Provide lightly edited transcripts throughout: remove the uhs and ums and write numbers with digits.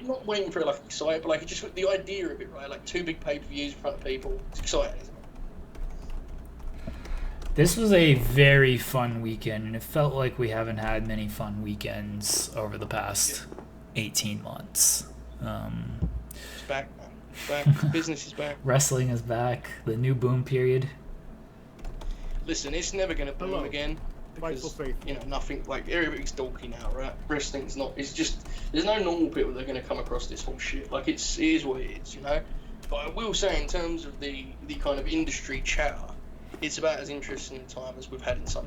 not waiting for it, like, excited, but, like, just the idea of it, right? Like, 2 big pay-per-views in front of people. It's exciting, isn't it? This was a very fun weekend, and it felt like we haven't had many fun weekends over the past 18 months. It's back, man. It's back. Business is back. Wrestling is back. The new boom period. Listen, it's never going to boom again. Because, you know, nothing, like, everybody's dorky now, right? Wrestling's not, it's just, there's no normal people that are going to come across this whole shit. Like, it is what it is, you know? But I will say, in terms of the kind of industry chatter, it's about as interesting a time as we've had in some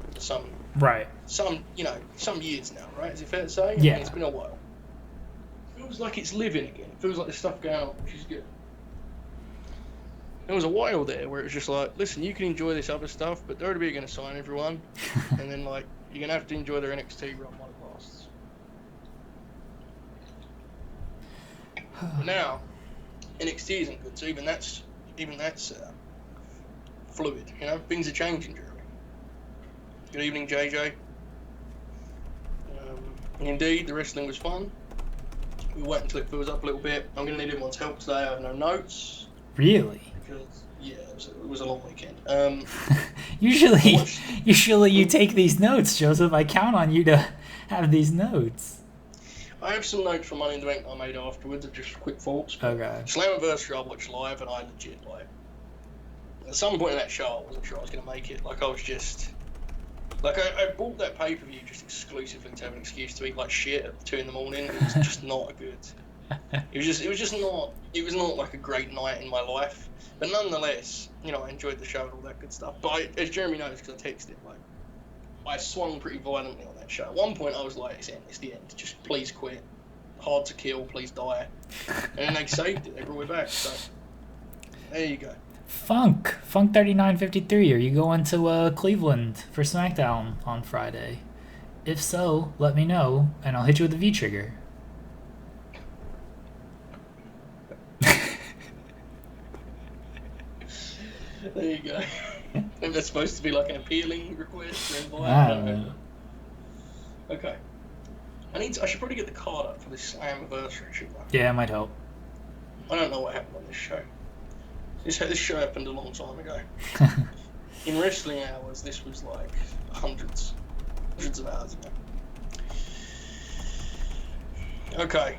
you know, some years now, right? Is it fair to say? Yeah. I mean, it's been a while. It feels like it's living again. It feels like there's stuff going on, which is good. There was a while there where it was just like, listen, you can enjoy this other stuff, but WWE are going to sign everyone, and then, like, you're going to have to enjoy their NXT run while it lasts. But now, NXT isn't good, so even that's fluid, you know? Things are changing, Jeremy. Good evening, JJ. And indeed, the wrestling was fun. We wait until it fills up a little bit. I'm going to need everyone's help today. I have no notes. Really? Because, yeah, it was a long weekend. Usually you take these notes, Joseph. I count on you to have these notes. I have some notes from Money in the Bank I made afterwards, just quick thoughts. Okay. Slammiversary I watched live, and I legit, like, at some point in that show, I wasn't sure I was going to make it. Like, I was just, like, I bought that pay-per-view just exclusively to have an excuse to eat, like, shit at 2 in the morning. It was just not good. It was not like a great night in my life. But nonetheless, you know, I enjoyed the show and all that good stuff. But as Jeremy knows, because I texted, like, I swung pretty violently on that show. At one point, I was like, it's the end. Just please quit. Hard to kill, please die. And then they saved it. They brought it back. So, there you go. Funk 3953. Are you going to Cleveland for SmackDown on Friday? If so, let me know, and I'll hit you with a V-trigger. There you go. I think that's supposed to be like an appealing request or invite. I don't know. Okay. I should probably get the card up for this Slammiversary, shouldn't I? Yeah, it might help. I don't know what happened on this show. This show happened a long time ago. In wrestling hours, this was like hundreds of hours ago. Okay.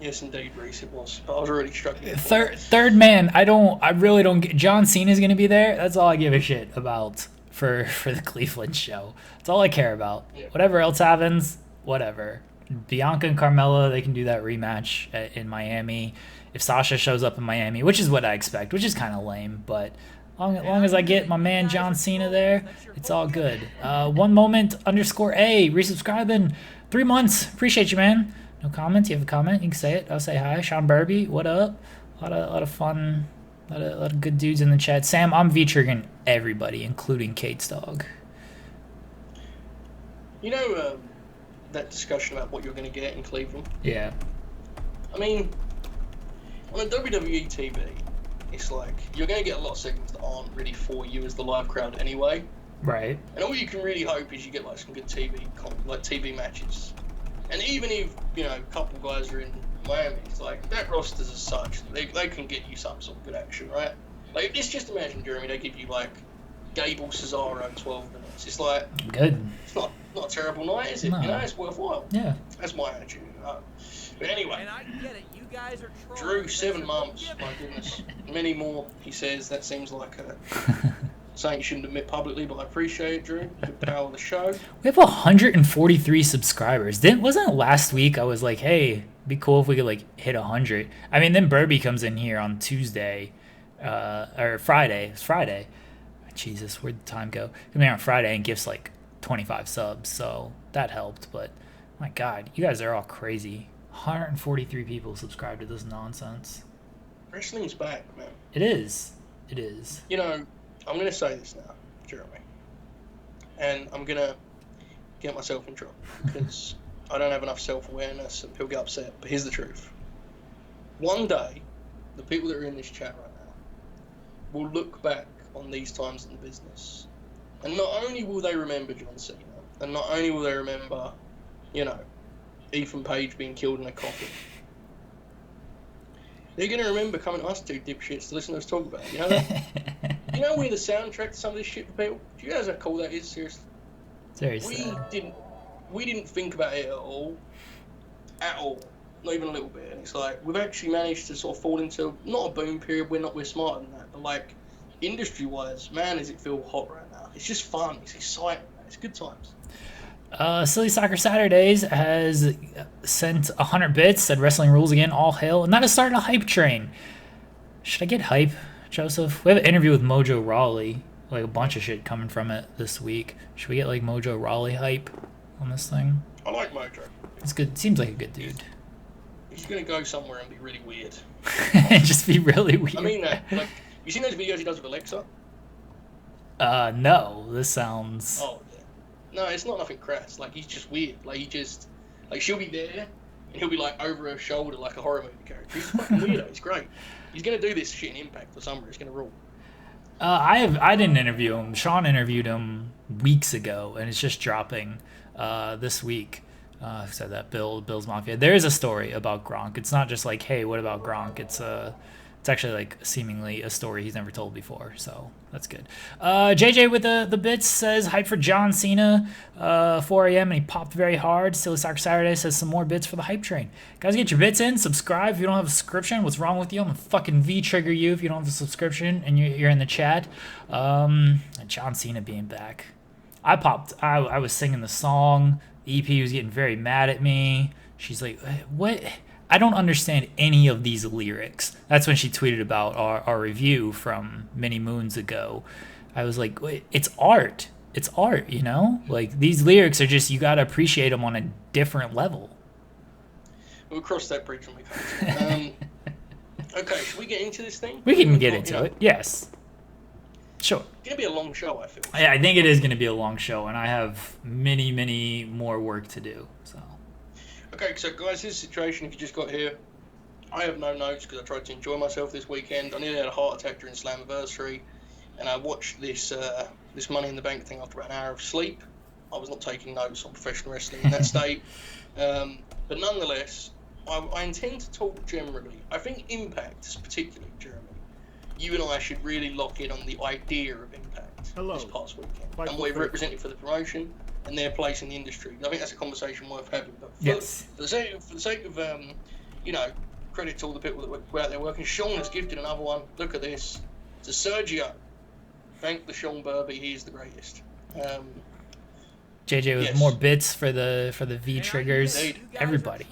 Yes, indeed, Reese, it was. But I was already struggling. Third man, I really don't get. John Cena's gonna be there. That's all I give a shit about for the Cleveland show. That's all I care about. Yeah. Whatever else happens, whatever. Bianca and Carmella, they can do that rematch in Miami. If Sasha shows up in Miami, which is what I expect, which is kind of lame, but long as I get my man John Cena there, it's all good. One moment _ A, resubscribing, 3 months. Appreciate you, man. No comments? You have a comment? You can say it. I'll say hi. Sean Burby, what up? A lot of fun, a lot of good dudes in the chat. Sam, I'm V-triggering everybody, including Kate's dog. You know that discussion about what you're going to get in Cleveland? Yeah. I mean, on a WWE TV, it's like, you're going to get a lot of segments that aren't really for you as the live crowd anyway. Right. And all you can really hope is you get like some good TV matches. And even if, you know, a couple guys are in Miami, it's like, that roster's as such, they can get you some sort of good action, right? Like, just imagine, Jeremy, they give you, like, Gable Cesaro 12 minutes. It's like, good. It's not a terrible night, is it? No. You know, it's worthwhile. Yeah. That's my attitude. But anyway, and I get it. You guys are Drew, 7 months, my goodness. Many more, he says. That seems like something you shouldn't admit publicly, but I appreciate it, Drew. Good power of the show. We have 143 subscribers. Wasn't it last week I was like, hey, it'd be cool if we could like hit 100. I mean, then Burby comes in here on Tuesday, or Friday. It's Friday. Jesus, where'd the time go? Come here on Friday and gives like 25 subs, so that helped. But my God, you guys are all crazy. 143 people subscribe to this nonsense. Wrestling's back, man. It is. You know, I'm going to say this now, Jeremy. And I'm going to get myself in trouble because I don't have enough self-awareness and people get upset. But here's the truth. One day, the people that are in this chat right now will look back on these times in the business. And not only will they remember John Cena, and not only will they remember, you know, Ethan Page being killed in a coffin. They're going to remember coming to us two dipshits to listen to us talk about it. You know that? You know we're the soundtrack to some of this shit for people? Do you guys know how cool that is? Seriously. Seriously. We didn't think about it at all. At all. Not even a little bit. And it's like, we've actually managed to sort of fall into, not a boom period, we're smarter than that, but like, industry-wise, man, does it feel hot right now. It's just fun. It's exciting. Man. It's good times. Silly Soccer Saturdays has sent 100 bits, said wrestling rules again, all hail, and that has started a hype train. Should I get hype, Joseph? We have an interview with Mojo Rawley, like a bunch of shit coming from it this week. Should we get like Mojo Rawley hype on this thing? I like Mojo. It's good. Seems like a good dude. He's gonna go somewhere and be really weird. Just be really weird. I mean that. Like, you seen those videos he does with Alexa? No. This sounds. Oh. No, it's not nothing crass. Like, he's just weird. Like, she'll be there, and he'll be, like, over her shoulder like a horror movie character. He's fucking weirdo. He's great. He's going to do this shit in Impact for summer. It's going to rule. I didn't interview him. Sean interviewed him weeks ago, and it's just dropping this week. Said that Bill's Mafia. There is a story about Gronk. It's not just like, hey, what about Gronk? It's actually like seemingly a story he's never told before, so that's good. JJ with the bits says hype for John Cena, 4 a.m. and he popped very hard. Silly Soccer Saturday says some more bits for the hype train. Guys, get your bits in. Subscribe if you don't have a subscription. What's wrong with you? I'm gonna fucking V-trigger you if you don't have a subscription and you're in the chat. John Cena being back. I popped. I was singing the song. The EP was getting very mad at me. She's like, what? I don't understand any of these lyrics. That's when she tweeted about our review from many moons ago. I was like, it's art. It's art, you know? Like, these lyrics are just, you got to appreciate them on a different level. We'll cross that bridge when we come to it. Okay, should we get into this thing? We can get into it, yes. Sure. It's going to be a long show, I feel. Yeah, I think it is going to be a long show, and I have many, many more work to do, so... Okay, so guys, here's the situation. If you just got here, I have no notes because I tried to enjoy myself this weekend. I nearly had a heart attack during Slammiversary, and I watched this Money in the Bank thing after about an hour of sleep. I was not taking notes on professional wrestling in that state. But nonetheless, I intend to talk generally. I think Impact, particularly, Jeremy, you and I should really lock in on the idea of Impact this past weekend. And what it represented for the promotion and their place in the industry. I think that's a conversation worth having. But for the sake of credit to all the people that were out there working. Sean has gifted another one. Look at this. To Sergio. Thank the Sean Burby. He is the greatest. JJ with more bits for the V triggers. Everybody.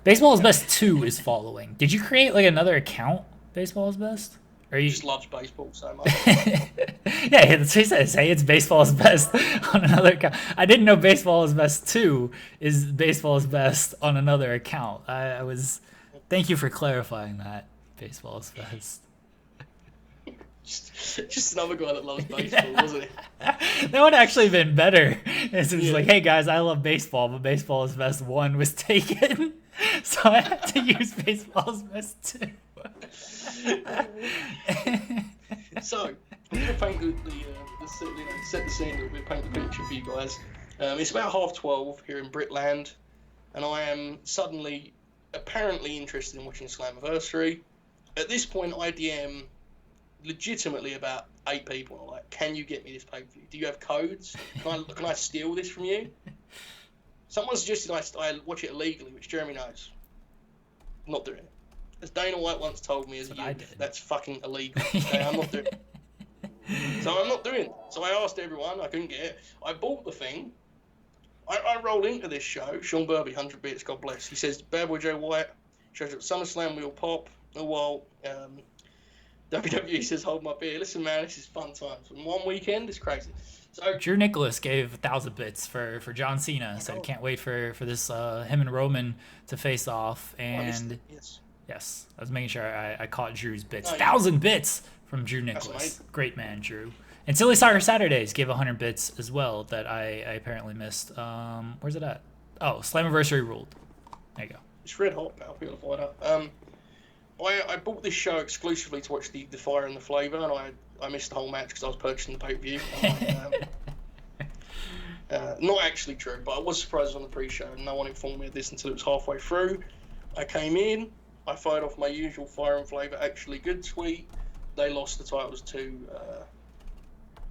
Baseball is Best 2 is following. Did you create like another account? Baseball is Best? Or you just loves baseball so much. Yeah, that's what he says. Hey, it's Baseball is Best on another account. I didn't know Baseball is Best 2 is Baseball is Best on another account. I was. Thank you for clarifying that. Baseball is Best. Just another guy that loves baseball, wasn't it? That would actually been better. It's just like, hey guys, I love baseball, but Baseball is Best 1 was taken, so I had to use Baseball is Best 2. So, I'm going to paint set the scene a little bit, paint the picture for you guys. It's about 12:30 here in Britland, and I am suddenly, apparently interested in watching Slammiversary. At this point, I DM legitimately about 8 people. I'm like, can you get me this pay-per-view? Do you have codes? Can I steal this from you? Someone suggested I watch it illegally, which Jeremy knows. I'm not doing it. As Dana White once told me as a youth, that's fucking illegal. Okay, I'm not doing it. So I'm not doing it. So I asked everyone, I couldn't get it. I bought the thing. I rolled into this show. Sean Burby, 100 bits, God bless. He says, Bad Boy Joe White shows up at SummerSlam, we'll pop. Oh, well, WWE says, hold my beer. Listen, man, this is fun times. In one weekend, it's crazy. So Drew Nicholas gave 1,000 bits for John Cena. Said, can't wait for this him and Roman to face off. And yes, I was making sure I caught Drew's bits. 1,000 bits from Drew Nicholas. Great man, Drew. And Silly Soccer Saturdays gave 100 bits as well that I apparently missed. Where's it at? Oh, Slammiversary ruled. There you go. It's red hot, pal. People find out. I bought this show exclusively to watch the Fire and the Flavor, and I missed the whole match because I was purchasing the pay-per-view. Not actually true, but I was surprised on the pre-show. No one informed me of this until it was halfway through. I came in, I fired off my usual fire and flavour, actually good tweet. They lost the titles to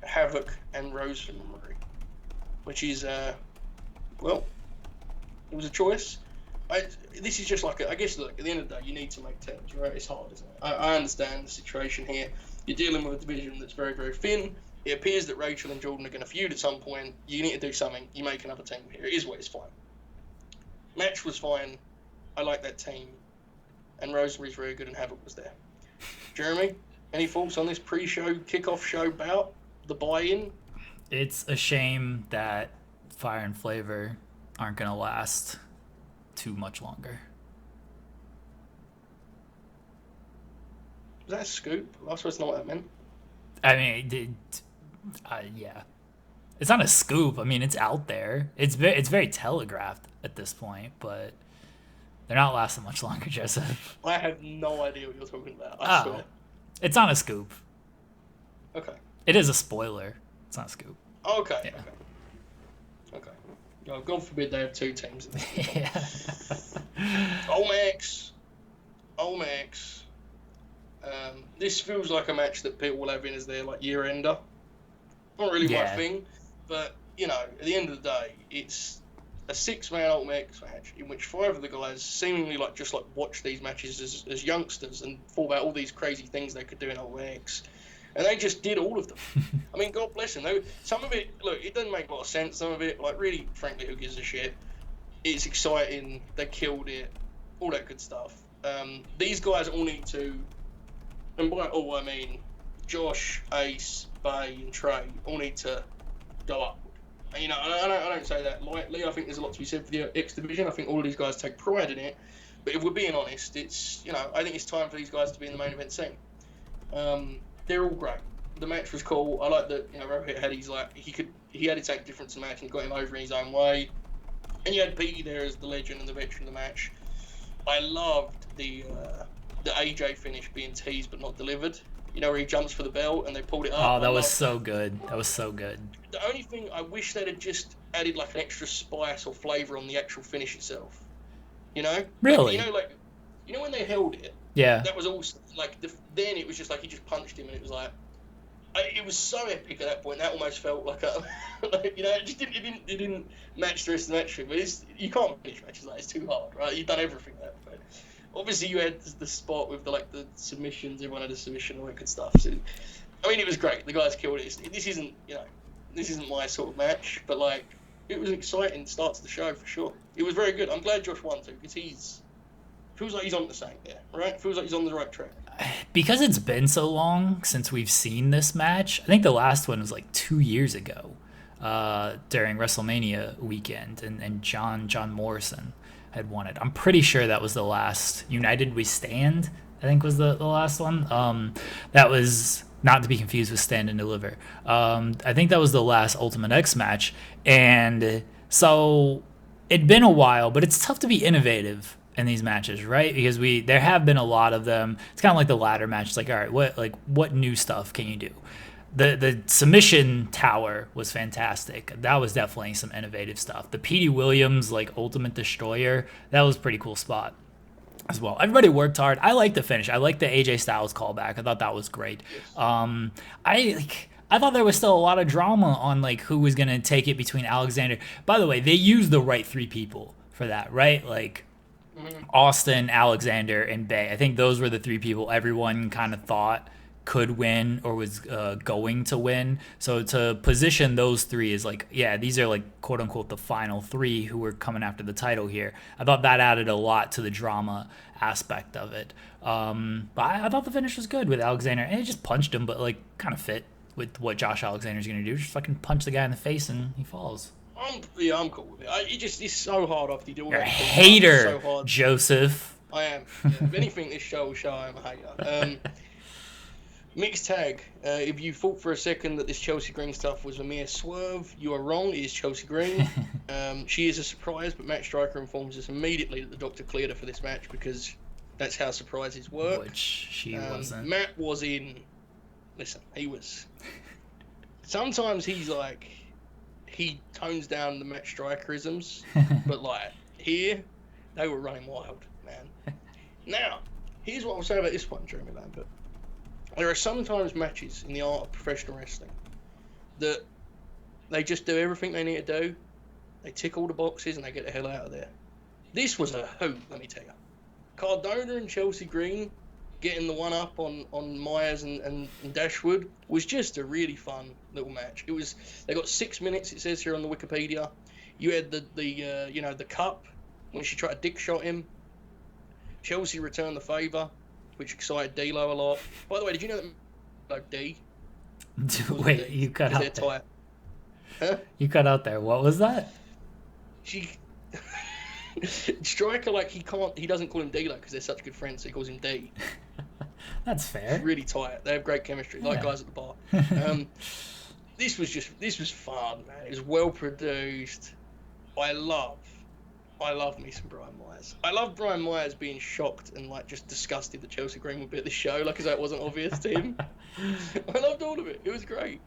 Havoc and Rosemary, which is, well, it was a choice. This is just like, I guess, look, at the end of the day, you need to make teams, right? It's hard, isn't it? I understand the situation here. You're dealing with a division that's very, very thin. It appears that Rachel and Jordan are going to feud at some point. You need to do something. You make another team here. It is what it's fine. Match was fine. I like that team. And Rosemary's very good and Havoc was there. Jeremy, any thoughts on this pre-show, kickoff show bout? The buy-in? It's a shame that Fire and Flavor aren't going to last too much longer. Was that a scoop? I was supposed to know what that meant. I mean, yeah. It's not a scoop. I mean, it's out there. It's very telegraphed at this point, but they're not lasting much longer, Joseph. I have no idea what you're talking about. I swear. It's not a scoop. Okay. It is a spoiler. It's not a scoop. Okay. Yeah. Okay. Oh, God forbid they have two teams in this. Yeah. Olmex. This feels like a match that people will have in as their like year ender. Not really my thing, but you know, at the end of the day, it's a 6-man Olmex match in which 5 of the guys seemingly just watch these matches as youngsters and thought about all these crazy things they could do in Olmex. And they just did all of them. I mean, God bless them. Some of it, look, it doesn't make a lot of sense. Some of it, really, frankly, who gives a shit? It's exciting. They killed it. All that good stuff. These guys all need to, and by all I mean, Josh, Ace, Bay, and Trey all need to go up. And, you know, I don't say that lightly. I think there's a lot to be said for the X division. I think all of these guys take pride in it. But if we're being honest, it's, you know, I think it's time for these guys to be in the main event scene. They're all great. The match was cool. I like that, you know, Rohit had he had to take difference in the match and got him over in his own way. And you had Petey there as the legend and the veteran of the match. I loved the AJ finish being teased but not delivered. You know, where he jumps for the belt and they pulled it up. Oh, that was so good. That was so good. The only thing I wish they'd have just added like an extra spice or flavour on the actual finish itself. You know? Really? You know when they held it? Yeah. That was also then it was just like he just punched him and it was like it was so epic at that point. That almost felt like a you know, it didn't match the rest of the match. But you can't finish matches like it's too hard, right? You've done everything that way. Obviously, you had the spot with the submissions. Everyone had a submission, all that good stuff. So, I mean, it was great. The guys killed it. This isn't my sort of match, but it was an exciting start to the show for sure. It was very good. I'm glad Josh won too because feels like he's on the same there, right? Feels like he's on the right track. Because it's been so long since we've seen this match. I think the last one was 2 years ago, during WrestleMania weekend, and John Morrison had won it. I'm pretty sure that was the last. United We Stand, I think, was the last one. That was not to be confused with Stand and Deliver. I think that was the last Ultimate X match, and so it'd been a while, but it's tough to be innovative in these matches, right? Because there have been a lot of them. It's kind of like the ladder match. It's like, all right, what new stuff can you do? The submission tower was fantastic. That was definitely some innovative stuff. The Petey Williams Ultimate Destroyer, that was a pretty cool spot as well. Everybody worked hard. I like the finish. I like the AJ Styles callback. I thought that was great. I thought there was still a lot of drama on who was gonna take it between Alexander. By the way, they used the right 3 people for that, right? Austin, Alexander, and Bay. I think those were the 3 people everyone kind of thought could win or was going to win. So to position those 3 as these are quote unquote the final 3 who were coming after the title here. I thought that added a lot to the drama aspect of it. But I thought the finish was good with Alexander, and it just punched him, but kind of fit with what Josh Alexander's gonna do. Just fucking punch the guy in the face and he falls. I'm cool with it. It's so hard after you do all You're that. a hater, so Joseph. I am. Yeah. If anything, this show will show I'm a hater. Mixed tag. If you thought for a second that this Chelsea Green stuff was a mere swerve, you are wrong. It is Chelsea Green. She is a surprise, but Matt Striker informs us immediately that the doctor cleared her for this match because that's how surprises work. Which she wasn't. Matt was in. Listen, he was. Sometimes he's he tones down the match strikerisms, but like here, they were running wild, man. Now, here's what I'll say about this one, Jeremy Lambert. There are sometimes matches in the art of professional wrestling that they just do everything they need to do, they tick all the boxes, and they get the hell out of there. This was a hoot, let me tell you. Cardona and Chelsea Green getting the one up on Myers and Dashwood was just a really fun little match. It was, they got 6 minutes, it says here on the Wikipedia. You had the cup when she tried to dick shot him. Chelsea returned the favour, which excited D'Lo a lot. By the way, did you know that like D? Wait, you cut out there. Huh? You cut out there. What was that? Striker, like he doesn't call him D'Lo because they're such good friends, so he calls him D. That's fair. It's really tight. They have great chemistry, like guys at the bar. This was fun, man. It was well produced. I love me some Brian Myers. I love Brian Myers being shocked and like just disgusted that Chelsea Green would be at the show, like as though it wasn't obvious to him. I loved all of it. It was great.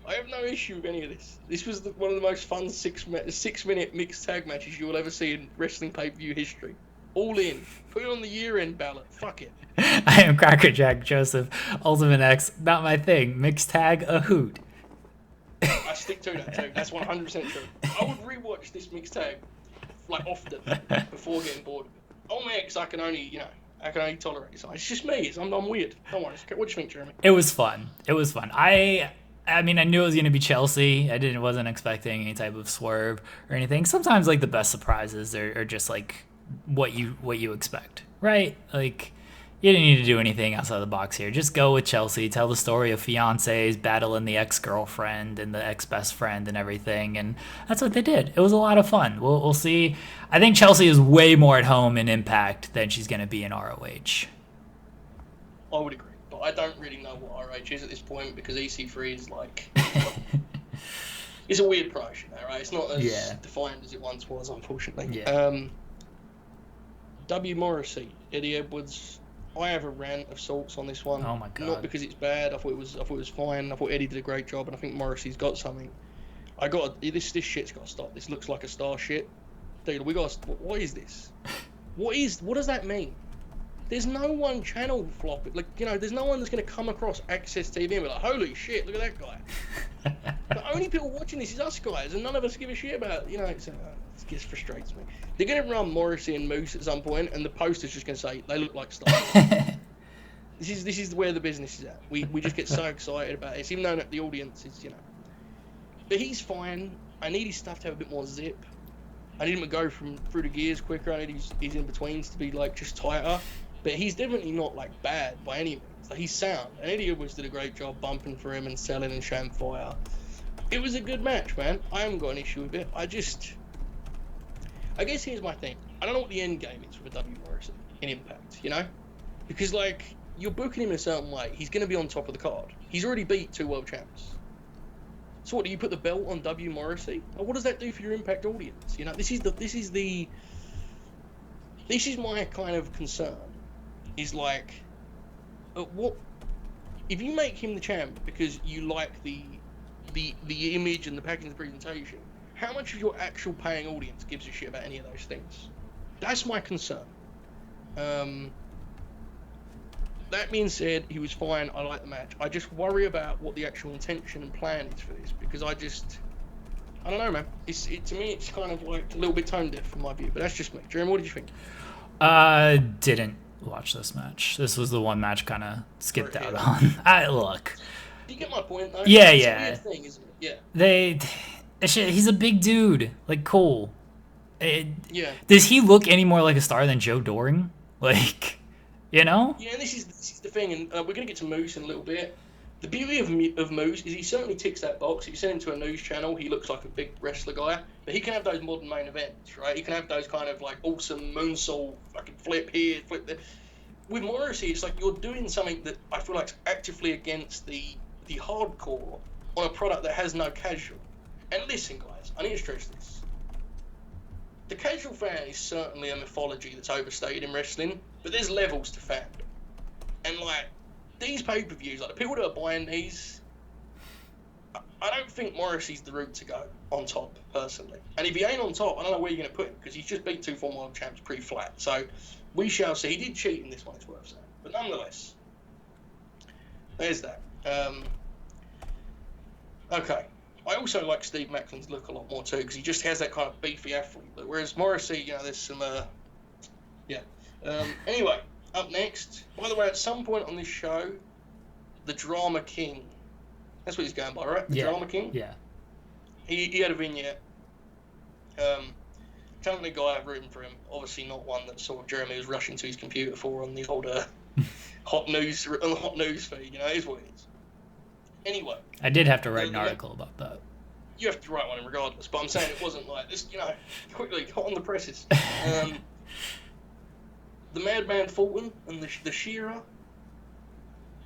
I have no issue with any of this. This was one of the most fun 6 minute mixed tag matches you will ever see in wrestling pay-per-view history. All in. Put it on the year-end ballot. Fuck it. I am Crackerjack Joseph. Ultimate X, not my thing. Mixed tag, a hoot. I stick to that too. That's 100% true. I would rewatch this mixed tag like often before getting bored of it. On my X, I can only tolerate it. It's just me. I'm weird. Don't worry. What do you think, Jeremy? It was fun. I mean, I knew it was going to be Chelsea. Wasn't expecting any type of swerve or anything. Sometimes, like, the best surprises are just, like, what you expect, right? Like, you didn't need to do anything outside the box here. Just go with Chelsea, tell the story of fiancés battling the ex-girlfriend and the ex-best friend and everything, and that's what they did. It was a lot of fun. We'll see. I think Chelsea is way more at home in Impact than she's going to be in ROH. I would agree. But I don't really know what RH is at this point because EC3 is like it's a weird promotion now, right? It's not as defined as it once was, unfortunately. Yeah. W Morrissey, Eddie Edwards. I have a rant of sorts on this one. Oh my god! Not because it's bad. I thought it was fine. I thought Eddie did a great job, and I think Morrissey's got something. This shit's got to stop. This looks like a star shit. Dude, what is this? What does that mean? There's no one channel flop. Like, there's no one that's going to come across Access TV and be like, holy shit, look at that guy. The only people watching this is us guys, and none of us give a shit about it. It just frustrates me. They're going to run Morrissey and Moose at some point, and the poster's just going to say, they look like stars. This is where the business is at. We just get so excited about this, even though the audience is, But he's fine. I need his stuff to have a bit more zip. I need him to go through the gears quicker. I need his in-betweens to be, like, just tighter. But he's definitely not, like, bad by any means. Like, he's sound. And Eddie Edwards did a great job bumping for him and selling and showing fire. It was a good match, man. I haven't got an issue with it. I guess here's my thing. I don't know what the end game is for W. Morrison in Impact, Because, like, you're booking him in a certain way. He's going to be on top of the card. He's already beat 2 world champs. So what, do you put the belt on W. Morrissey? What does that do for your Impact audience? This is my kind of concern. Is like, what if you make him the champ because you like the image and the packaging, the presentation? How much of your actual paying audience gives a shit about any of those things? That's my concern. That being said, he was fine. I like the match. I just worry about what the actual intention and plan is for this because I don't know, man. To me, it's kind of like a little bit tone deaf in my view, but that's just me. Jeremy, what did you think? Didn't watch this match. This was the one match kind of skipped out on. Look. You get my point, though. Yeah, it's yeah. A weird thing, isn't it? Yeah. He's a big dude. Like, cool. Yeah. Does he look any more like a star than Joe Doring? Like, Yeah, and this is the thing, and we're going to get to Moose in a little bit. The beauty of Moose is he certainly ticks that box. If you send him to a news channel, he looks like a big wrestler guy. But he can have those modern main events, right? He can have those kind of like awesome moonsault, fucking flip here, flip there. With Morrissey, it's like you're doing something that I feel like is actively against the hardcore on a product that has no casual. And listen, guys, I need to stress this. The casual fan is certainly a mythology that's overstated in wrestling, but there's levels to fandom. And like, these pay-per-views, like the people that are buying these, I don't think Morrissey's the route to go on top, personally. And if he ain't on top, I don't know where you're going to put him, because he's just beat 2 former world champs pretty flat. So we shall see. He did cheat in this one, it's worth saying. But nonetheless, there's that. Okay. I also like Steve Macklin's look a lot more too, because he just has that kind of beefy athlete look. Whereas Morrissey, there's some, anyway, up next. By the way, at some point on this show, the Drama King. That's what he's going by, right? The Drama King? Yeah. He had a vignette. Talented guy, I've rooting for him. Obviously not one that sort of Jeremy was rushing to his computer for on the old hot news feed. It is what it is. Anyway. I did have to write an article about that. You have to write one regardless, but I'm saying it wasn't like this, quickly, hot on the presses. The Madman Fulton and the Shearer,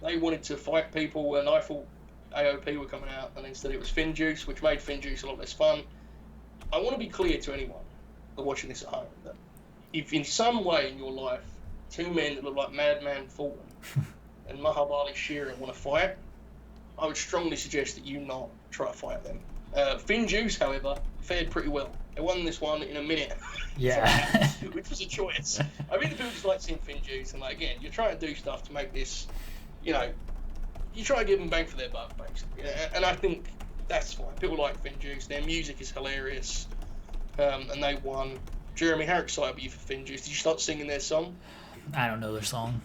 they wanted to fight people, and I thought AOP were coming out, and instead it was Finn Juice, which made Finn Juice a lot less fun. I want to be clear to anyone that's watching this at home that if in some way in your life 2 men that look like Madman Fulton and Mahabali Shearer want to fight, I would strongly suggest that you not try to fight them. Finn Juice, however, fared pretty well. They won this one in a minute. Yeah. Which was a choice. I really people just like seeing Finn Juice, and again, you're trying to do stuff to make this, you try to give them bang for their buck, basically. And I think that's fine. People like Finn Juice. Their music is hilarious. And they won. Jeremy, how excited were you for Finn Juice? Did you start singing their song? I don't know their song.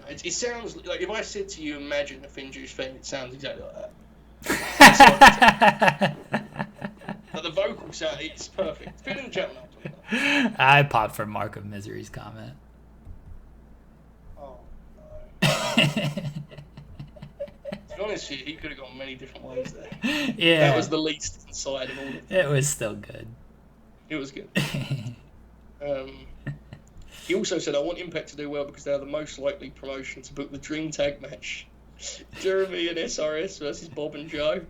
It sounds like, if I said to you, imagine a Finn Juice thing, it sounds exactly like that. But the vocal sound, it's perfect. Finn and Gentleman. I popped for Mark of Misery's comment. Oh, no. To be honest with you, he could have gone many different ways there. Yeah. That was the least inside of all of them. It was still good. It was good. He also said, I want Impact to do well because they are the most likely promotion to book the Dream Tag match. Jeremy and SRS versus Bob and Joe.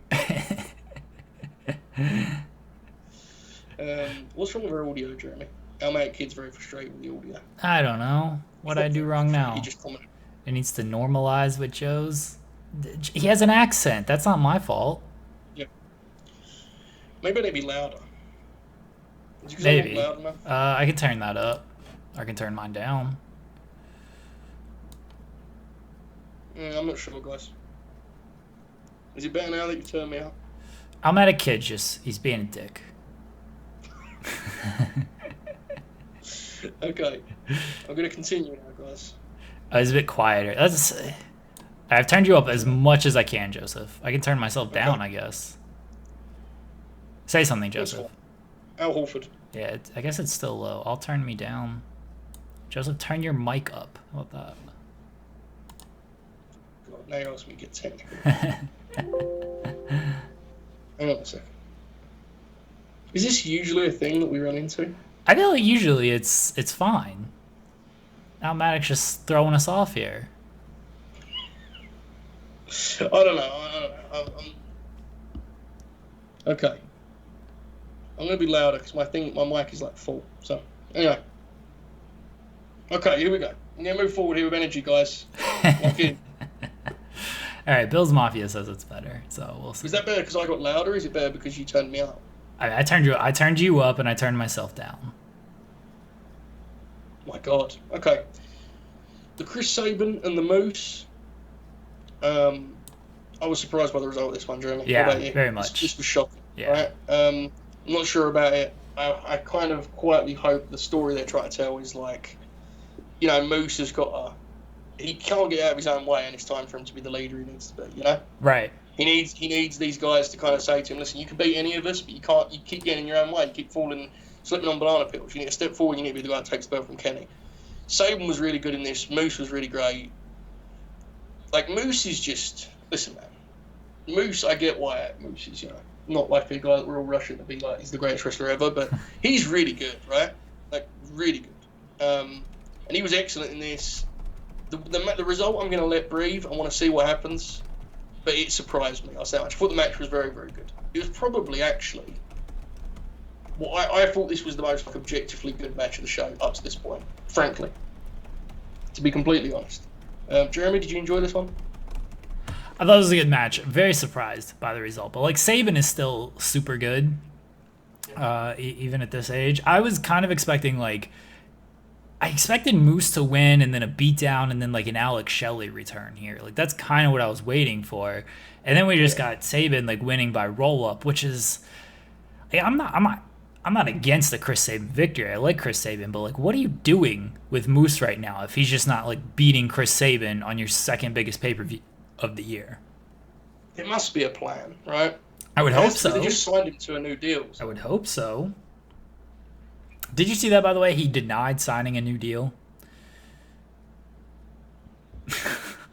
What's wrong with our audio, Jeremy? Our mate kid's very frustrated with the audio. I don't know. What'd I do wrong now? He just commented. It needs to normalize with Joe's. He has an accent. That's not my fault. Yeah. Maybe they'd be louder. Maybe. Loud enough? I can turn that up. I can turn mine down. I'm not sure, guys. Is it better now that you turned me up? I'm at a kid, he's being a dick. Okay. I'm going to continue now, guys. It's a bit quieter. I've turned you up as much as I can, Joseph. I can turn myself down, I guess. Say something, Joseph. Al Horford. Yeah, I guess it's still low. I'll turn me down. Joseph, turn your mic up. How about that? God, now you're asking me to get technical. Hang on a second. Is this usually a thing that we run into? I feel like usually it's fine. Now Maddox just throwing us off here. I don't know. Okay. I'm going to be louder because my mic is like full. So, anyway. Okay, here we go. I'm going to move forward here with energy, guys. Lock in. Alright, Bill's Mafia says it's better, so we'll see. Is that better because I got louder, or is it better because you turned me up? I turned you up and I turned myself down. My God. Okay. The Chris Sabin and the Moose. I was surprised by the result of this one, Jeremy. Yeah, How about you? very much. This was shocking. Yeah. Right? I'm not sure about it. I kind of quietly hope the story they're trying to tell is like, Moose has got he can't get out of his own way, and it's time for him to be the leader he needs to be. Right. He needs these guys to kind of say to him, listen, you can beat any of us, but you can't. You keep getting in your own way. You keep slipping on banana peels. You need to step forward. You need to be the guy that takes the belt from Kenny. Sabin was really good in this. Moose was really great. Like, Moose is just... Listen, man. Moose, I get why Moose is, not like a guy that we're all rushing to be like, he's the greatest wrestler ever, but he's really good, right? Like, really good. And he was excellent in this. The result I'm going to let breathe. I want to see what happens. But it surprised me. I'll say that much. I thought the match was very, very good. It was probably, actually... Well, I thought this was the most objectively good match of the show up to this point, frankly. To be completely honest. Jeremy, did you enjoy this one? I thought it was a good match. Very surprised by the result, but like Saban is still super good, even at this age. I was kind of expecting I expected Moose to win and then a beatdown and then like an Alex Shelley return here. Like that's kind of what I was waiting for, and then we just got Saban like winning by roll up, which is like, I'm not against the Chris Sabin victory. I like Chris Sabin, but like, what are you doing with Moose right now if he's just not like beating Chris Sabin on your second biggest pay-per-view of the year? It must be a plan, right? I would hope so. They just signed him to a new deal. I would hope so. Did you see that, by the way? He denied signing a new deal.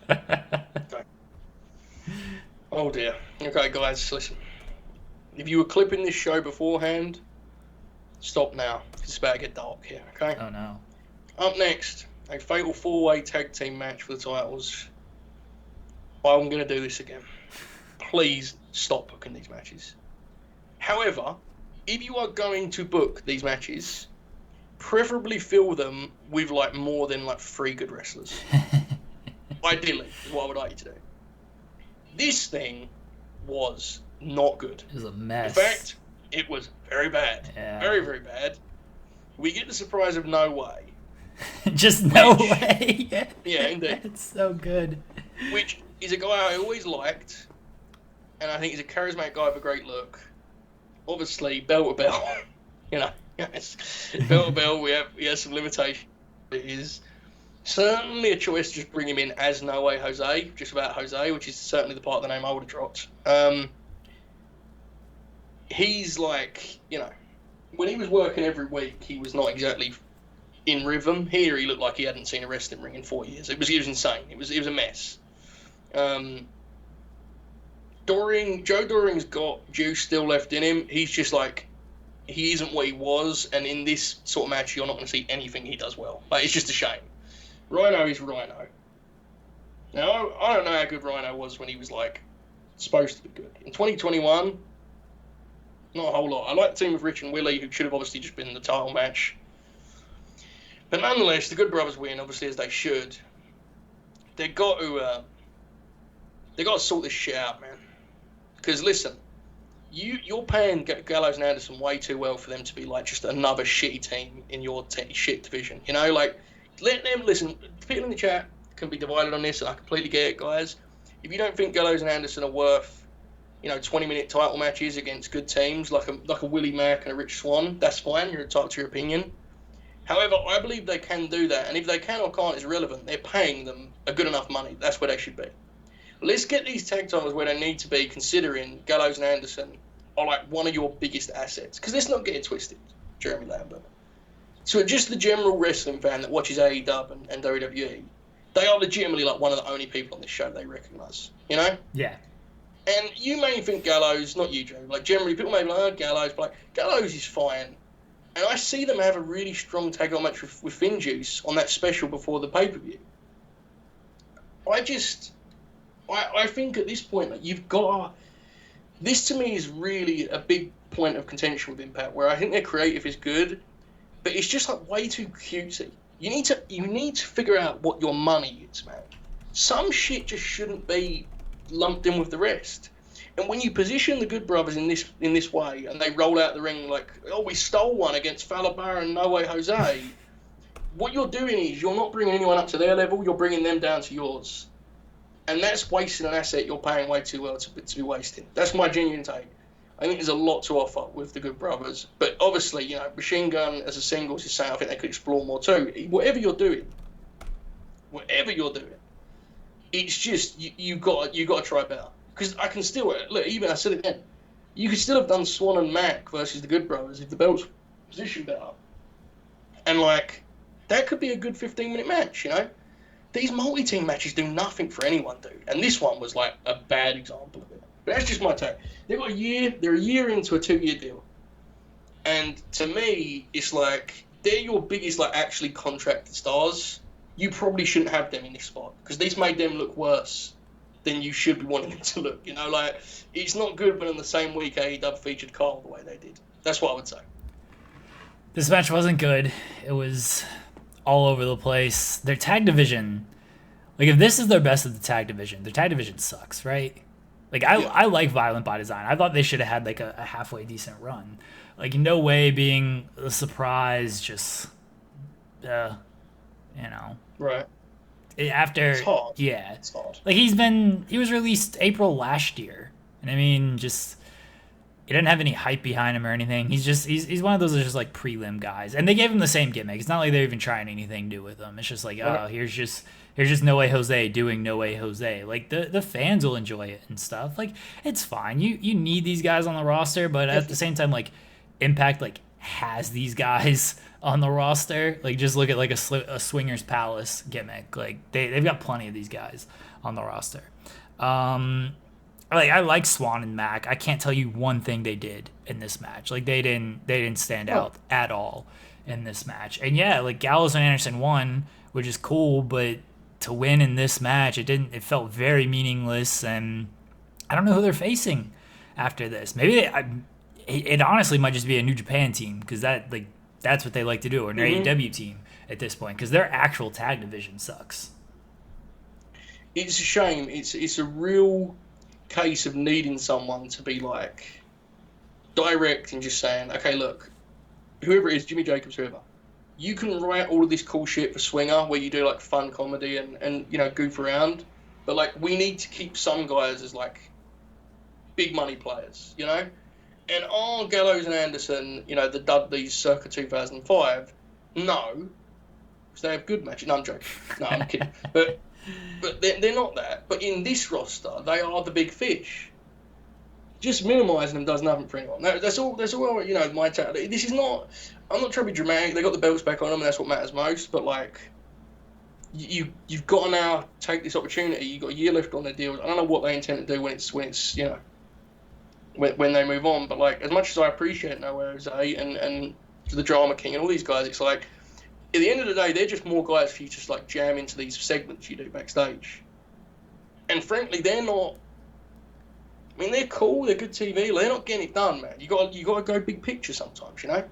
Okay. Oh dear. Okay, guys, listen. If you were clipping this show beforehand, stop now. It's about to get dark here, okay? Oh no. Up next, a fatal 4-way tag team match for the titles. I'm going to do this again. Please stop booking these matches. However, if you are going to book these matches, preferably fill them with like more than like 3 good wrestlers. Ideally, is what I would like you to do. This thing was not good. It was a mess. In fact, it was very bad. Yeah. Very, very bad. We get the surprise of No Way. Just No Way. Yeah, indeed. It's so good. Which is a guy I always liked, and I think he's a charismatic guy with a great look. Obviously, bell to bell, you know, bell to bell, we have some limitations. It is certainly a choice to just bring him in as No Way Jose, just about Jose, which is certainly the part of the name I would have dropped. He's like, you know, when he was working every week, he was not exactly in rhythm. Here, he looked like he hadn't seen a wrestling ring in 4 years. It was insane. It was a mess. Joe Doring's got juice still left in him. He's just like, he isn't what he was, and in this sort of match, you're not going to see anything he does well. Like, it's just a shame. Rhino is Rhino. Now, I don't know how good Rhino was when he was, like, supposed to be good. In 2021, not a whole lot. I like the team of Rich and Willie, who should have obviously just been in the title match. But nonetheless, the Good Brothers win, obviously, as they should. They got to sort this shit out, man. Because listen, you're paying Gallows and Anderson way too well for them to be like just another shitty team in your shit division. You know, like let them listen. People in the chat can be divided on this, and I completely get it, guys. If you don't think Gallows and Anderson are worth, 20-minute title matches against good teams like a Willie Mack and a Rich Swann, that's fine. You're entitled to your opinion. However, I believe they can do that, and if they can or can't is irrelevant. They're paying them a good enough money. That's where they should be. Let's get these tag titles where they need to be, considering Gallows and Anderson are like one of your biggest assets. Because let's not get it twisted, Jeremy Lambert. So just the general wrestling fan that watches AEW and WWE, they are legitimately like one of the only people on this show they recognise, you know? Yeah. And you may think Gallows, not you, Jeremy, like generally people may be like, oh, Gallows, but like, Gallows is fine. And I see them have a really strong tag-on match with Finn Juice on that special before the pay-per-view. I think at this point, like, you've got... This, to me, is really a big point of contention with Impact, where I think their creative is good, but it's just, like, way too cutesy. You need to figure out what your money is, man. Some shit just shouldn't be lumped in with the rest. And when you position the Good Brothers in this way, and they roll out the ring like, oh, we stole one against Falabara and No Way Jose, what you're doing is you're not bringing anyone up to their level, you're bringing them down to yours. And that's wasting an asset you're paying way too well to be wasting. That's my genuine take. I think there's a lot to offer with the Good Brothers. But obviously, Machine Gun as a singles is saying I think they could explore more too. Whatever you're doing, it's just, you got to try better. Because I can still, look, even I said it then, you could still have done Swan and Mac versus the Good Brothers if the belt's positioned better. And, like, that could be a good 15-minute match, These multi-team matches do nothing for anyone, dude. And this one was, like, a bad example of it. But that's just my take. They're a year into a 2-year deal. And to me, it's like, they're your biggest, like, actually contracted stars. You probably shouldn't have them in this spot. Because this made them look worse than you should be wanting them to look. Like, it's not good, but in the same week, AEW featured Carl the way they did. That's what I would say. This match wasn't good. It was all over the place. Their tag division Like, if this is their best of the tag division, their tag division sucks, right? Like, I like Violent by Design. I thought they should have had, like, a halfway decent run. Like, No Way being a surprise, just, you know. Right. After, it's hard. Yeah. It's hard. Like, he was released April last year. And I mean, just, he didn't have any hype behind him or anything. He's one of those just, like, prelim guys. And they gave him the same gimmick. It's not like they're even trying anything new with him. It's just like, oh, here's just No Way Jose doing No Way Jose. Like, the fans will enjoy it and stuff. Like, it's fine. You need these guys on the roster, but at the same time, like, Impact, like, has these guys on the roster. Like, just look at, like, a Swingers Palace gimmick. Like, they've got plenty of these guys on the roster. Like, I like Swan and Mac. I can't tell you one thing they did in this match. Like, they didn't stand out at all in this match. And yeah, like, Gallows and Anderson won, which is cool, but to win in this match, it felt very meaningless, and I don't know who they're facing after this. Maybe it honestly might just be a New Japan team, because that's what they like to do, or an AEW team at this point, because their actual tag division sucks. It's a shame. It's a real case of needing someone to be, like, direct and just saying, okay, look, whoever it is, Jimmy Jacobs, whoever, you can write all of this cool shit for Swinger where you do, like, fun comedy and you know, goof around, but, like, we need to keep some guys as, like, big money players, you know? And are Gallows and Anderson, you know, the Dudleys circa 2005? No, because they have good matches. No, I'm joking. No, I'm kidding. But they're not that. But in this roster, they are the big fish. Just minimising them does nothing for anyone. That's all. You know, my take. This is not. I'm not trying to be dramatic. They got the belts back on them, and that's what matters most. But, like, you've got to now take this opportunity. You've got a year left on their deal. I don't know what they intend to do when it's you know, when they move on. But, like, as much as I appreciate No Way Jose and the Drama King and all these guys, it's like, at the end of the day, they're just more guys for you to just, like, jam into these segments you do backstage. And frankly, they're not. I mean, they're cool. They're good TV. They're not getting it done, man. You got to go big picture sometimes, you know.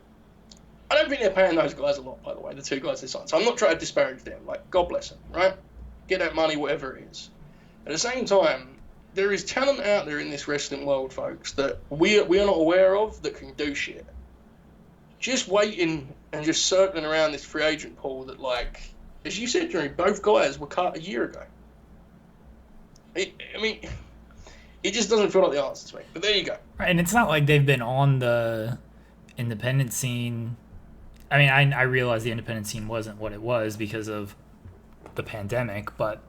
I don't think they're paying those guys a lot, by the way. The two guys they signed. So I'm not trying to disparage them. Like, God bless them, right? Get that money, whatever it is. At the same time, there is talent out there in this wrestling world, folks, that we are not aware of that can do shit. Just waiting and just circling around this free agent pool that, like, as you said, Jeremy, both guys were cut a year ago. I mean, it just doesn't feel like the answer to me. But there you go. Right, and it's not like they've been on the independent scene. I mean, I realize the independent scene wasn't what it was because of the pandemic, but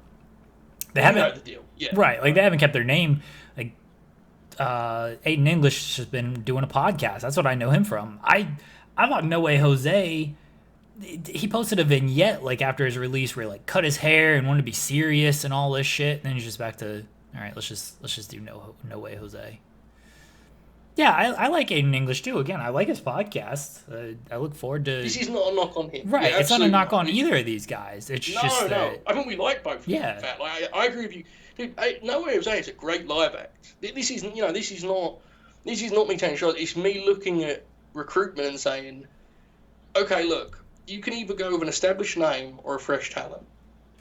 they haven't. Know the deal. Yeah. Right, like, they haven't kept their name. Like, Aiden English has been doing a podcast. That's what I know him from. I thought No Way Jose, he posted a vignette, like, after his release where he, like, cut his hair and wanted to be serious and all this shit, and then he's just back to, all right, let's just do No Way Jose. Yeah, I like Aiden English too. Again, I like his podcast. I look forward to. This is not a knock on him. Right, yeah, it's not a knock on either of these guys. It's just that. I think we like both of them. In fact, like, I agree with you. Dude, No Way Jose is a great live act. This is not me taking shots. It's me looking at recruitment and saying, okay, look, you can either go with an established name or a fresh talent.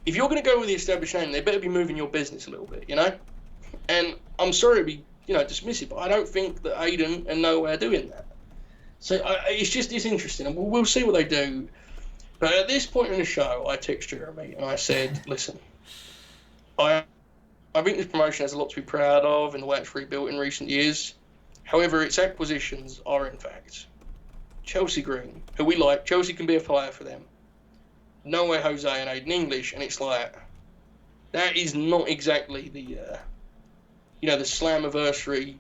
If you're going to go with the established name, they better be moving your business a little bit, you know? And I'm sorry to be, you know, dismissive, but I don't think that Aiden and No Way are doing that. So it's interesting, and we'll see what they do. But at this point in the show, I texted Jeremy and I said, listen, I think this promotion has a lot to be proud of in the way it's rebuilt in recent years. However, its acquisitions are, in fact, Chelsea Green, who we like. Chelsea can be a player for them. No Way Jose and Aiden English, and it's like, that is not exactly the, the Slammiversary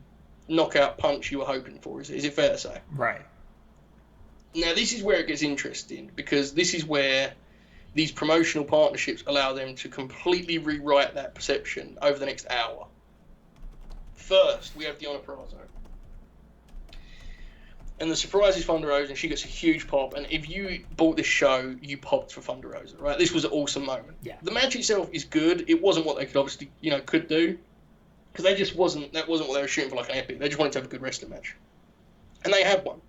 knockout punch you were hoping for. Is it fair to say? Right. Now, this is where it gets interesting, because this is where these promotional partnerships allow them to completely rewrite that perception over the next hour. First, we have Deonna Purrazzo. And the surprise is Thunder Rosa, and she gets a huge pop. And if you bought this show, you popped for Thunder Rosa, right? This was an awesome moment. Yeah. The match itself is good. It wasn't what they could obviously, could do. Because that wasn't what they were shooting for, like an epic. They just wanted to have a good wrestling match. And they had one.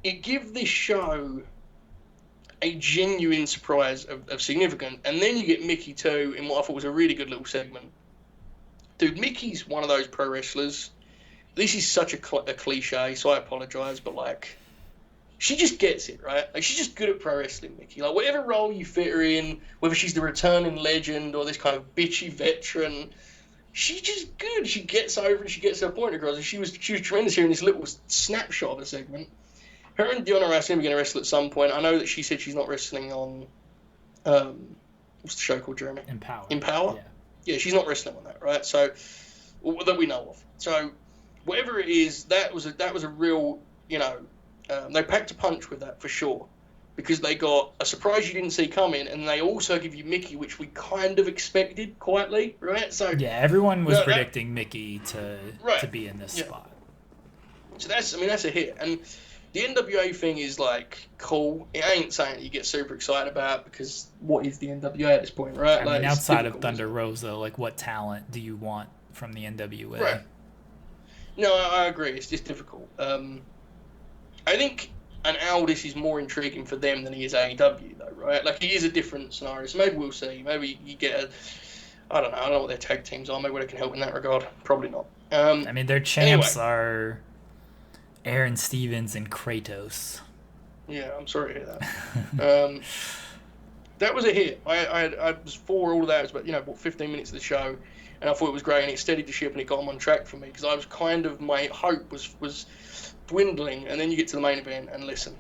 It gives this show a genuine surprise of significance. And then you get Mickey too in what I thought was a really good little segment. Dude, Mickey's one of those pro wrestlers. This is such a cliche, so I apologize, but like, she just gets it, right? Like, she's just good at pro wrestling, Mickey. Like, whatever role you fit her in, whether she's the returning legend or this kind of bitchy veteran, she's just good. She gets over and she gets her point across. And she was tremendous here in this little snapshot of a segment. Her and Diona Rossi are going to wrestle at some point. I know that she said she's not wrestling on, what's the show called, Jeremy? Empower? Yeah, she's not wrestling on that, right? So, that we know of. So, whatever it is, that was a real, they packed a punch with that for sure, because they got a surprise you didn't see coming, and they also give you Mickey, which we kind of expected quietly, right? So yeah, everyone was predicting Mickey to be in this spot. So that's a hit, and the NWA thing is like cool. It ain't something that you get super excited about, because what is the NWA at this point, right? I mean, outside of Thunder Rosa, like, what talent do you want from the NWA? Right. No, I agree. It's just difficult. I think an Aldis is more intriguing for them than he is AEW, though, right? Like, he is a different scenario. So maybe we'll see. Maybe you get I don't know what their tag teams are. Maybe they can help in that regard. Probably not. I mean, their champs are Aaron Stevens and Kratos. Yeah, I'm sorry to hear that. That was a hit. I was for all of that. It was about 15 minutes of the show, and I thought it was great, and it steadied the ship, and it got them on track for me, because I was kind of, my hope was dwindling, and then you get to the main event, and listen,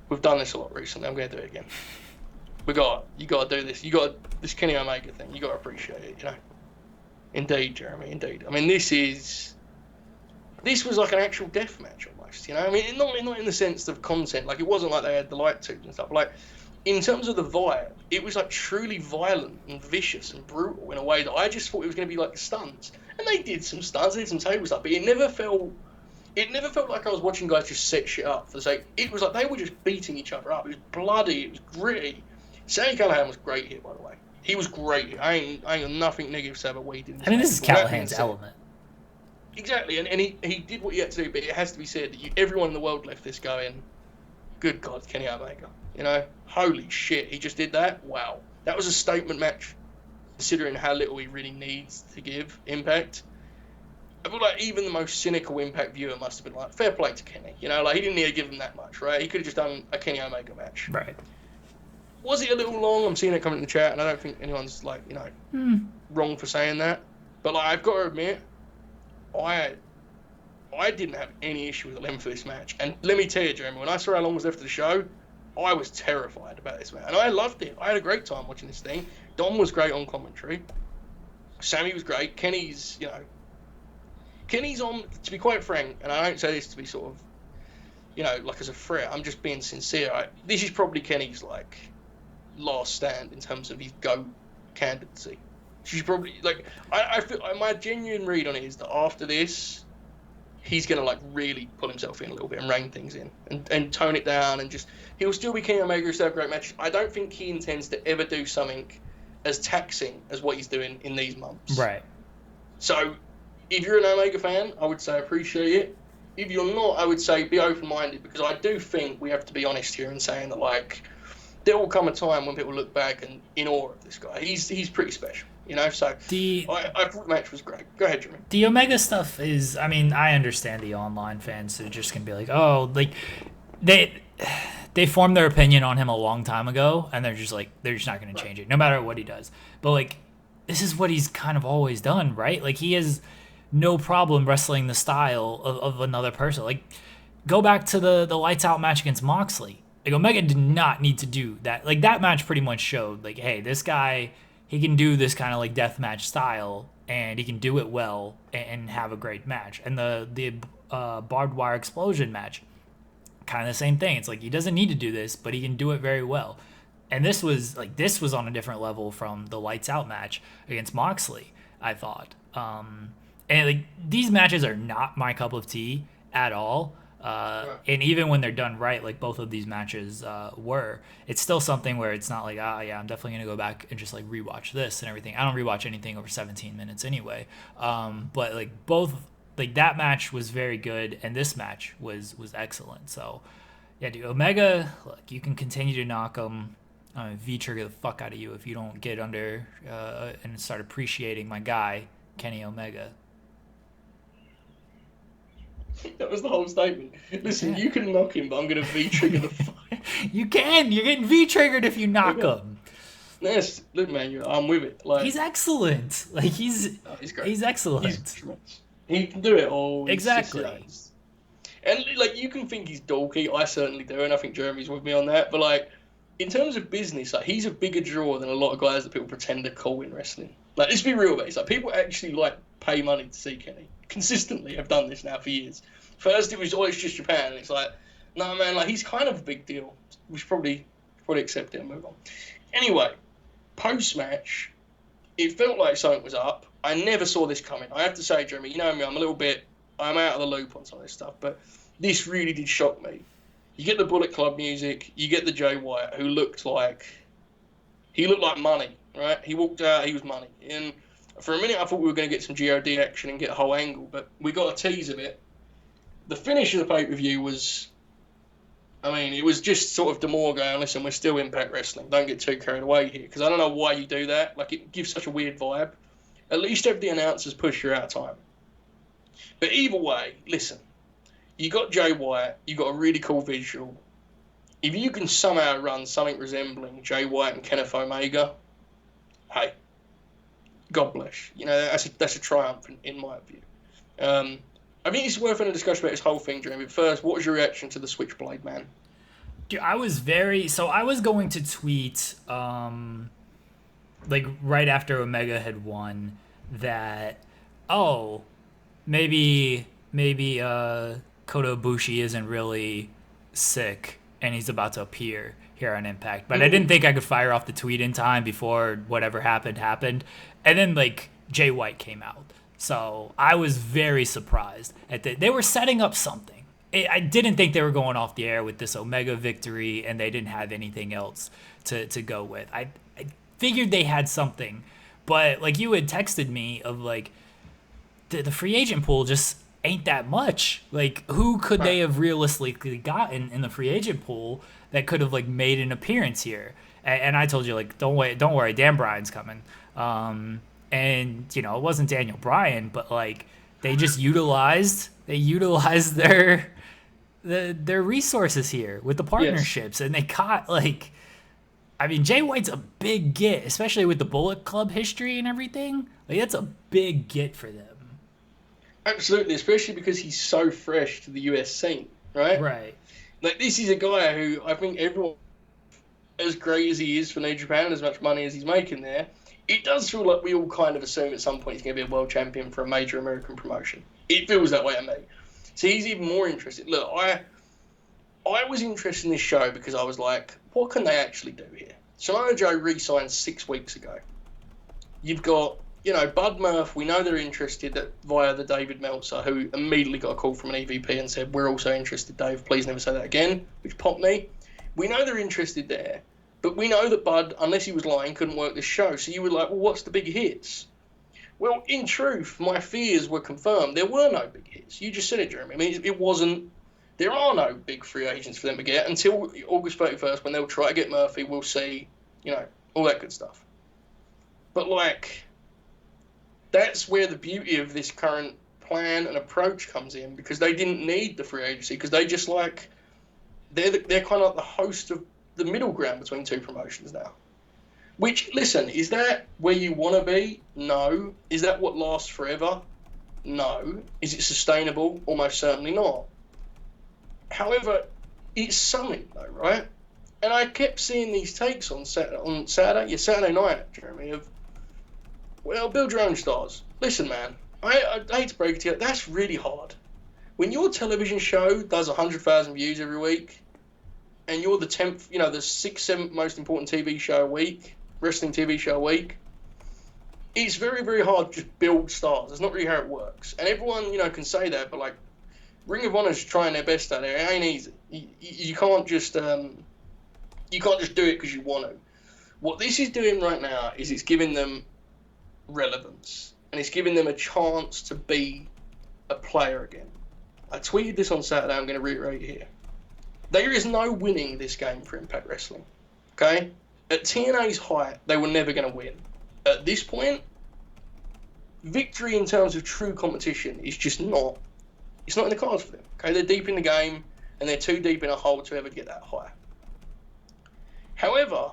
we've done this a lot recently. I'm going to do it again. You got to do this. This Kenny Omega thing. You got to appreciate it. Indeed, Jeremy. Indeed. I mean, this was like an actual death match almost. I mean, not in the sense of content. Like, it wasn't like they had the light tubes and stuff. Like, in terms of the vibe, it was like truly violent and vicious and brutal in a way that I just thought it was going to be like stunts. And they did some stunts, they did some table stuff, but it never felt like I was watching guys just set shit up for the sake. It was like they were just beating each other up. It was bloody, it was gritty. Sami Callihan was great here, by the way. He was great. I ain't got nothing negative to say about what he did. I mean, this is Callahan's element. Exactly, and he did what he had to do, but it has to be said that everyone in the world left this going, good God, Kenny Omega. Holy shit, he just did that? Wow. That was a statement match, considering how little he really needs to give Impact. I feel like even the most cynical Impact viewer must have been like, fair play to Kenny. He didn't need to give him that much, right? He could have just done a Kenny Omega match. Right. Was it a little long? I'm seeing it coming in the chat, and I don't think anyone's, wrong for saying that. But, I've got to admit, I didn't have any issue with the length of this match. And let me tell you, Jeremy, when I saw how long was left of the show, I was terrified about this match. And I loved it. I had a great time watching this thing. Dom was great on commentary. Sammy was great. Kenny's on, to be quite frank, and I don't say this to be sort of, as a threat, I'm just being sincere. This is probably Kenny's, last stand in terms of his GOAT candidacy. She's probably, I feel, my genuine read on it is that after this, he's going to, really pull himself in a little bit and rein things in and tone it down, and just, he'll still be Kenny Omega, he'll still have great matches. I don't think he intends to ever do something as taxing as what he's doing in these months. Right. So, if you're an Omega fan, I would say appreciate it. If you're not, I would say be open-minded, because I do think we have to be honest here in saying that, there will come a time when people look back and in awe of this guy. He's pretty special, so I thought the match was great. Go ahead, Jimmy. The Omega stuff is, I mean, I understand the online fans who are just going to be like, oh, they formed their opinion on him a long time ago, and they're just not going to change it, no matter what he does. But, this is what he's kind of always done, right? He has no problem wrestling the style of another person. Go back to the Lights Out match against Moxley. Omega did not need to do that. That match pretty much showed, hey, this guy, he can do this kind of, deathmatch style, and he can do it well and have a great match. And the barbed wire explosion match, kind of the same thing. It's he doesn't need to do this, but he can do it very well. And this was on a different level from the Lights Out match against Moxley, I thought. And these matches are not my cup of tea at all. And even when they're done right, both of these matches were, it's still something where it's not I'm definitely going to go back and just rewatch this and everything. I don't rewatch anything over 17 minutes anyway. But both, that match was very good, and this match was excellent. So Yeah, dude. Omega, look, you can continue to knock him. V-trigger the fuck out of you if you don't get under and start appreciating my guy, Kenny Omega. That was the whole statement. Listen, you can knock him, but I'm going to V-trigger the fuck. You can. You're getting V-triggered if you knock him. Yes, look, man, I'm with it. Like, he's excellent. Like he's great. He's excellent. He can do it all. Exactly. And like, you can think he's dorky. I certainly do, and I think Jeremy's with me on that. But like, in terms of business, like, he's a bigger draw than a lot of guys that people pretend are cool in wrestling. Like, let's be real, mate. Like, people actually like pay money to see Kenny. Consistently have done this now for years. First, it was always just Japan, and it's like, no, man, like, he's kind of a big deal. We should probably accept it and move on. Anyway, post-match, it felt like something was up. I never saw this coming. I have to say, Jeremy, you know me, I'm out of the loop on some of this stuff, but this really did shock me. You get the Bullet Club music, you get the Jay White, who looked like money, right? He walked out, he was money. And for a minute, I thought we were going to get some GOD action and get a whole angle, but we got a tease of it. The finish of the pay-per-view was, it was just sort of D'Amore going, listen, we're still Impact Wrestling. Don't get too carried away here, because I don't know why you do that. Like, it gives such a weird vibe. At least have the announcers push you out of time. But either way, listen, you got Jay White, you got a really cool visual. If you can somehow run something resembling Jay White and Kenneth Omega, hey, God bless. You know, that's a triumph in my view. I think it's worth having a discussion about this whole thing, Jeremy. But first, what was your reaction to the Switchblade man? Dude, I was going to tweet, like right after Omega had won, that, maybe Kota Ibushi isn't really sick and he's about to appear here on Impact. But I didn't think I could fire off the tweet in time before whatever happened. And then, like, Jay White came out. So I was very surprised at that. They were setting up something. I didn't think they were going off the air with this Omega victory, and they didn't have anything else to go with. I figured they had something. But, like, you had texted me of, like, the free agent pool just ain't that much. Like, who could they have realistically gotten in the free agent pool that could have, like, made an appearance here? And I told you, like, don't worry, Dan Bryan's coming. And, you know, it wasn't Daniel Bryan, but, like, they just utilized their resources here with the partnerships. Yes. And they caught, like, Jay White's a big get, especially with the Bullet Club history and everything. Like, that's a big get for them. Absolutely, especially because he's so fresh to the US scene, right? Right. Like, this is a guy who I think everyone, as great as he is for New Japan and as much money as he's making there, it does feel like we all kind of assume at some point he's going to be a world champion for a major American promotion. It feels that way to me. So he's even more interested. Look, I was interested in this show because I was like, what can they actually do here? Samoa Joe re-signed 6 weeks ago. You've got, you know, Bud Murph, we know they're interested via the David Meltzer, who immediately got a call from an EVP and said, we're also interested, Dave, please never say that again, which popped me. We know they're interested there, but we know that Bud, unless he was lying, couldn't work this show. So you were like, well, what's the big hits? Well, in truth, my fears were confirmed. There were no big hits. You just said it, Jeremy. It wasn't, there are no big free agents for them to get until August 31st when they'll try to get Murphy. We'll see, you know, all that good stuff. But, like, that's where the beauty of this current plan and approach comes in, because they didn't need the free agency, because they just, like, they're kind of like the host of the middle ground between two promotions now. Which, listen, is that where you want to be? No. Is that what lasts forever? No. Is it sustainable? Almost certainly not. However, it's something, though, right? And I kept seeing these takes on Saturday night, Jeremy, of, well, build your own stars. Listen, man, I hate to break it to you, that's really hard. When your television show does 100,000 views every week, and you're the 10th, you know, the 6th, 7th most important TV show a week, wrestling TV show a week, it's very, very hard to just build stars. That's not really how it works. And everyone, you know, can say that, but, like, Ring of Honor's trying their best out there. It ain't easy. You can't just do it because you want to. What this is doing right now is it's giving them relevance, and it's giving them a chance to be a player again. I tweeted this on Saturday, I'm going to reiterate here. There is no winning this game for Impact Wrestling. Okay? At TNA's height, they were never going to win. At this point, victory in terms of true competition is just not... It's not in the cards for them. Okay? They're deep in the game, and they're too deep in a hole to ever get that high. However,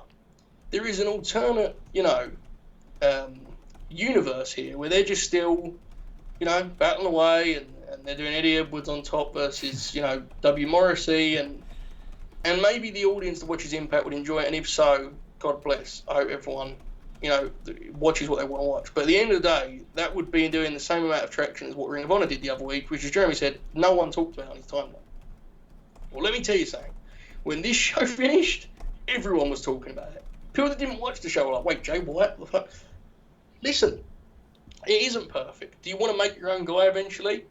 there is an alternate, universe here where they're just still, battling away, and they're doing Eddie Edwards on top versus, W. Morrissey, and maybe the audience that watches Impact would enjoy it, and if so, God bless. I hope everyone, watches what they want to watch. But at the end of the day, that would be doing the same amount of traction as what Ring of Honor did the other week, which, as Jeremy said, no one talked about on his timeline. Well, let me tell you something. When this show finished, everyone was talking about it. People that didn't watch the show were like, wait, Jay White? What the fuck? Listen, it isn't perfect. Do you want to make your own guy eventually?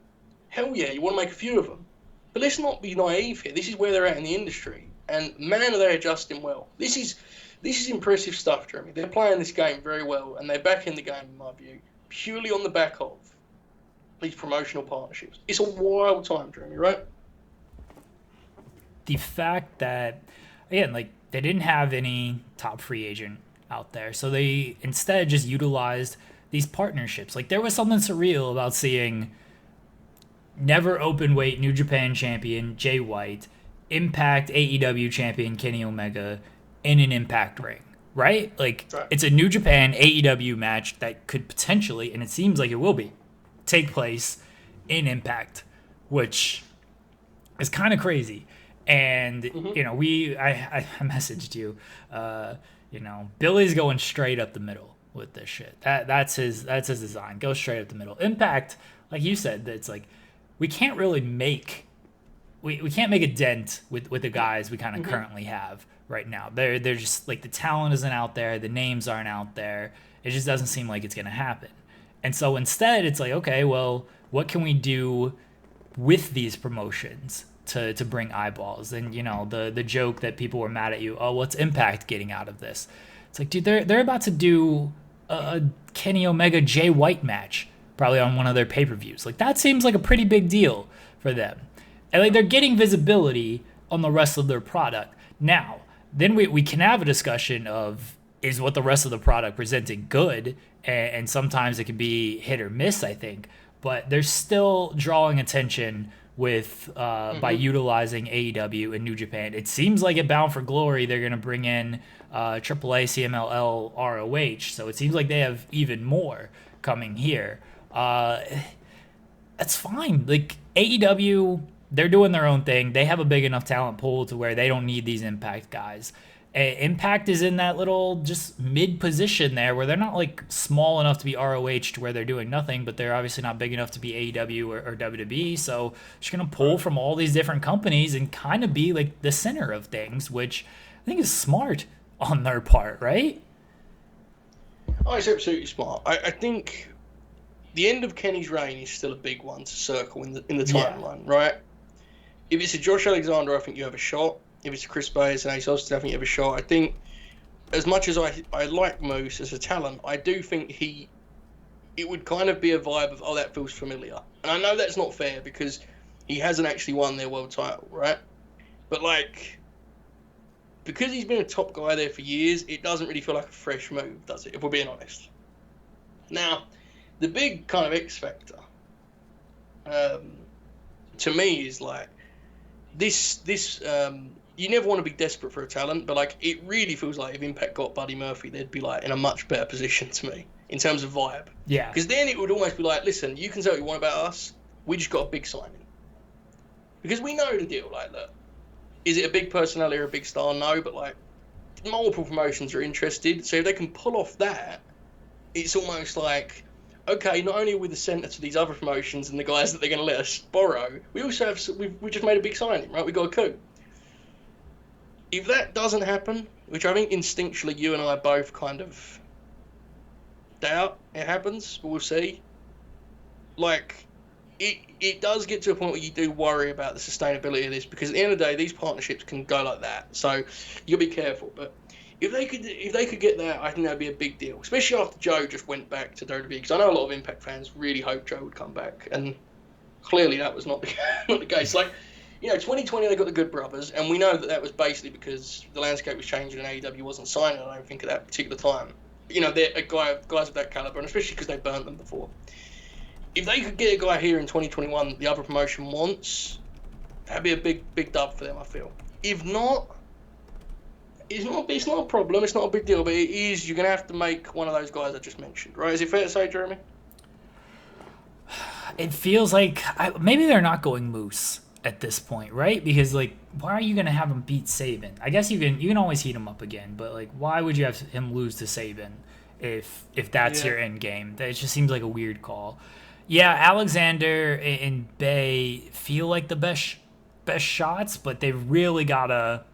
Hell yeah, you want to make a few of them. But let's not be naive here. This is where they're at in the industry. And man, are they adjusting well. This is impressive stuff, Jeremy. They're playing this game very well, and they're back in the game, in my view, purely on the back of these promotional partnerships. It's a wild time, Jeremy, right? The fact that, again, they didn't have any top free agent out there, so they instead just utilized these partnerships. There was something surreal about seeing never open weight New Japan champion Jay White, Impact AEW champion Kenny Omega in an Impact ring, right? It's a New Japan AEW match that could potentially, and it seems like it will be, take place in Impact, which is kind of crazy. And I messaged you. Billy's going straight up the middle with this shit. That's his design. Go straight up the middle. Impact, like you said, it's we can't really make we can't make a dent with the guys we kind of currently have right now. They're just the talent isn't out there, the names aren't out there. It just doesn't seem like it's gonna happen. And so instead, it's okay, well, what can we do with these promotions to bring eyeballs? And the joke that people were mad at you, oh, what's Impact getting out of this? It's dude, they're about to do a Kenny Omega Jay White match probably on one of their pay-per-views. That seems like a pretty big deal for them, and they're getting visibility on the rest of their product. Now then we can have a discussion of, is what the rest of the product presenting good, and sometimes it can be hit or miss, I think, but they're still drawing attention with by utilizing AEW and New Japan. It seems like at Bound for Glory they're going to bring in AAA, CMLL, ROH, so it seems like they have even more coming here. That's fine. AEW, they're doing their own thing. They have a big enough talent pool to where they don't need these Impact guys. Impact is in that little just mid position there where they're not small enough to be ROH to where they're doing nothing, but they're obviously not big enough to be AEW or WWE. So just going to pull from all these different companies and kind of be the center of things, which I think is smart on their part, right? Oh, it's absolutely smart. I think the end of Kenny's reign is still a big one to circle in the timeline, right? If it's a Josh Alexander, I think you have a shot. If it's Chris Bayes and Ace Austin, I think you have a shot. I think, as much as I like Moose as a talent, I do think it would kind of be a vibe of, oh, that feels familiar. And I know that's not fair because he hasn't actually won their world title, right? But because he's been a top guy there for years, it doesn't really feel like a fresh move, does it, if we're being honest? Now, the big kind of X factor, to me, is this you never want to be desperate for a talent, but it really feels like if Impact got Buddy Murphy, they'd be in a much better position to me in terms of vibe. Yeah. Because then it would almost be listen, you can say what you want about us, we just got a big signing. Because we know the deal. Look, is it a big personality or a big star? No, but multiple promotions are interested. So if they can pull off that, it's almost okay, not only are we the centre to these other promotions and the guys that they're going to let us borrow, we also have, we just made a big signing, right? We got a coup. If that doesn't happen, which I think instinctually you and I both kind of doubt it happens, but we'll see. It does get to a point where you do worry about the sustainability of this, because at the end of the day, these partnerships can go like that. So you'll be careful. But if they could get that, I think that'd be a big deal, especially after Joe just went back to WWE. Because I know a lot of Impact fans really hoped Joe would come back, and clearly that was not the case. 2020 they got the Good Brothers, and we know that was basically because the landscape was changing and AEW wasn't signing, I don't think, at that particular time. They're guys of that caliber, and especially because they burnt them before. If they could get a guy here in 2021 that the other promotion wants, that'd be a big dub for them, I feel. If not, it's not a problem, it's not a big deal, but it is, you're going to have to make one of those guys I just mentioned, right? Is it fair to say, Jeremy? It feels like maybe they're not going Moose at this point, right? Because, like, why are you going to have him beat Saban? I guess you can always heat him up again, but, like, why would you have him lose to Saban if that's your end game? That just seems like a weird call. Yeah, Alexander and Bay feel like the best shots, but they've really gotta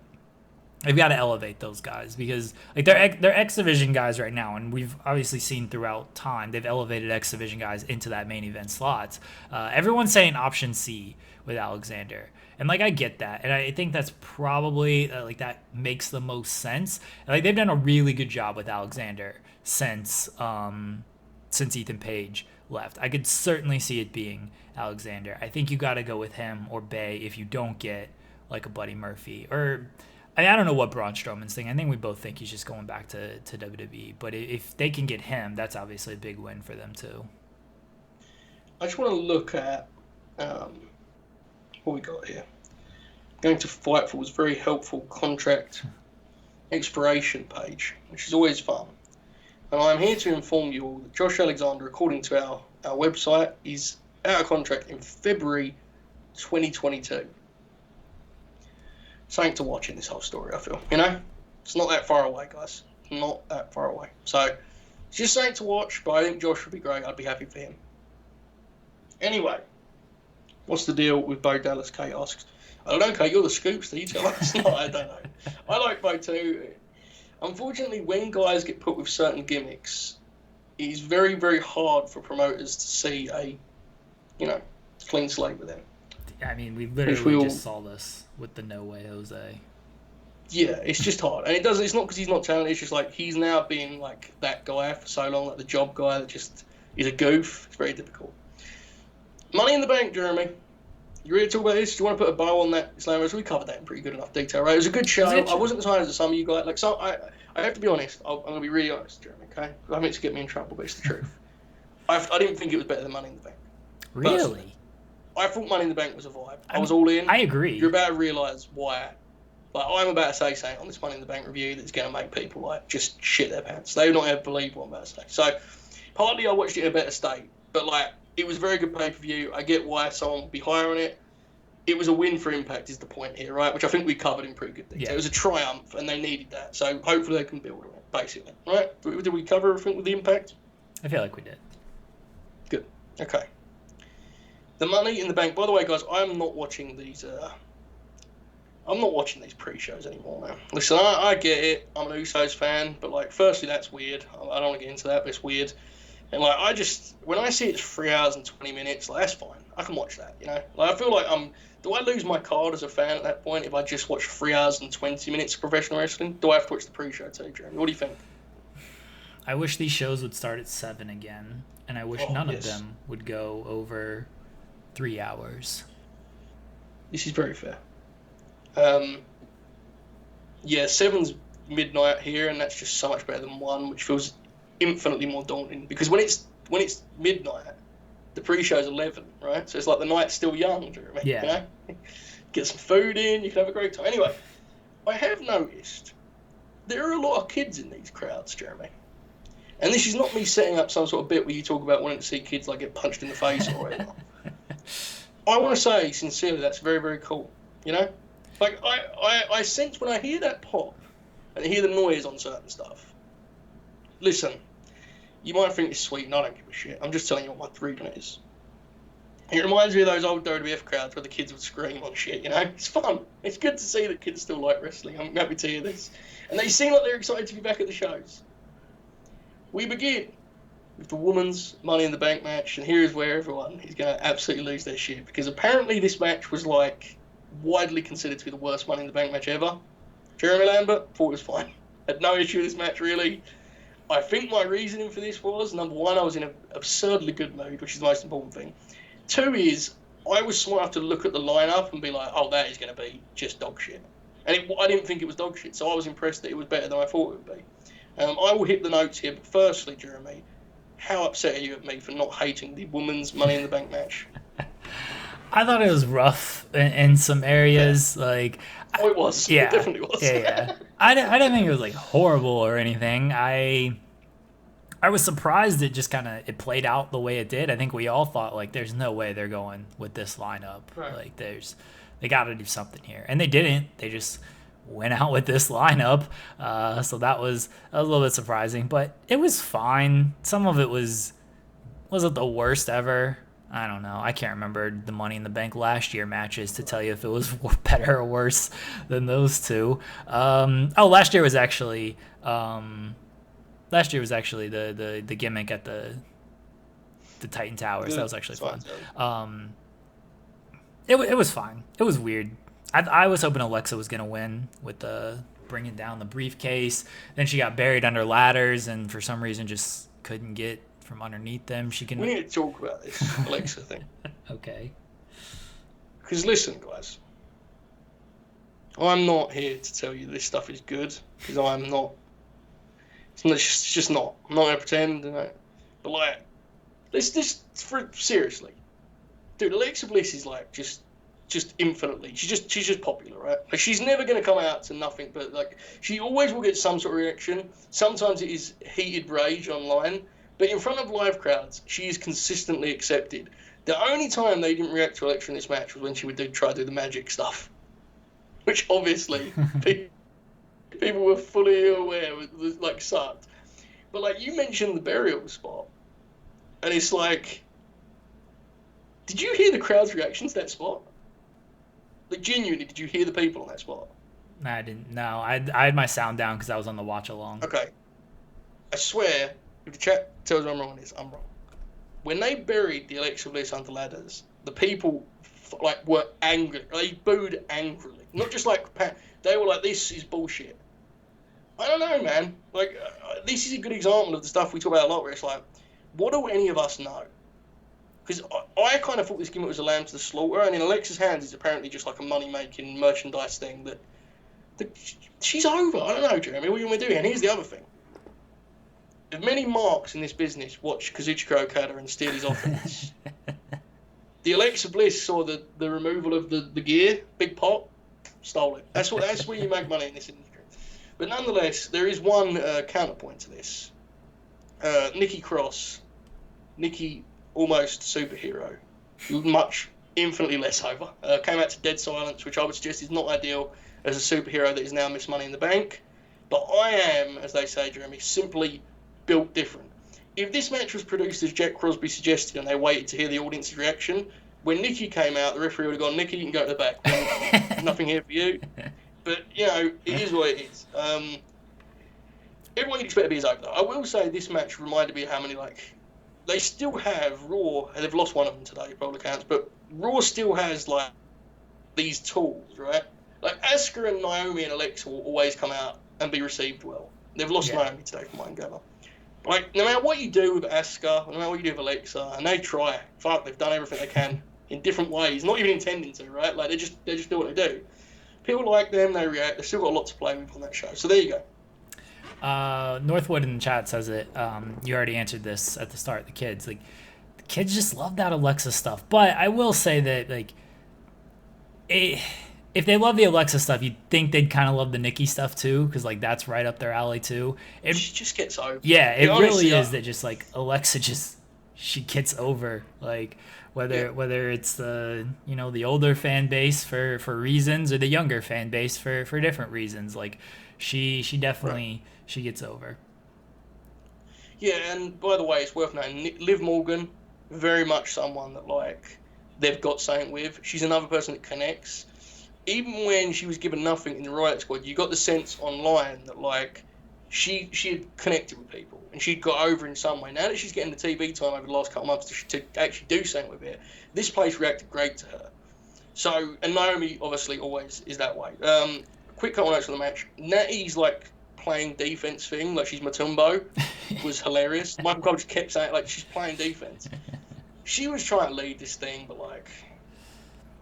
elevate those guys, because like they're X Division guys right now, and we've obviously seen throughout time they've elevated X Division guys into that main event slots. Everyone's saying option C with Alexander, and like I get that, and I think that's probably like that makes the most sense. And, like, they've done a really good job with Alexander since Ethan Page left. I could certainly see it being Alexander. I think you got to go with him or Bay if you don't get like a Buddy Murphy, or I don't know what Braun Strowman's thing. I think we both think he's just going back to WWE. But if they can get him, that's obviously a big win for them too. I just want to look at what we got here. Going to Fightful's very helpful contract expiration page, which is always fun. And I'm here to inform you all that Josh Alexander, according to our website, is out of contract in February 2022. Something to watch in this whole story, I feel. It's not that far away, guys. Not that far away. So, it's just something to watch, but I think Josh would be great. I'd be happy for him. Anyway, what's the deal with Bo Dallas? Kate asks. I don't know, Kate. You're the scoops. Do you tell us? No, I don't know. I like Bo too. Unfortunately, when guys get put with certain gimmicks, it is very, very hard for promoters to see a, clean slate with them. I mean, we literally just saw this with the No Way Jose. Yeah, it's just hard. And it's not because he's not talented, it's just like he's now being like that guy for so long, like the job guy that just is a goof. It's very difficult. Money in the Bank, Jeremy. You ready to talk about this? Do you want to put a bow on that Slammiversary? We covered that in pretty good enough detail, right? It was a good show. I wasn't as high as some of you guys. Like, so I have to be honest. I'm going to be really honest, Jeremy, okay? I mean, to get me in trouble, but it's the truth. I didn't think it was better than Money in the Bank. Really? Personally. I thought Money in the Bank was a vibe. I was all in. I agree. You're about to realise why. Like, I'm about to say something on this Money in the Bank review that's going to make people, like, just shit their pants. They would not ever believe what I'm about to say. So, partly I watched it in a better state. But, like, it was a very good pay-per-view. I get why someone would be higher on it. It was a win for Impact is the point here, right? Which I think we covered in pretty good detail. Yeah. It was a triumph, and they needed that. So, hopefully they can build on it, basically. Right? Did we cover everything with the Impact? I feel like we did. Good. Okay. The Money in the Bank. By the way, guys, I'm not watching these pre-shows anymore, man. Listen, I get it. I'm an Usos fan, but, like, firstly, that's weird. I don't want to get into that, but it's weird. And, like, when I see it's 3 hours and 20 minutes, like, that's fine. I can watch that, Like, I feel like do I lose my card as a fan at that point if I just watch 3 hours and 20 minutes of professional wrestling? Do I have to watch the pre-show too, Jeremy? What do you think? I wish these shows would start at 7 again, and I wish none of them would go over 3 hours. This is very fair. 7's midnight here, and that's just so much better than 1, which feels infinitely more daunting, because when it's midnight, the pre-show's 11, right? So it's like the night's still young, Jeremy. Yeah. Get some food in, you can have a great time. Anyway, I have noticed there are a lot of kids in these crowds, Jeremy. And this is not me setting up some sort of bit where you talk about wanting to see kids like get punched in the face or whatever. I want to say sincerely that's very, very cool. Like I sense when I hear that pop and I hear the noise on certain stuff. Listen, you might think it's sweet and I don't give a shit. I'm just telling you what my read on it is. It reminds me of those old WWF crowds where the kids would scream on shit, It's fun. It's good to see that kids still like wrestling. I'm happy to hear this. And they seem like they're excited to be back at the shows. We begin with the women's Money in the Bank match, and here is where everyone is going to absolutely lose their shit, because apparently this match was, like, widely considered to be the worst Money in the Bank match ever. Jeremy Lambert thought it was fine. Had no issue with this match, really. I think my reasoning for this was, number one, I was in an absurdly good mood, which is the most important thing. 2 is, I was smart enough to look at the lineup and be like, oh, that is going to be just dog shit. And I didn't think it was dog shit, so I was impressed that it was better than I thought it would be. I will hit the notes here, but firstly, Jeremy, how upset are you at me for not hating the women's Money in the Bank match? I thought it was rough in some areas. Like, oh, it was. Yeah, it definitely was. Yeah. I didn't think it was like horrible or anything. I was surprised it just kind of it played out the way it did. I think we all thought like, there's no way they're going with this lineup. Right. Like, they got to do something here, and they didn't. They just went out with this lineup. So that was a little bit surprising, but it was fine. Some of it wasn't the worst ever. I don't know. I can't remember the Money in the Bank last year matches to tell you if it was better or worse than those two. Last year was actually the gimmick at the Titan Towers. That was actually fun. It was fine. It was weird. I was hoping Alexa was gonna win with the bringing down the briefcase. Then she got buried under ladders and for some reason just couldn't get from underneath them. We need to talk about this Alexa thing. Okay. Because listen, guys, I'm not here to tell you this stuff is good, because I'm not. It's just not. I'm not going to pretend, you know. But like, seriously, dude, Alexa Bliss is like just infinitely. She's just popular, right? Like, she's never going to come out to nothing but like, she always will get some sort of reaction. Sometimes it is heated rage online. But in front of live crowds, she is consistently accepted. The only time they didn't react to Alexa in this match was when she would try to do the magic stuff. Which obviously people were fully aware was like sucked. But like, you mentioned the burial spot. And it's like, did you hear the crowd's reaction to that spot? Like, genuinely, did you hear the people on that spot? No, I didn't. No, I had my sound down because I was on the watch along. Okay. I swear, if the chat tells me I'm wrong on this, I'm wrong. When they buried the Alexa Bliss under ladders, the people were angry. They booed angrily. Not just like, they were like, this is bullshit. I don't know, man. Like, this is a good example of the stuff we talk about a lot, where it's like, what do any of us know? Because I kind of thought this gimmick was a lamb to the slaughter, and in Alexa's hands, it's apparently just like a money-making merchandise thing that she's over. I don't know, Jeremy. What do you want me to do? And here's the other thing. If many marks in this business watch Kazuchika Okada and steal his offense, the Alexa Bliss saw the removal of the gear, big pop, stole it. That's where you make money in this industry. But nonetheless, there is one counterpoint to this. Nikki Cross, Nikki almost superhero, infinitely less over, came out to dead silence, which I would suggest is not ideal as a superhero that is now Miss Money in the Bank. But I am, as they say, Jeremy, simply built different. If this match was produced as Jack Crosby suggested and they waited to hear the audience's reaction, when Nikki came out, the referee would have gone, Nikki, you can go to the back. Nothing here for you. But, you know, it is what it is. Everyone expected to be as over, though. I will say this match reminded me of how many, like, they still have Raw, and they've lost one of them today, by all accounts, but Raw still has, like, these tools, right? Like, Asuka and Naomi and Alexa will always come out and be received well. They've lost Naomi today from what I can gather. Like, no matter what you do with Asuka, no matter what you do with Alexa, and they try, they've done everything they can in different ways, not even intending to, right? Like, they just do what they do. People like them, they react. They've still got a lot to play with on that show. So there you go. Northwood in the chat says it. You already answered this at the start. The kids just love that Alexa stuff. But I will say that, like, if they love the Alexa stuff, you'd think they'd kind of love the Nikki stuff too, because like that's right up their alley too. She just gets over. Yeah, it really is that just like Alexa she gets over, like whether it's the the older fan base for reasons or the younger fan base for different reasons. Like she definitely she gets over. Yeah, and by the way, it's worth noting, Liv Morgan, very much someone that like they've got something with. She's another person that connects. Even when she was given nothing in the Riot Squad, you got the sense online that like she had connected with people and she'd got over in some way. Now that she's getting the TV time over the last couple of months to actually do something with it, this place reacted great to her. So, and Naomi obviously always is that way. Quick couple notes on the match. Natty's like playing defense thing, like she's Matumbo, was hilarious. Michael Cole just kept saying like she's playing defense. She was trying to lead this thing, but like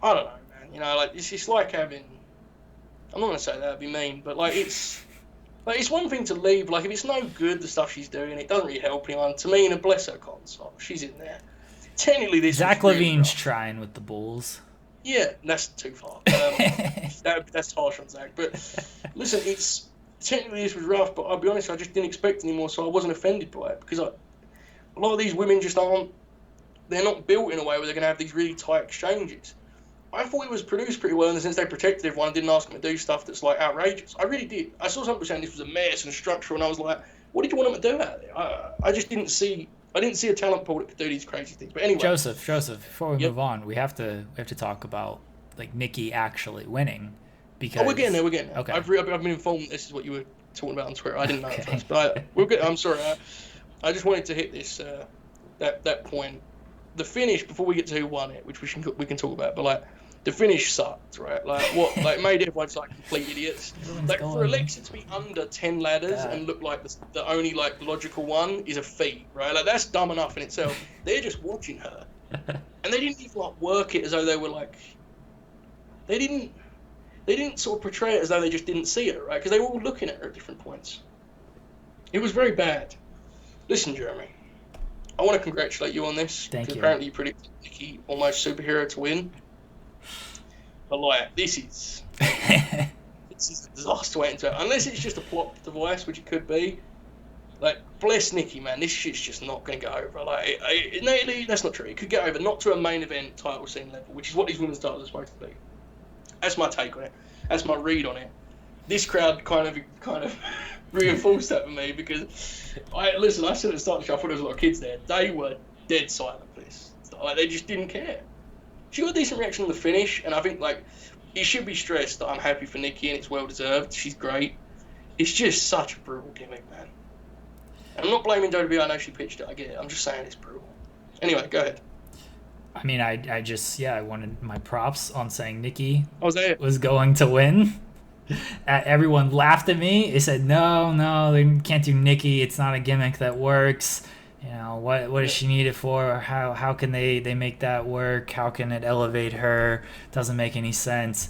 I don't know, man. You know, like it's like having. I'm not gonna say that'd be mean, but like it's one thing to leave. Like if it's no good, the stuff she's doing, it doesn't really help anyone. To me, and bless her console, she's in there. Technically, this Zach was really Levine's rough. trying with the Bulls. Yeah, that's too far. That's harsh on Zach. But listen, it's technically this was rough, but I'll be honest, I just didn't expect anymore, so I wasn't offended by it because a lot of these women just aren't. They're not built in a way where they're going to have these really tight exchanges. I thought it was produced pretty well in the sense they protected everyone and didn't ask them to do stuff that's like outrageous. I really did. I saw somebody saying this was a mess and structural, and I was like, what did you want them to do out there? I just didn't see. I didn't see a talent pool that could do these crazy things. But anyway, Joseph, before we move on, we have to talk about like Nikki actually winning because we're getting there. Okay. I've been informed this is what you were talking about on Twitter. I didn't know at first, but we're good. I'm sorry. I just wanted to hit this that point. The finish before we get to who won it, which we can talk about, but like. The finish sucked, right? Like what? Like made everyone like complete idiots. Like for Alexa to be under 10 ladders and look like the only like logical one is a feat, right? Like that's dumb enough in itself. They're just watching her, and they didn't even like work it as though they were like. They didn't sort of portray it as though they just didn't see her, right? Because they were all looking at her at different points. It was very bad. Listen, Jeremy, I want to congratulate you on this. Thank you. Apparently, you predicted Nikki almost superhero to win. But like, this is a disaster waiting to happen. Unless it's just a plot device, which it could be. Like, bless Nikki, man. This shit's just not going to go over. Like, that's not true. It could get over, not to a main event title scene level, which is what these women's titles are supposed to be. That's my take on it. That's my read on it. This crowd kind of reinforced that for me because I said at the start of the show, I thought there was a lot of kids there. They were dead silent for this. Like, they just didn't care. She got a decent reaction on the finish, and I think like it should be stressed that I'm happy for Nikki and it's well deserved. She's great. It's just such a brutal gimmick, man. And I'm not blaming WWE. I know she pitched it. I get it. I'm just saying it's brutal. Anyway, go ahead. I mean, I wanted my props on saying Nikki was going to win. Everyone laughed at me. They said, no, they can't do Nikki. It's not a gimmick that works. You know, what does she need it for? How can they make that work? How can it elevate her? Doesn't make any sense.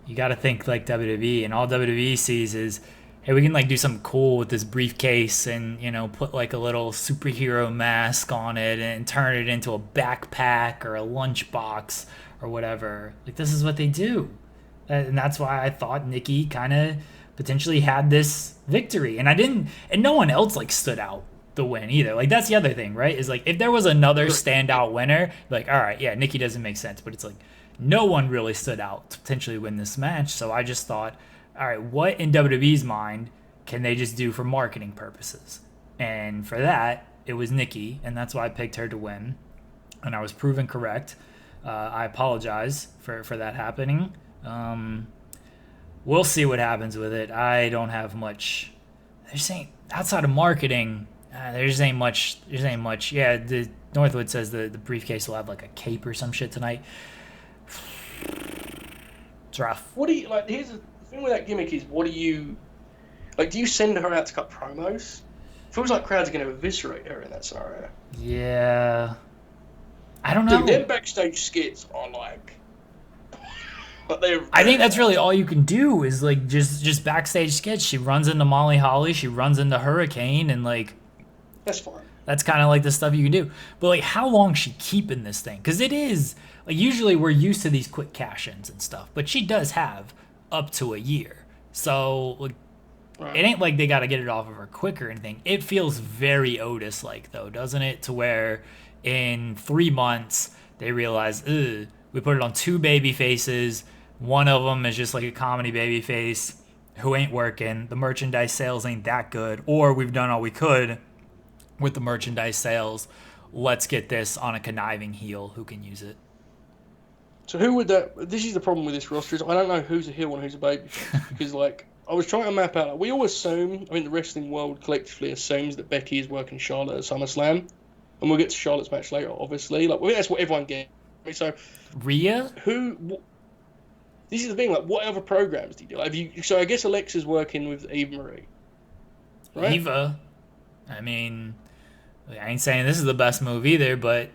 You got to think like WWE, and all WWE sees is, hey, we can like do something cool with this briefcase and, you know, put like a little superhero mask on it and turn it into a backpack or a lunchbox or whatever. Like, this is what they do. And that's why I thought Nikki kind of potentially had this victory. And no one else like stood out the win either. Like, that's the other thing, right? Is like, if there was another standout winner, like, all right, yeah, Nikki doesn't make sense, but it's like no one really stood out to potentially win this match. So I just thought, all right, what in WWE's mind can they just do for marketing purposes? And for that, it was Nikki, and that's why I picked her to win. And I was proven correct. I apologize for that happening. We'll see what happens with it. I don't have much. There's ain't outside of marketing. There just ain't much. Yeah, the Northwood says the briefcase will have like a cape or some shit tonight. It's rough. What do you like? Here's the thing with that gimmick is, what do you like? Do you send her out to cut promos? Feels like crowds are going to eviscerate her in that scenario. Yeah, I don't know. Dude, them backstage skits are like. I think that's really all you can do is like just backstage skits. She runs into Molly Holly, she runs into Hurricane, and like that's fine. That's kind of like the stuff you can do. But like, how long is she keeping this thing? Because it is like usually we're used to these quick cash-ins and stuff, but she does have up to a year. So like, It ain't like they got to get it off of her quick or anything. It feels very Otis-like though, doesn't it? To where in 3 months they realize, we put it on 2 baby faces. One of them is just like a comedy baby face who ain't working. The merchandise sales ain't that good. Or we've done all we could with the merchandise sales. Let's get this on a conniving heel who can use it. So who would that... This is the problem with this roster is I don't know who's a heel and who's a baby face. Because, like, I was trying to map out... Like, we all assume... I mean, the wrestling world collectively assumes that Becky is working Charlotte at SummerSlam. And we'll get to Charlotte's match later, obviously. Like, that's what everyone gets. So... Rhea? This is the thing, like, what other programs do you do? Like, so I guess Alexa's working with Eva Marie. Right? Eva? I mean... I ain't saying this is the best move either, but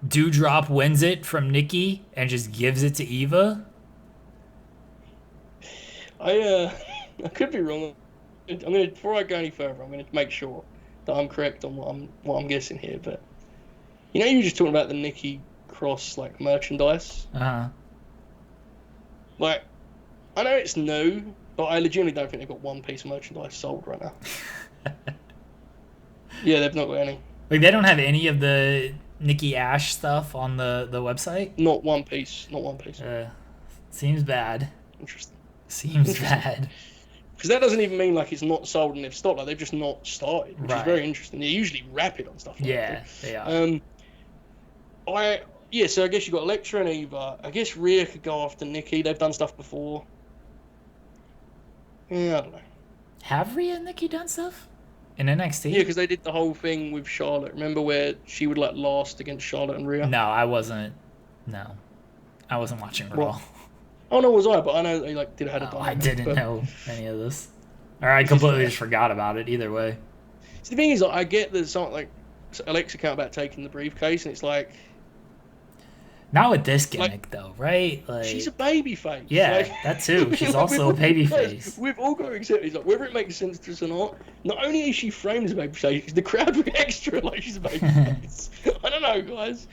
Dewdrop wins it from Nikki and just gives it to Eva. I could be wrong. Before I go any further, I'm gonna make sure that I'm correct on what I'm guessing here. But you know, you were just talking about the Nikki Cross like merchandise. Like, I know it's new, but I legitimately don't think they've got one piece of merchandise sold right now. Yeah, they've not got any. Like, they don't have any of the Nikki Ash stuff on the website? Not one piece. Not one piece. Seems bad. Interesting. Seems bad. Because that doesn't even mean like it's not sold and they've stopped. Like, they've just not started, which is very interesting. They're usually rapid on stuff like that. Yeah, they are. So I guess you've got Alexa and Eva. I guess Rhea could go after Nikki. They've done stuff before. Yeah, I don't know. Have Rhea and Nikki done stuff? In NXT? Yeah, because they did the whole thing with Charlotte. Remember where she would like last against Charlotte and Rhea? No, I wasn't. No. I wasn't watching Raw. Oh, no, was I? But I know they like did have a dynamic. I didn't know any of this. Or I completely just forgot about it either way. So the thing is, like, I get there's something like Alexa account about taking the briefcase, and it's like... Not with this gimmick, though, right? Like, she's a babyface. Yeah, like, that too. She's also a babyface. We've all got to accept it. Like, whether it makes sense to us or not only is she framed as a babyface, the crowd reacts to her like she's a babyface. I don't know, guys.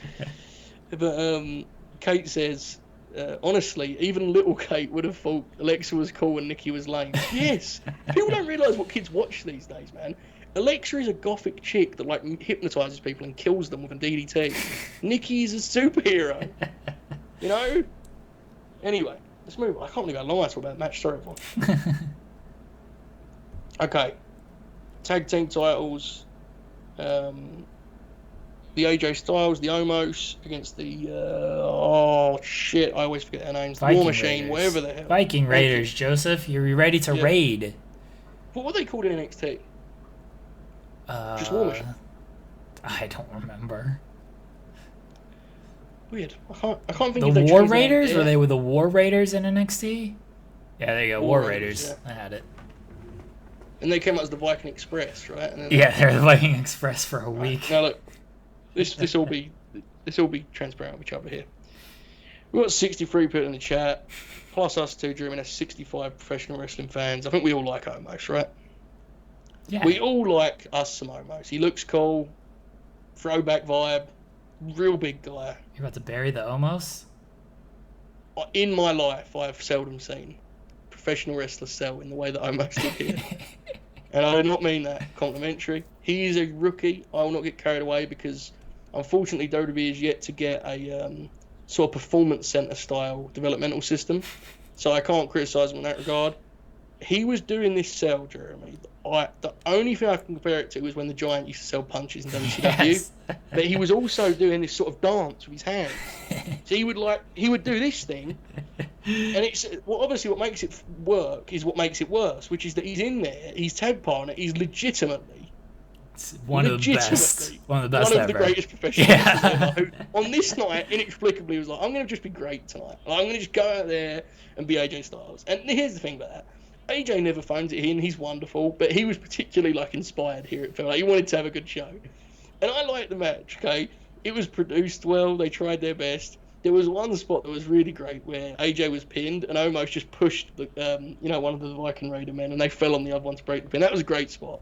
But Kate says, honestly, even little Kate would have thought Alexa was cool and Nikki was lame. Yes. People don't realise what kids watch these days, man. Alexa is a gothic chick that like hypnotizes people and kills them with a DDT. Nikki is a superhero. You know? Anyway, let's move on. I can't believe how long I talk about match. Sorry, everyone. Okay. Tag team titles. The AJ Styles, the Omos against the I always forget their names. Viking War Machine, Raiders. whatever the hell. Viking Raiders, Joseph. You're ready to raid. What were they called in NXT? Just War Machine. I don't remember. Weird. I can't think the if they War changed Raiders? their- Were they with the War Raiders in NXT? Yeah, there you go. War Raiders. Yeah. I had it. And they came out as the Viking Express, right? And then Yeah, they're the Viking Express for a week. Now look, this all be transparent with each other here. We've got 63 people in the chat, plus us two, Drew, and that's 65 professional wrestling fans. I think we all like Omos, right? Yeah. We all like us some Omos. He looks cool, throwback vibe, real big guy. You're about to bury the Omos? In my life, I've seldom seen professional wrestlers sell in the way that Omos did here. And I do not mean that complimentary. He is a rookie. I will not get carried away because, unfortunately, WWE is yet to get a sort of performance center style developmental system. So I can't criticise him in that regard. He was doing this sell, Jeremy. The only thing I can compare it to is when the Giant used to sell punches in WCW. Yes. But he was also doing this sort of dance with his hands. So he would do this thing, and it's obviously what makes it work is what makes it worse, which is that he's in there, he's tag partner, he's legitimately one of the best one of ever. the greatest professionals ever. Who, on this night, inexplicably was like, I'm going to just be great tonight. Like, I'm going to just go out there and be AJ Styles. And here's the thing about that. AJ never phones it in, he's wonderful, but he was particularly like inspired here. It felt like he wanted to have a good show. And I liked the match, okay? It was produced well, they tried their best. There was one spot that was really great where AJ was pinned and almost just pushed the, one of the Viking Raider men, and they fell on the other one to break the pin. That was a great spot.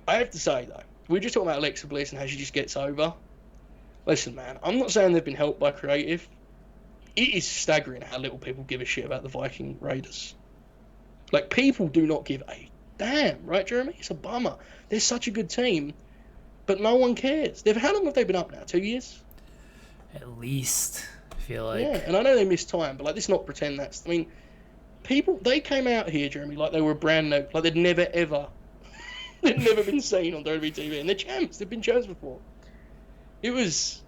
I have to say, though, we're just talking about Alexa Bliss and how she just gets over. Listen, man, I'm not saying they've been helped by creative. It is staggering how little people give a shit about the Viking Raiders. Like, people do not give a damn, right, Jeremy? It's a bummer. They're such a good team, but no one cares. How long have they been up now? 2 years? At least, I feel like. Yeah, and I know they missed time, but, like, let's not pretend that's... I mean, people, they came out here, Jeremy, like they were brand new. Like, they'd never, ever... they'd never been seen on WWE TV, and they're champs. They've been champs before. It was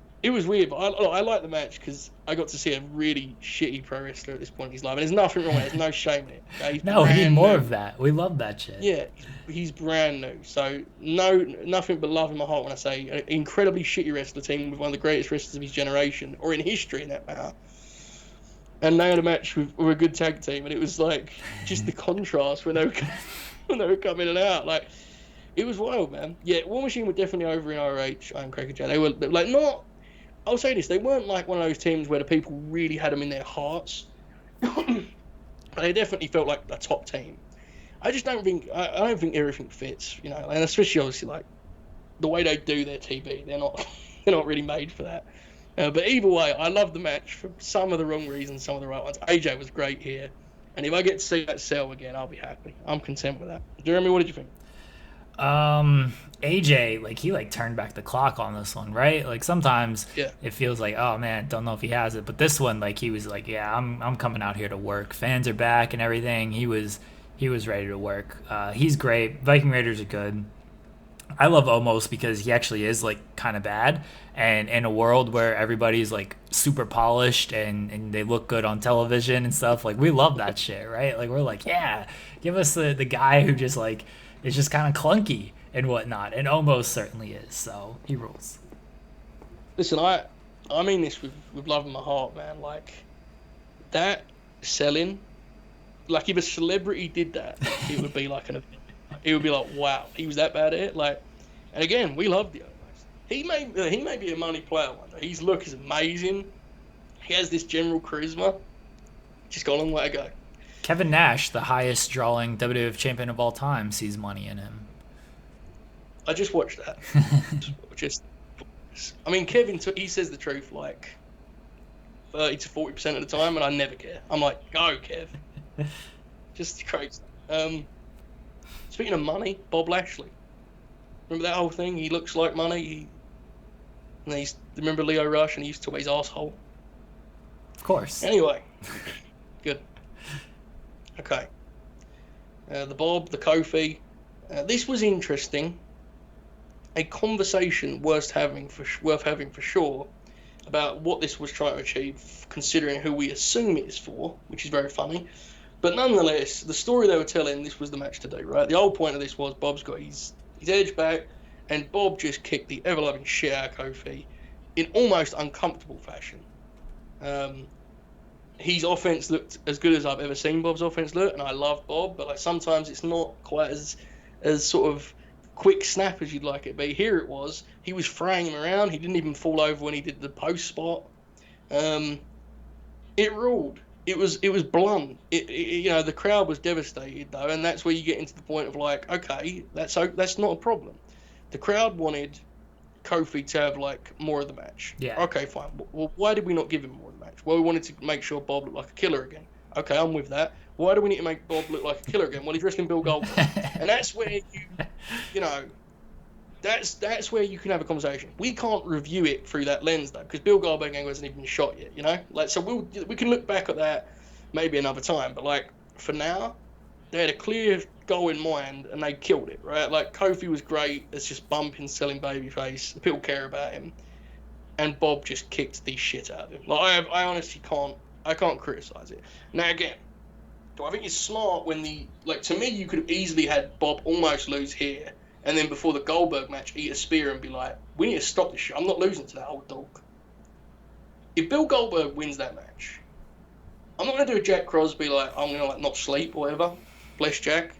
weird, but I like the match because I got to see a really shitty pro wrestler at this point in his life, and there's nothing wrong with it. There's no shame in it. Okay? No, we need more of that. We love that shit. Yeah, he's brand new, so nothing but love in my heart when I say an incredibly shitty wrestler team with one of the greatest wrestlers of his generation, or in history, in that matter. And they had a match with a good tag team, and it was like just the contrast when they were coming in and out, like. It was wild, man. Yeah, War Machine were definitely over in ROH and Cracker Jack. They were like not. I'll say this: they weren't like one of those teams where the people really had them in their hearts. They definitely felt like a top team. I just don't think I don't think everything fits, you know, and especially obviously like the way they do their TV, they're not they're not really made for that. But either way, I love the match for some of the wrong reasons, some of the right ones. AJ was great here, and if I get to see that cell again, I'll be happy. I'm content with that. Jeremy, what did you think? AJ, like he like turned back the clock on this one, right? Like sometimes it feels like, oh man, don't know if he has it, but this one, like he was like, yeah, I'm coming out here to work. Fans are back and everything. He was ready to work. He's great. Viking Raiders are good. I love Omos because he actually is like kind of bad, and in a world where everybody's like super polished and they look good on television and stuff, like we love that shit, right? Like we're like, yeah, give us the guy who just like is just kind of clunky and whatnot, and Omos certainly is, so he rules. Listen, I mean this with love in my heart, man. Like that selling, like if a celebrity did that, it would be like it would be like, wow, he was that bad at it. Like, and again, we love the Omos. He may be a money player one day. His look is amazing. He has this general charisma. Just got a long way to go. Kevin Nash, the highest drawing WWF champion of all time, sees money in him. I just watched that. I mean, Kevin, he says the truth like 30 to 40% of the time, and I never care. I'm like, go, Kev. Just crazy. Speaking of money, Bob Lashley. Remember that whole thing? He looks like money. Remember Leo Rush, and he used to talk about his asshole. Of course. Anyway, good. Okay. The Bob, the Kofi. This was interesting. A conversation worth having for sure about what this was trying to achieve, considering who we assume it is for, which is very funny. But nonetheless, the story they were telling, this was the match to do, right? The whole point of this was Bob's got his edge back, and Bob just kicked the ever-loving shit out of Kofi in almost uncomfortable fashion. His offense looked as good as I've ever seen Bob's offense look, and I love Bob, but like sometimes it's not quite as sort of quick snap as you'd like it be. Here it was. He was fraying him around. He didn't even fall over when he did the post spot. It ruled. It was blunt. You know, the crowd was devastated though, and that's where you get into the point of like, okay, that's not a problem. The crowd wanted Kofi to have like more of the match. Yeah. Okay, fine. Well, why did we not give him more of the match? Well, we wanted to make sure Bob looked like a killer again. Okay, I'm with that. Why do we need to make Bob look like a killer again? Well, he's wrestling Bill Goldberg, and that's where you know, that's where you can have a conversation. We can't review it through that lens though, because Bill Goldberg angle hasn't even been shot yet. You know, like so we can look back at that maybe another time, but like for now, they had a clear goal in mind and they killed it. Right, like Kofi was great. It's just bumping, selling babyface. People care about him, and Bob just kicked the shit out of him. Like I honestly can't criticize it. Now again, do I think it's smart when to me you could have easily had Bob almost lose here, and then before the Goldberg match eat a spear and be like, we need to stop this shit. I'm not losing to that old dog. If Bill Goldberg wins that match, I'm not gonna do a Jack Crosby like I'm gonna like not sleep or whatever. Bless Jack.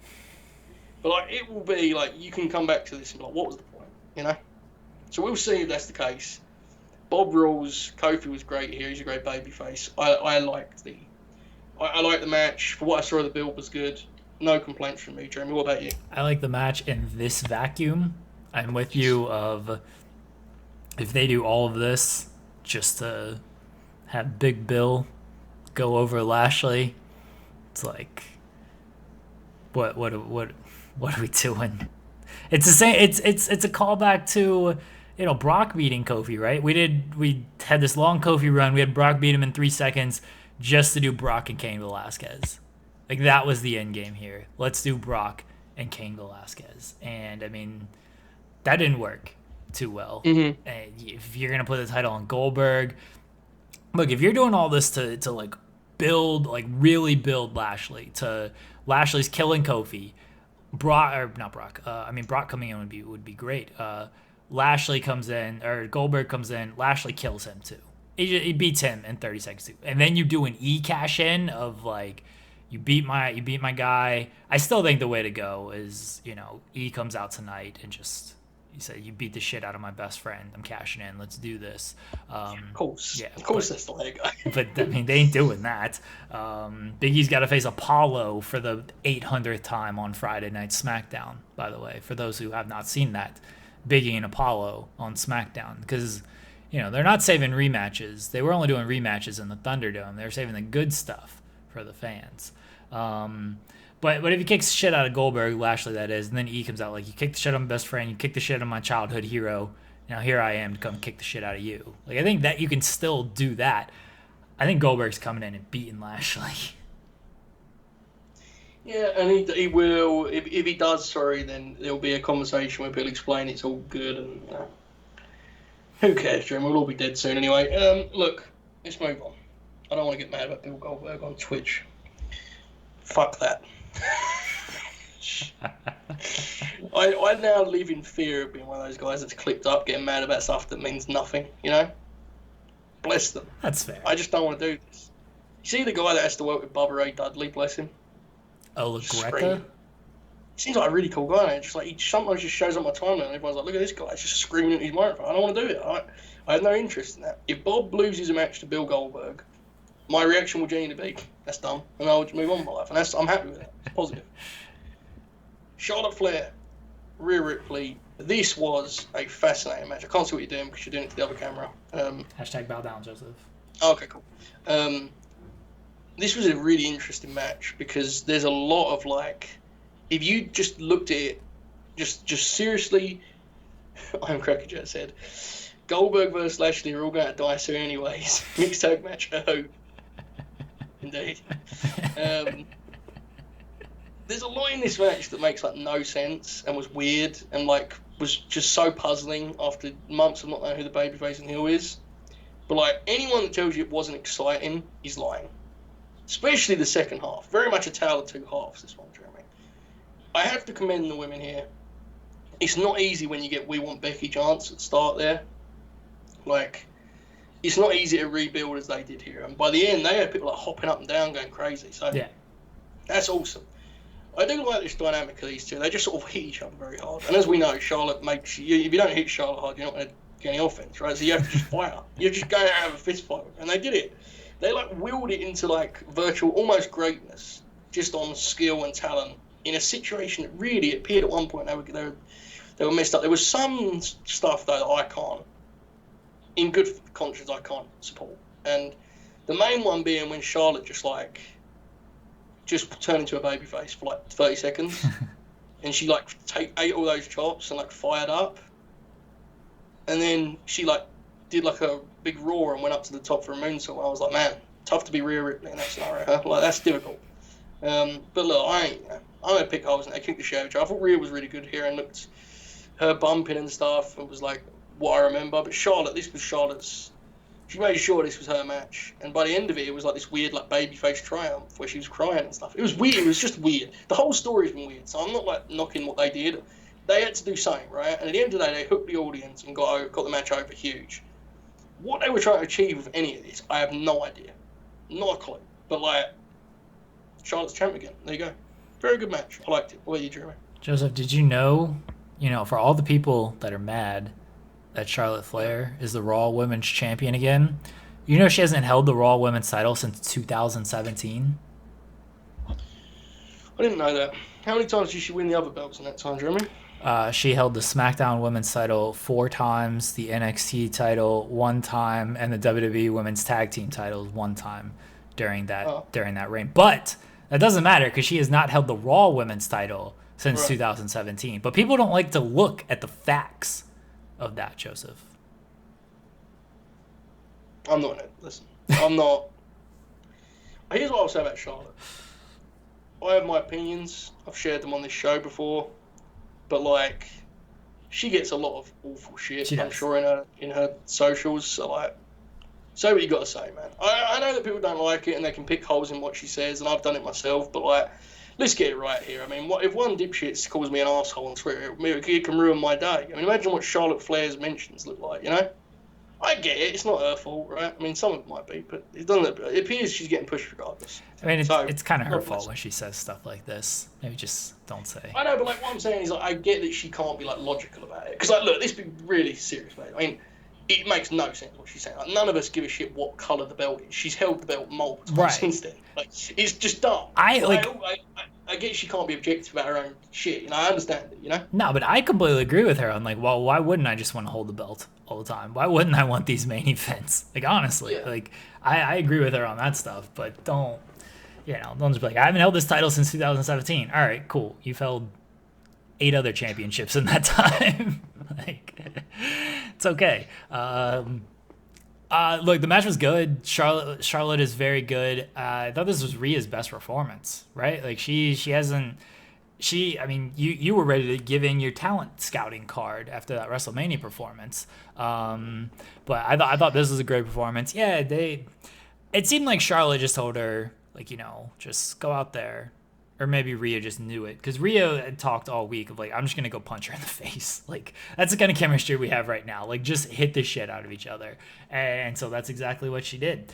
But like it will be like you can come back to this and be like, what was the point? You know? So we'll see if that's the case. Bob rules. Kofi was great here. He's a great babyface. I liked the match. For what I saw of the build was good. No complaints from me, Jeremy. What about you? I like the match in this vacuum. I'm with you of if they do all of this just to have Big Bill go over Lashley, it's like what are we doing? It's the same. It's a callback to Brock beating Kofi, right? We had this long Kofi run. We had Brock beat him in 3 seconds just to do Brock and Cain Velasquez. Like that was the end game here. Let's do Brock and Cain Velasquez. And I mean, that didn't work too well. Mm-hmm. And if you're gonna put the title on Goldberg, look, if you're doing all this to like build, like really build Lashley, to Lashley's killing Kofi, Brock coming in would be great. Lashley comes in, or Goldberg comes in, Lashley kills him too. He beats him in 30 seconds too. And then you do an cash in of like, you beat my guy. I still think the way to go is, E comes out tonight and just, You say, you beat the shit out of my best friend. I'm cashing in. Let's do this. Of course. Yeah, of course that's the way to go. But, I mean, they ain't doing that. Big E's got to face Apollo for the 800th time on Friday Night SmackDown, by the way, for those who have not seen that. Big E and Apollo on SmackDown. Because, they're not saving rematches. They were only doing rematches in the Thunderdome. They were saving the good stuff for the fans. But if he kicks shit out of Goldberg, Lashley that is, and then E comes out like, you kicked the shit out of my best friend, you kicked the shit out of my childhood hero, now here I am to come kick the shit out of you. Like, I think that you can still do that. I think Goldberg's coming in and beating Lashley. Yeah, and he will. If he does, then there'll be a conversation where people explain it's all good and who cares, Jim? We'll all be dead soon anyway. Look, let's move on. I don't want to get mad about Bill Goldberg on Twitch. Fuck that. I now live in fear of being one of those guys that's clipped up getting mad about stuff that means nothing, Bless them. That's fair. I just don't want to do this. You see the guy that has to work with Bubba Ray Dudley, bless him? Oh, LaGreca? He seems like a really cool guy. Just like he sometimes just shows up my timeline and everyone's like, look at this guy, he's just screaming at his microphone. I don't want to do it. I have no interest in that. If Bob loses a match to Bill Goldberg, my reaction will genuinely be, that's dumb, and I'll just move on with my life. And I'm happy with that. It's positive. Charlotte Flair, Rhea Ripley. This was a fascinating match. I can't see what you're doing because you're doing it to the other camera. Hashtag bow down, Joseph. Okay, cool. This was a really interesting match because there's a lot of if you just looked at it, just seriously, I'm Cracker Jet said, Goldberg versus Lashley are all going to die soon anyways. Mixed tag match, I hope. Indeed. There's a lot in this match that makes no sense and was weird and was just so puzzling after months of not knowing who the babyface and heel is. But anyone that tells you it wasn't exciting is lying. Especially the second half. Very much a tale of two halves, this one, Jeremy. I have to commend the women here. It's not easy when you get We Want Becky chants at the start there. It's not easy to rebuild as they did here. And by the end, they had people hopping up and down, going crazy. So yeah, that's awesome. I do like this dynamic of these two. They just sort of hit each other very hard. And as we know, Charlotte makes you, if you don't hit Charlotte hard, you're not going to get any offense, right? So you have to just fight her. You just go out and have a fist fight. And they did it. They willed it into virtual almost greatness, just on skill and talent in a situation that really appeared at one point they were messed up. There was some stuff though that I can't, in good conscience, I can't support. And the main one being when Charlotte just turned into a babyface for 30 seconds, and she ate all those chops and fired up, and then she did a big roar and went up to the top for a moonsault. I was like, man, tough to be Rhea Ripley in that scenario. Huh? That's difficult. But look, I'm gonna pick holes and they kicked the shit out of each other. I thought Rhea was really good here and looked her bumping and stuff. It was what I remember. But Charlotte, this was Charlotte's. She made sure this was her match, and by the end of it, it was this weird babyface triumph where she was crying and stuff. It was weird. It was just weird. The whole story's been weird. So I'm not knocking what they did. They had to do something, right? And at the end of the day, they hooked the audience and got the match over huge. What they were trying to achieve with any of this, I have no idea. Not a clue. But, Charlotte's champ again. There you go. Very good match. I liked it. What about you, Jeremy? Joseph, did you know, for all the people that are mad that Charlotte Flair is the Raw Women's Champion again, she hasn't held the Raw Women's title since 2017? I didn't know that. How many times did she win the other belts in that time, Jeremy? She held the SmackDown Women's title 4 times, the NXT title 1 time, and the WWE Women's Tag Team titles 1 time during that reign. But that doesn't matter because she has not held the Raw Women's title since 2017. But people don't like to look at the facts of that, Joseph. I'm not in it. Listen, I'm not. Here's what I'll say about Charlotte. I have my opinions. I've shared them on this show before. But she gets a lot of awful shit. I'm sure in her socials. So say what you got to say, man. I know that people don't like it and they can pick holes in what she says, and I've done it myself. But let's get it right here. I mean, if one dipshit calls me an asshole on Twitter, it can ruin my day. I mean, imagine what Charlotte Flair's mentions look like. I I get it. It's not her fault, right? I mean, some of it might be, but it doesn't. It appears she's getting pushed regardless. I mean, So, it's kind of her fault when she says stuff like this. Maybe just don't say. I know, but like what I'm saying is, like, I get that she can't be like logical about it. Because like, look, this be really serious, mate. I mean, it makes no sense what she's saying. Like, none of us give a shit what colour the belt is. She's held the belt multiple times since then. Like, it's just dumb. I get she can't be objective about her own shit. You know, I understand it. You know. No, but I completely agree with her. I'm like, well, why wouldn't I just want to hold the belt all the time? Why wouldn't I want these main events? Like, honestly, like I agree with her on that stuff. But don't just be like, I haven't held this title since 2017. All right, cool. You've held 8 other championships in that time. Like, it's okay. Look, the match was good. Charlotte is very good. I thought this was Rhea's best performance, right? Like I mean, you were ready to give in your talent scouting card after that WrestleMania performance. But I thought this was a great performance. Yeah, it seemed like Charlotte just told her, like, just go out there. Or maybe Rhea just knew it. Because Rhea had talked all week of, like, I'm just going to go punch her in the face. Like, that's the kind of chemistry we have right now. Like, just hit the shit out of each other. And so that's exactly what she did.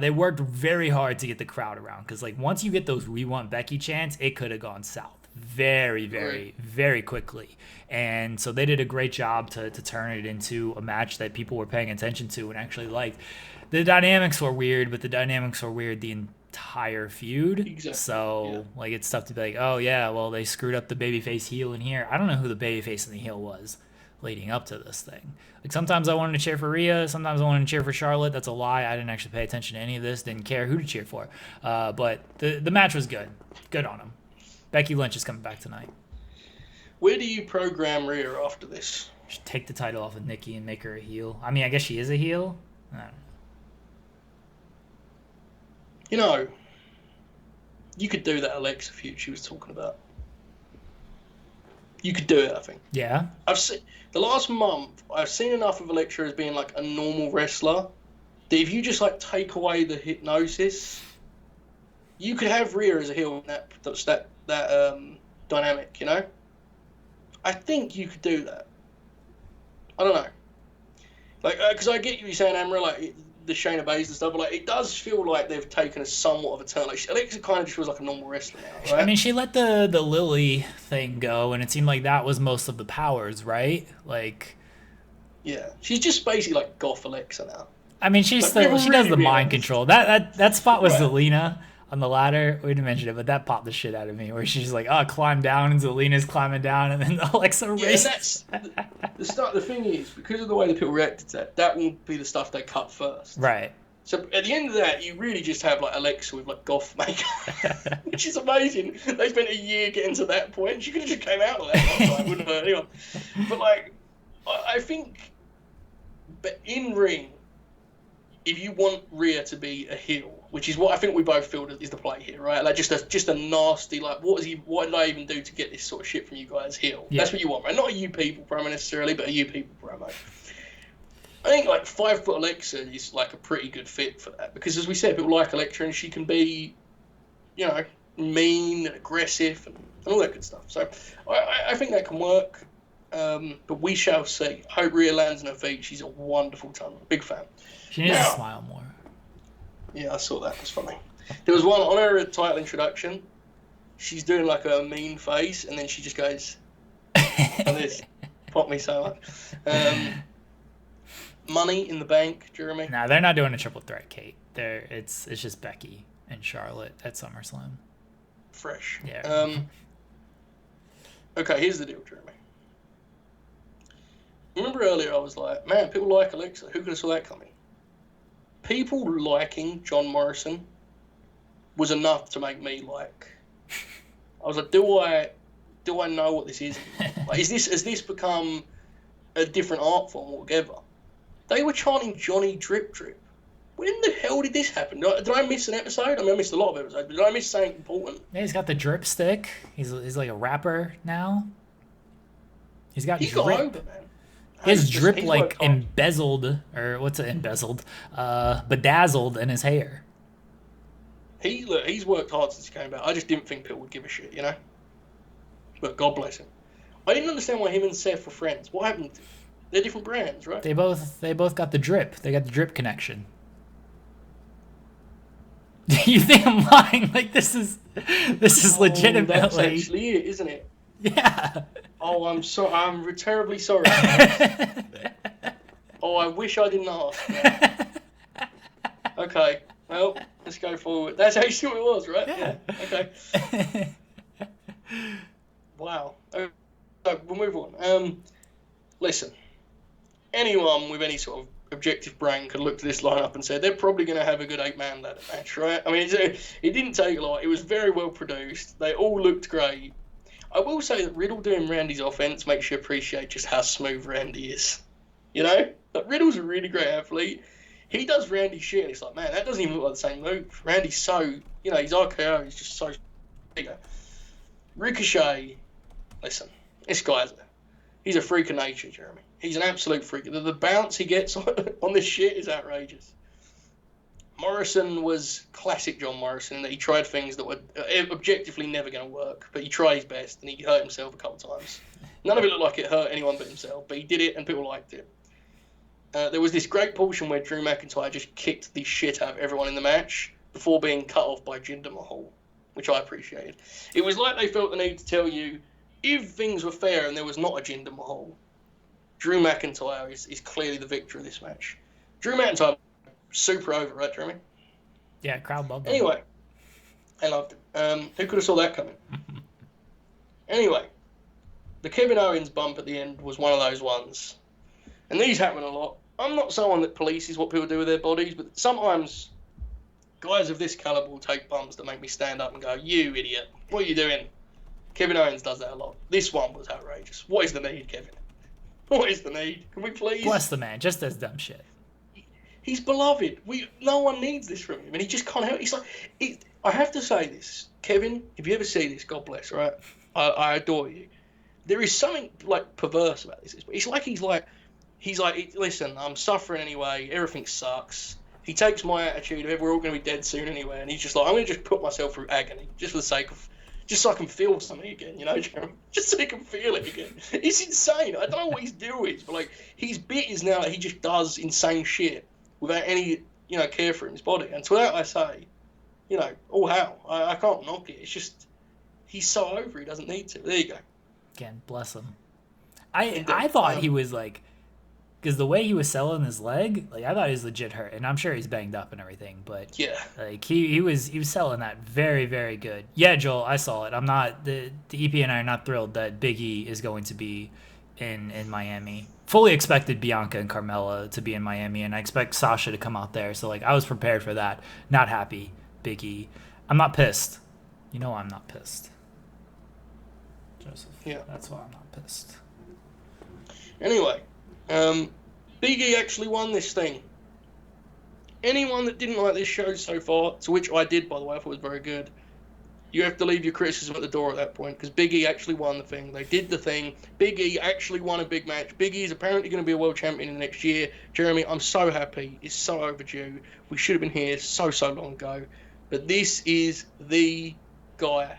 They worked very hard to get the crowd around. Because, like, once you get those "We Want Becky" chants, it could have gone south very, very, very quickly. And so they did a great job to turn it into a match that people were paying attention to and actually liked. The dynamics were weird, but the dynamics were weird the entire feud. Exactly. So like, it's tough to be like, oh yeah, well, they screwed up the babyface heel in here. I don't know who the babyface and the heel was leading up to this thing. Like, sometimes I wanted to cheer for Rhea, sometimes I wanted to cheer for Charlotte. That's a lie. I didn't actually pay attention to any of this. Didn't care who to cheer for. But the match was good. Good on them. Becky Lynch is coming back tonight. Where do you program Rhea after this? Just take the title off of Nikki and make her a heel. I mean, I guess she is a heel. I don't know. You know, you could do that Alexa feud she was talking about. You could do it, I think. Yeah. I've seen the last month. I've seen enough of Alexa as being like a normal wrestler that if you just like take away the hypnosis, you could have Rhea as a heel in that dynamic. You know, I think you could do that. I don't know, like, because I get you saying, Amra, like the Shayna Baszler stuff, but like, it does feel like they've taken a somewhat of a turn. Like, Alexa kind of just feels like a normal wrestler now, right? I mean, she let the Lily thing go, and it seemed like that was most of the powers, right? Like, yeah, she's just basically like goth Alexa now. I mean, she does the mind control. That spot was Zelina on the ladder. We didn't mention it, but that popped the shit out of me. Where she's like, "Oh, climb down," and Zelina's climbing down, and then Alexa races. Yeah, and that's the thing is, because of the way the people reacted to that will be the stuff they cut first. Right. So at the end of that, you really just have like Alexa with like goth makeup, which is amazing. They spent a year getting to that point. She could have just came out of that one time, wouldn't hurt anyone. But like, I think, but in ring, if you want Rhea to be a heel, which is what I think we both feel is the play here, right? Like, just a nasty, like, what did I even do to get this sort of shit from you guys heel? Yeah. That's what you want, right? Not a you people promo necessarily, but a you people promo. I think like 5 foot Alexa is like a pretty good fit for that, because as we said, people like Alexa and she can be, you know, mean and aggressive and all that good stuff. So I think that can work, but we shall see. I hope Rhea lands on her feet. She's a wonderful talent. Big fan. She needs to smile more. Yeah, I saw that. It was funny. There was one on her title introduction. She's doing like a mean face, and then she just goes, and this popped me so much. Money in the Bank, Jeremy. No, they're not doing a triple threat, Kate. It's just Becky and Charlotte at SummerSlam. Fresh. Yeah. Okay, here's the deal, Jeremy. Remember earlier I was like, man, people like Alexa. Who could have saw that coming? People liking John Morrison was enough to make me like. I was like, do I know what this is? Like, has this become a different art form altogether? They were chanting Johnny Drip Drip. When the hell did this happen? Did I miss an episode? I mean, I missed a lot of episodes, but did I miss something important? Yeah, he's got the drip stick. He's like a rapper now. He got over, man. His drip like embezzled, or what's it, embezzled? Bedazzled in his hair. He's worked hard since he came back. I just didn't think people would give a shit, you know? But God bless him. I didn't understand why him and Seth were friends. What happened? They're different brands, right? They both got the drip. They got the drip connection. You think I'm lying? Like this is legitimately. That's actually it, isn't it? Yeah. Oh, I'm sorry. I'm terribly sorry. Oh, I wish I didn't ask. Now. Okay. Well, let's go forward. That's actually what it was, right? Yeah. Okay. Wow. So we'll move on. Listen. Anyone with any sort of objective brain could look to this lineup and say they're probably going to have a good 8-man ladder match, right? I mean, it didn't take a lot. It was very well produced. They all looked great. I will say that Riddle doing Randy's offense makes you appreciate just how smooth Randy is. You know? Like, Riddle's a really great athlete. He does Randy's shit, and it's like, man, that doesn't even look like the same move. Randy's so, his RKO is just so bigger. Ricochet, listen, this guy's he's a freak of nature, Jeremy. He's an absolute freak. The bounce he gets on this shit is outrageous. Morrison was classic John Morrison in that he tried things that were objectively never going to work, but he tried his best and he hurt himself a couple of times. None of it looked like it hurt anyone but himself, but he did it and people liked it. There was this great portion where Drew McIntyre just kicked the shit out of everyone in the match before being cut off by Jinder Mahal, which I appreciated. It was like they felt the need to tell you, if things were fair and there was not a Jinder Mahal, Drew McIntyre is clearly the victor of this match. Drew McIntyre, super over, right, Jeremy? Yeah, crowd loved him. Anyway, I loved him. Who could have saw that coming? Anyway, the Kevin Owens bump at the end was one of those ones. And these happen a lot. I'm not someone that polices what people do with their bodies, but sometimes guys of this caliber will take bumps that make me stand up and go, you idiot, what are you doing? Kevin Owens does that a lot. This one was outrageous. What is the need, Kevin? What is the need? Can we please? Bless the man, just does dumb shit. He's beloved. No one needs this from him, and he just can't help. It's like, I have to say this, Kevin. If you ever see this, God bless. Right, I adore you. There is something like perverse about this. It's like he's like, listen, I'm suffering anyway. Everything sucks. He takes my attitude of we're all going to be dead soon anyway, and he's just like, I'm going to just put myself through agony just for the sake of. Just so I can feel something again, just so he can feel it again. It's insane. I don't know what his deal is, but like his bit is now that he just does insane shit without any, care for his body. And to that I say, oh how I can't knock it. It's just he's so over. He doesn't need to. There you go. Again, bless him. I thought he was like, because the way he was selling his leg, like I thought he was legit hurt, and I'm sure he's banged up and everything, but yeah, like he was selling that very, very good. Yeah, Joel, I saw it. I'm not the EP and I are not thrilled that Big E is going to be in Miami. Fully expected Bianca and Carmella to be in Miami, and I expect Sasha to come out there. So like I was prepared for that. Not happy, Big E. I'm not pissed. I'm not pissed. Joseph. Yeah, that's why I'm not pissed. Anyway. Big E actually won this thing. Anyone that didn't like this show so far, to which I did, by the way, I thought it was very good, you have to leave your criticism at the door at that point, because Big E actually won the thing. They did the thing. Big E actually won a big match. Big E is apparently going to be a world champion in the next year. Jeremy, I'm so happy. It's so overdue. We should have been here so long ago. But this is the guy.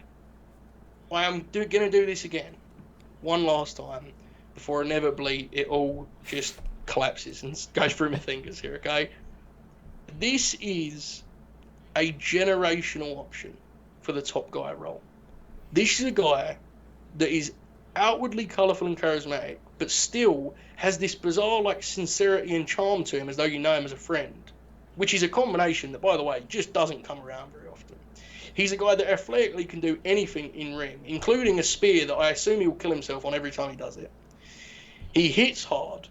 I am going to do this again. One last time. Before inevitably it all just collapses and goes through my fingers here, okay? This is a generational option for the top guy role. This is a guy that is outwardly colourful and charismatic, but still has this bizarre like sincerity and charm to him as though you know him as a friend, which is a combination that, by the way, just doesn't come around very often. He's a guy that athletically can do anything in ring, including a spear that I assume he will kill himself on every time he does it. He hits hard.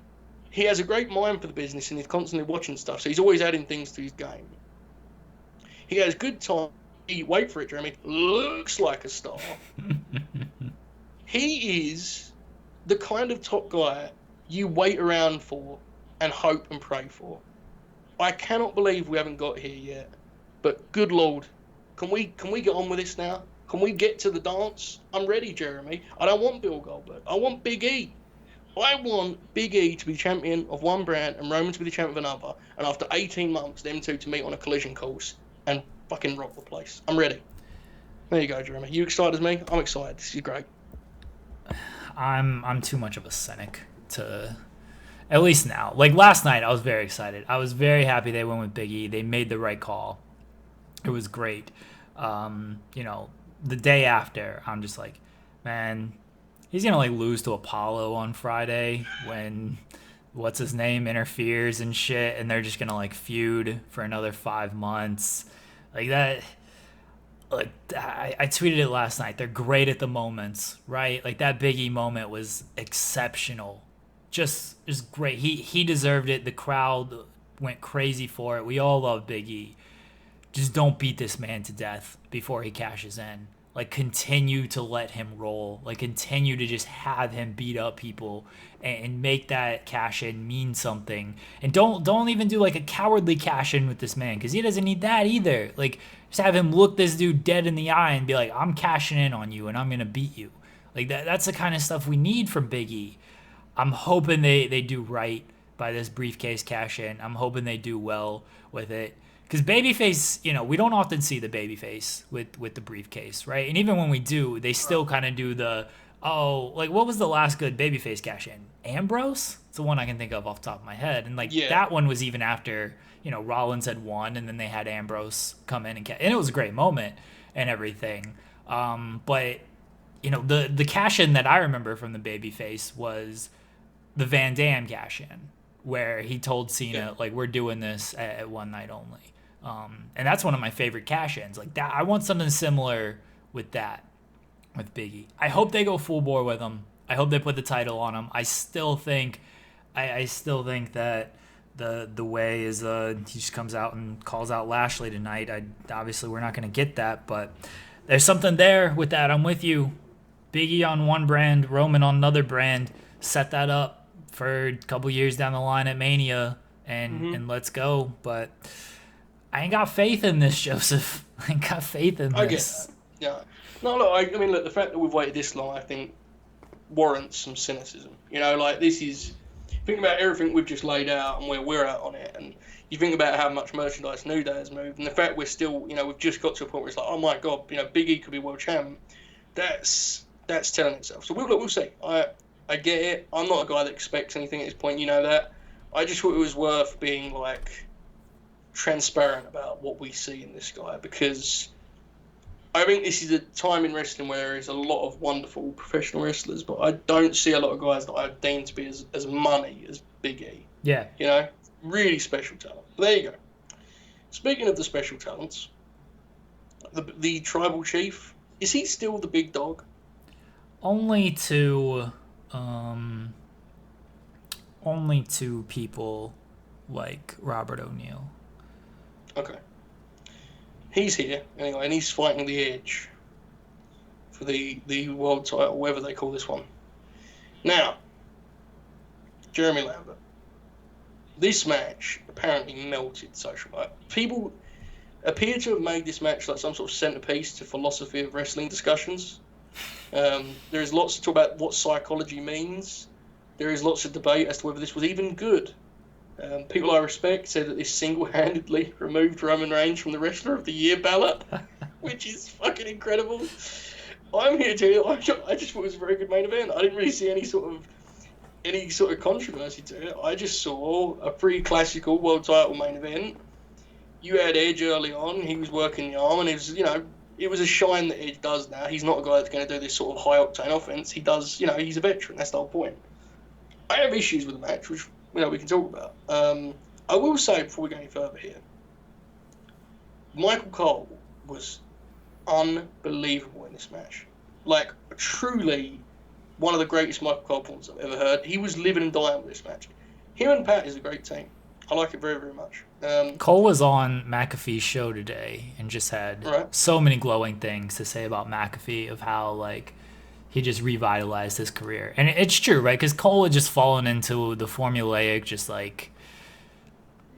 He has a great mind for the business and he's constantly watching stuff, so he's always adding things to his game. He has good time. He, wait for it, Jeremy, looks like a star. He is the kind of top guy you wait around for and hope and pray for. I cannot believe we haven't got here yet, but good Lord, can we get on with this now? Can we get to the dance? I'm ready, Jeremy. I don't want Bill Goldberg. I want Big E. I want Big E to be champion of one brand and Roman to be the champion of another, and after 18 months, them two to meet on a collision course and fucking rock the place. I'm ready. There you go, Jeremy. You excited as me? I'm excited. This is great. I'm too much of a cynic to At least now. Like last night, I was very excited. I was very happy they went with Big E. They made the right call. It was great. The day after, I'm just like, man, he's gonna like lose to Apollo on Friday when what's his name interferes and shit, and they're just gonna like feud for another 5 months, like that. Like I tweeted it last night. They're great at the moments, right? Like that Big E moment was exceptional, just great. He deserved it. The crowd went crazy for it. We all love Big E. Just don't beat this man to death before he cashes in. Like, continue to let him roll. Like, continue to just have him beat up people and make that cash in mean something. And don't even do like a cowardly cash in with this man, because he doesn't need that either. Like, just have him look this dude dead in the eye and be like, I'm cashing in on you and I'm gonna beat you. Like that's the kind of stuff we need from Big E. I'm hoping they do right by this briefcase cash in. I'm hoping they do well with it. Because babyface, we don't often see the babyface with the briefcase, right? And even when we do, they still kind of do what was the last good babyface cash in? Ambrose? It's the one I can think of off the top of my head. And that one was even after, Rollins had won, and then they had Ambrose come in and it was a great moment and everything. But the cash in that I remember from the babyface was the Van Dam cash in, where he told Cena, we're doing this at one night only. And that's one of my favorite cash-ins. Like that, I want something similar with that, with Big E. I hope they go full bore with him. I hope they put the title on him. I still think that the way is he just comes out and calls out Lashley tonight. Obviously we're not going to get that, but there's something there with that. I'm with you. Big E on one brand, Roman on another brand. Set that up for a couple years down the line at Mania, and let's go. But I ain't got faith in this, Joseph. I ain't got faith in this. I get that. Yeah. No, look, I mean, look, the fact that we've waited this long, I think, warrants some cynicism. This is... Think about everything we've just laid out and where we're at on it, and you think about how much merchandise New Day has moved, and the fact we're still, we've just got to a point where it's like, oh my God, Big E could be world champ. That's telling itself. So we'll see. I get it. I'm not a guy that expects anything at this point. You know that. I just thought it was worth being transparent about what we see in this guy, because I think this is a time in wrestling where there is a lot of wonderful professional wrestlers, but I don't see a lot of guys that I deem to be as money as Big E. Yeah. Really special talent. But there you go. Speaking of the special talents, the tribal chief, is he still the big dog? Only to people like Robert O'Neill. Okay. He's here, anyway, and he's fighting the Edge for the world title, whatever they call this one. Now, Jeremy Lambert. This match apparently melted social media. People appear to have made this match like some sort of centerpiece to philosophy of wrestling discussions. There is lots to talk about what psychology means. There is lots of debate as to whether this was even good. People I respect said that this single-handedly removed Roman Reigns from the Wrestler of the Year ballot, which is fucking incredible. I'm here to tell you, I just thought it was a very good main event. I didn't really see any sort of controversy to it. I just saw a pretty classical world title main event. You had Edge early on. He was working the arm, and it was a shine that Edge does now. He's not a guy that's going to do this sort of high-octane offense. He does, he's a veteran. That's the whole point. I have issues with the match, which we can talk about. I will say, before we go any further here, Michael Cole was unbelievable in this match. Truly one of the greatest Michael Cole performances I've ever heard. He was living and dying with this match. Him and Pat is a great team. I like it very, very much. Cole was on McAfee's show today and just had so many glowing things to say about McAfee, of how, he just revitalized his career. And it's true, right? Because Cole had just fallen into the formulaic, just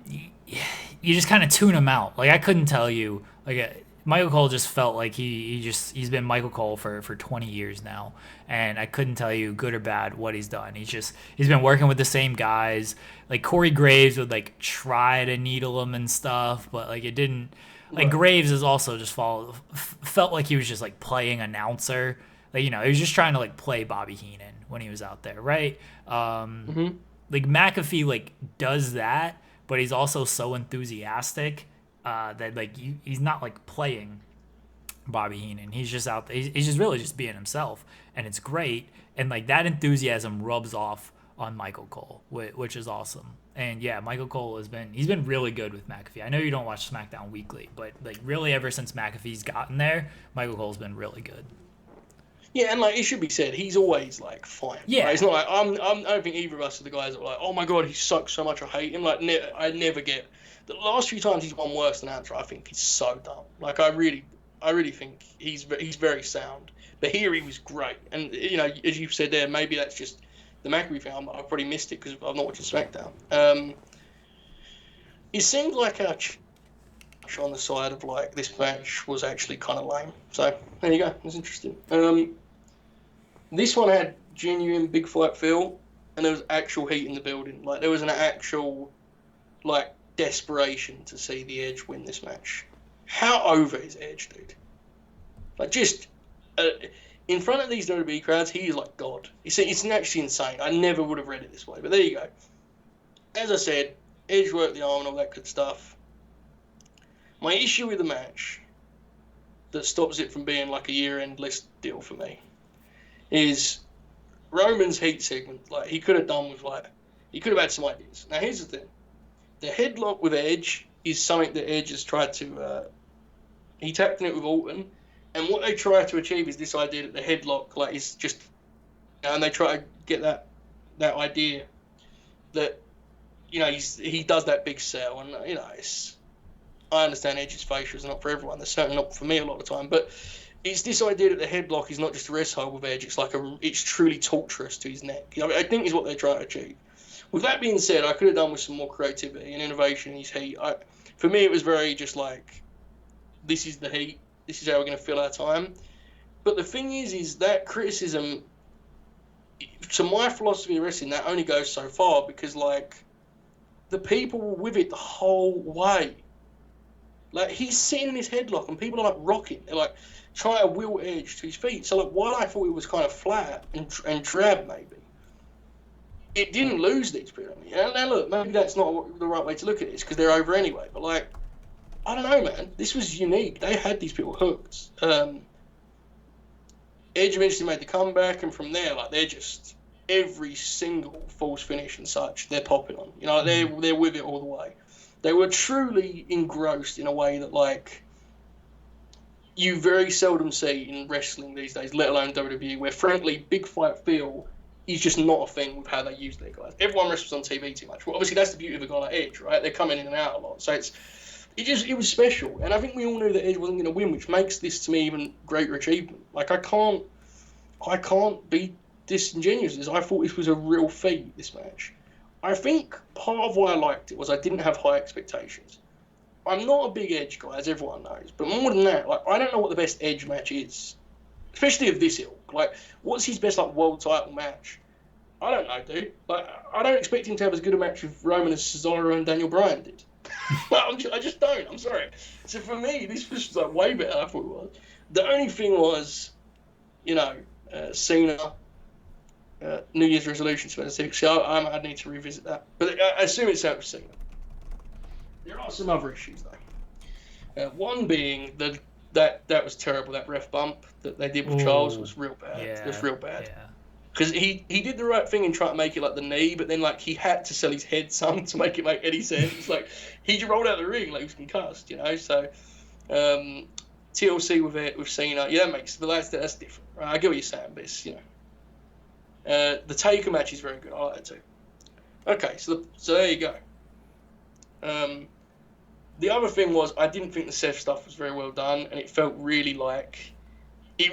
you just kind of tune him out. I couldn't tell you. Michael Cole just felt like he's been Michael Cole for 20 years now. And I couldn't tell you, good or bad, what he's done. He's been working with the same guys. Corey Graves would try to needle him and stuff, but it didn't. Graves is also just felt like he was just playing announcer. He was just trying to play Bobby Heenan when he was out there, right? like McAfee like does that, but he's also so enthusiastic that like he's not like playing Bobby Heenan. He's just out there. He's just really just being himself, and it's great. And like that enthusiasm rubs off on Michael Cole, which is awesome. And yeah, Michael Cole he's been really good with McAfee. I know you don't watch SmackDown weekly, but like really ever since McAfee's gotten there, Michael Cole's been really good. Yeah, and like it should be said, he's always like fine. Yeah, right? It's not like I don't think either of us are the guys that are like, oh my god, he sucks so much, I hate him. Like I never get the last few times he's won worse than Announcer. I think he's so dumb. Like I really think he's very sound. But here he was great, and you know, as you've said there, maybe that's just the McAfee film. I've probably missed it because I'm not watching SmackDown. It seemed like our on the side of like this match was actually kind of lame. So there you go. It was interesting. This one had genuine big fight feel, and there was actual heat in the building. Like there was an actual like desperation to see the Edge win this match. How over is Edge, dude? Like just in front of these WWE crowds, he is like God. It's actually insane. I never would have read it this way, but there you go. As I said, Edge worked the arm and all that good stuff. My issue with the match that stops it from being like a year-end list deal for me is Roman's heat segment. Like he could have done with he could have had some ideas. Now here's the thing: the headlock with Edge is something that Edge has tried to. He tapped in it with Orton, and what they try to achieve is this idea that the headlock like is just, and they try to get that idea that he does that big sell, and I understand Edge's facials are not for everyone. They're certainly not for me a lot of the time, but it's this idea that the headlock is not just a rest hold with Edge. It's truly torturous to his neck. I think is what they're trying to achieve. With that being said, I could have done with some more creativity and innovation in his heat. For me, it was very just like, this is the heat. This is how we're going to fill our time. But the thing is that criticism, to my philosophy of wrestling, that only goes so far because, like, the people were with it the whole way. Like, he's sitting in his headlock and people are, like, rocking. They're, like, trying to will Edge to his feet. So, like, while I thought it was kind of flat and drab, maybe, it didn't lose the experience. Now, look, maybe that's not the right way to look at this because they're over anyway. But, like, I don't know, man. This was unique. They had these people hooked. Edge eventually made the comeback, and from there, like, they're just every single false finish and such, they're popping on. They're with it all the way. They were truly engrossed in a way that, like, you very seldom see in wrestling these days, let alone WWE, where, frankly, big fight feel is just not a thing with how they use their guys. Everyone wrestles on TV too much. Well, obviously, that's the beauty of a guy like Edge, right? They're coming in and out a lot. So it was special. And I think we all knew that Edge wasn't going to win, which makes this, to me, even greater achievement. Like, I can't be disingenuous. I thought this was a real feat, this match. I think part of why I liked it was I didn't have high expectations. I'm not a big Edge guy, as everyone knows, but more than that, like, I don't know what the best Edge match is, especially of this ilk. Like, what's his best, like, world title match? I don't know, dude. Like, I don't expect him to have as good a match with Roman as Cesaro and Daniel Bryan did. I just don't. I'm sorry. So for me, this was like way better than I thought it was. The only thing was, Cena. New Year's resolution 26. So I need to revisit that. But I assume it's out with Cena. There are some other issues, though. One being that was terrible. That ref bump that they did with Charles was real bad. Yeah, it was real bad. Yeah. Because he did the right thing in trying to make it like the knee, but then like he had to sell his head some to make it make any sense. Like he just rolled out the ring like he was concussed, So TLC with Cena, yeah, that's different. Right? I get what you're saying, but it's, the Taker match is very good. I like that too. Okay, so there you go. The other thing was I didn't think the Seth stuff was very well done, and it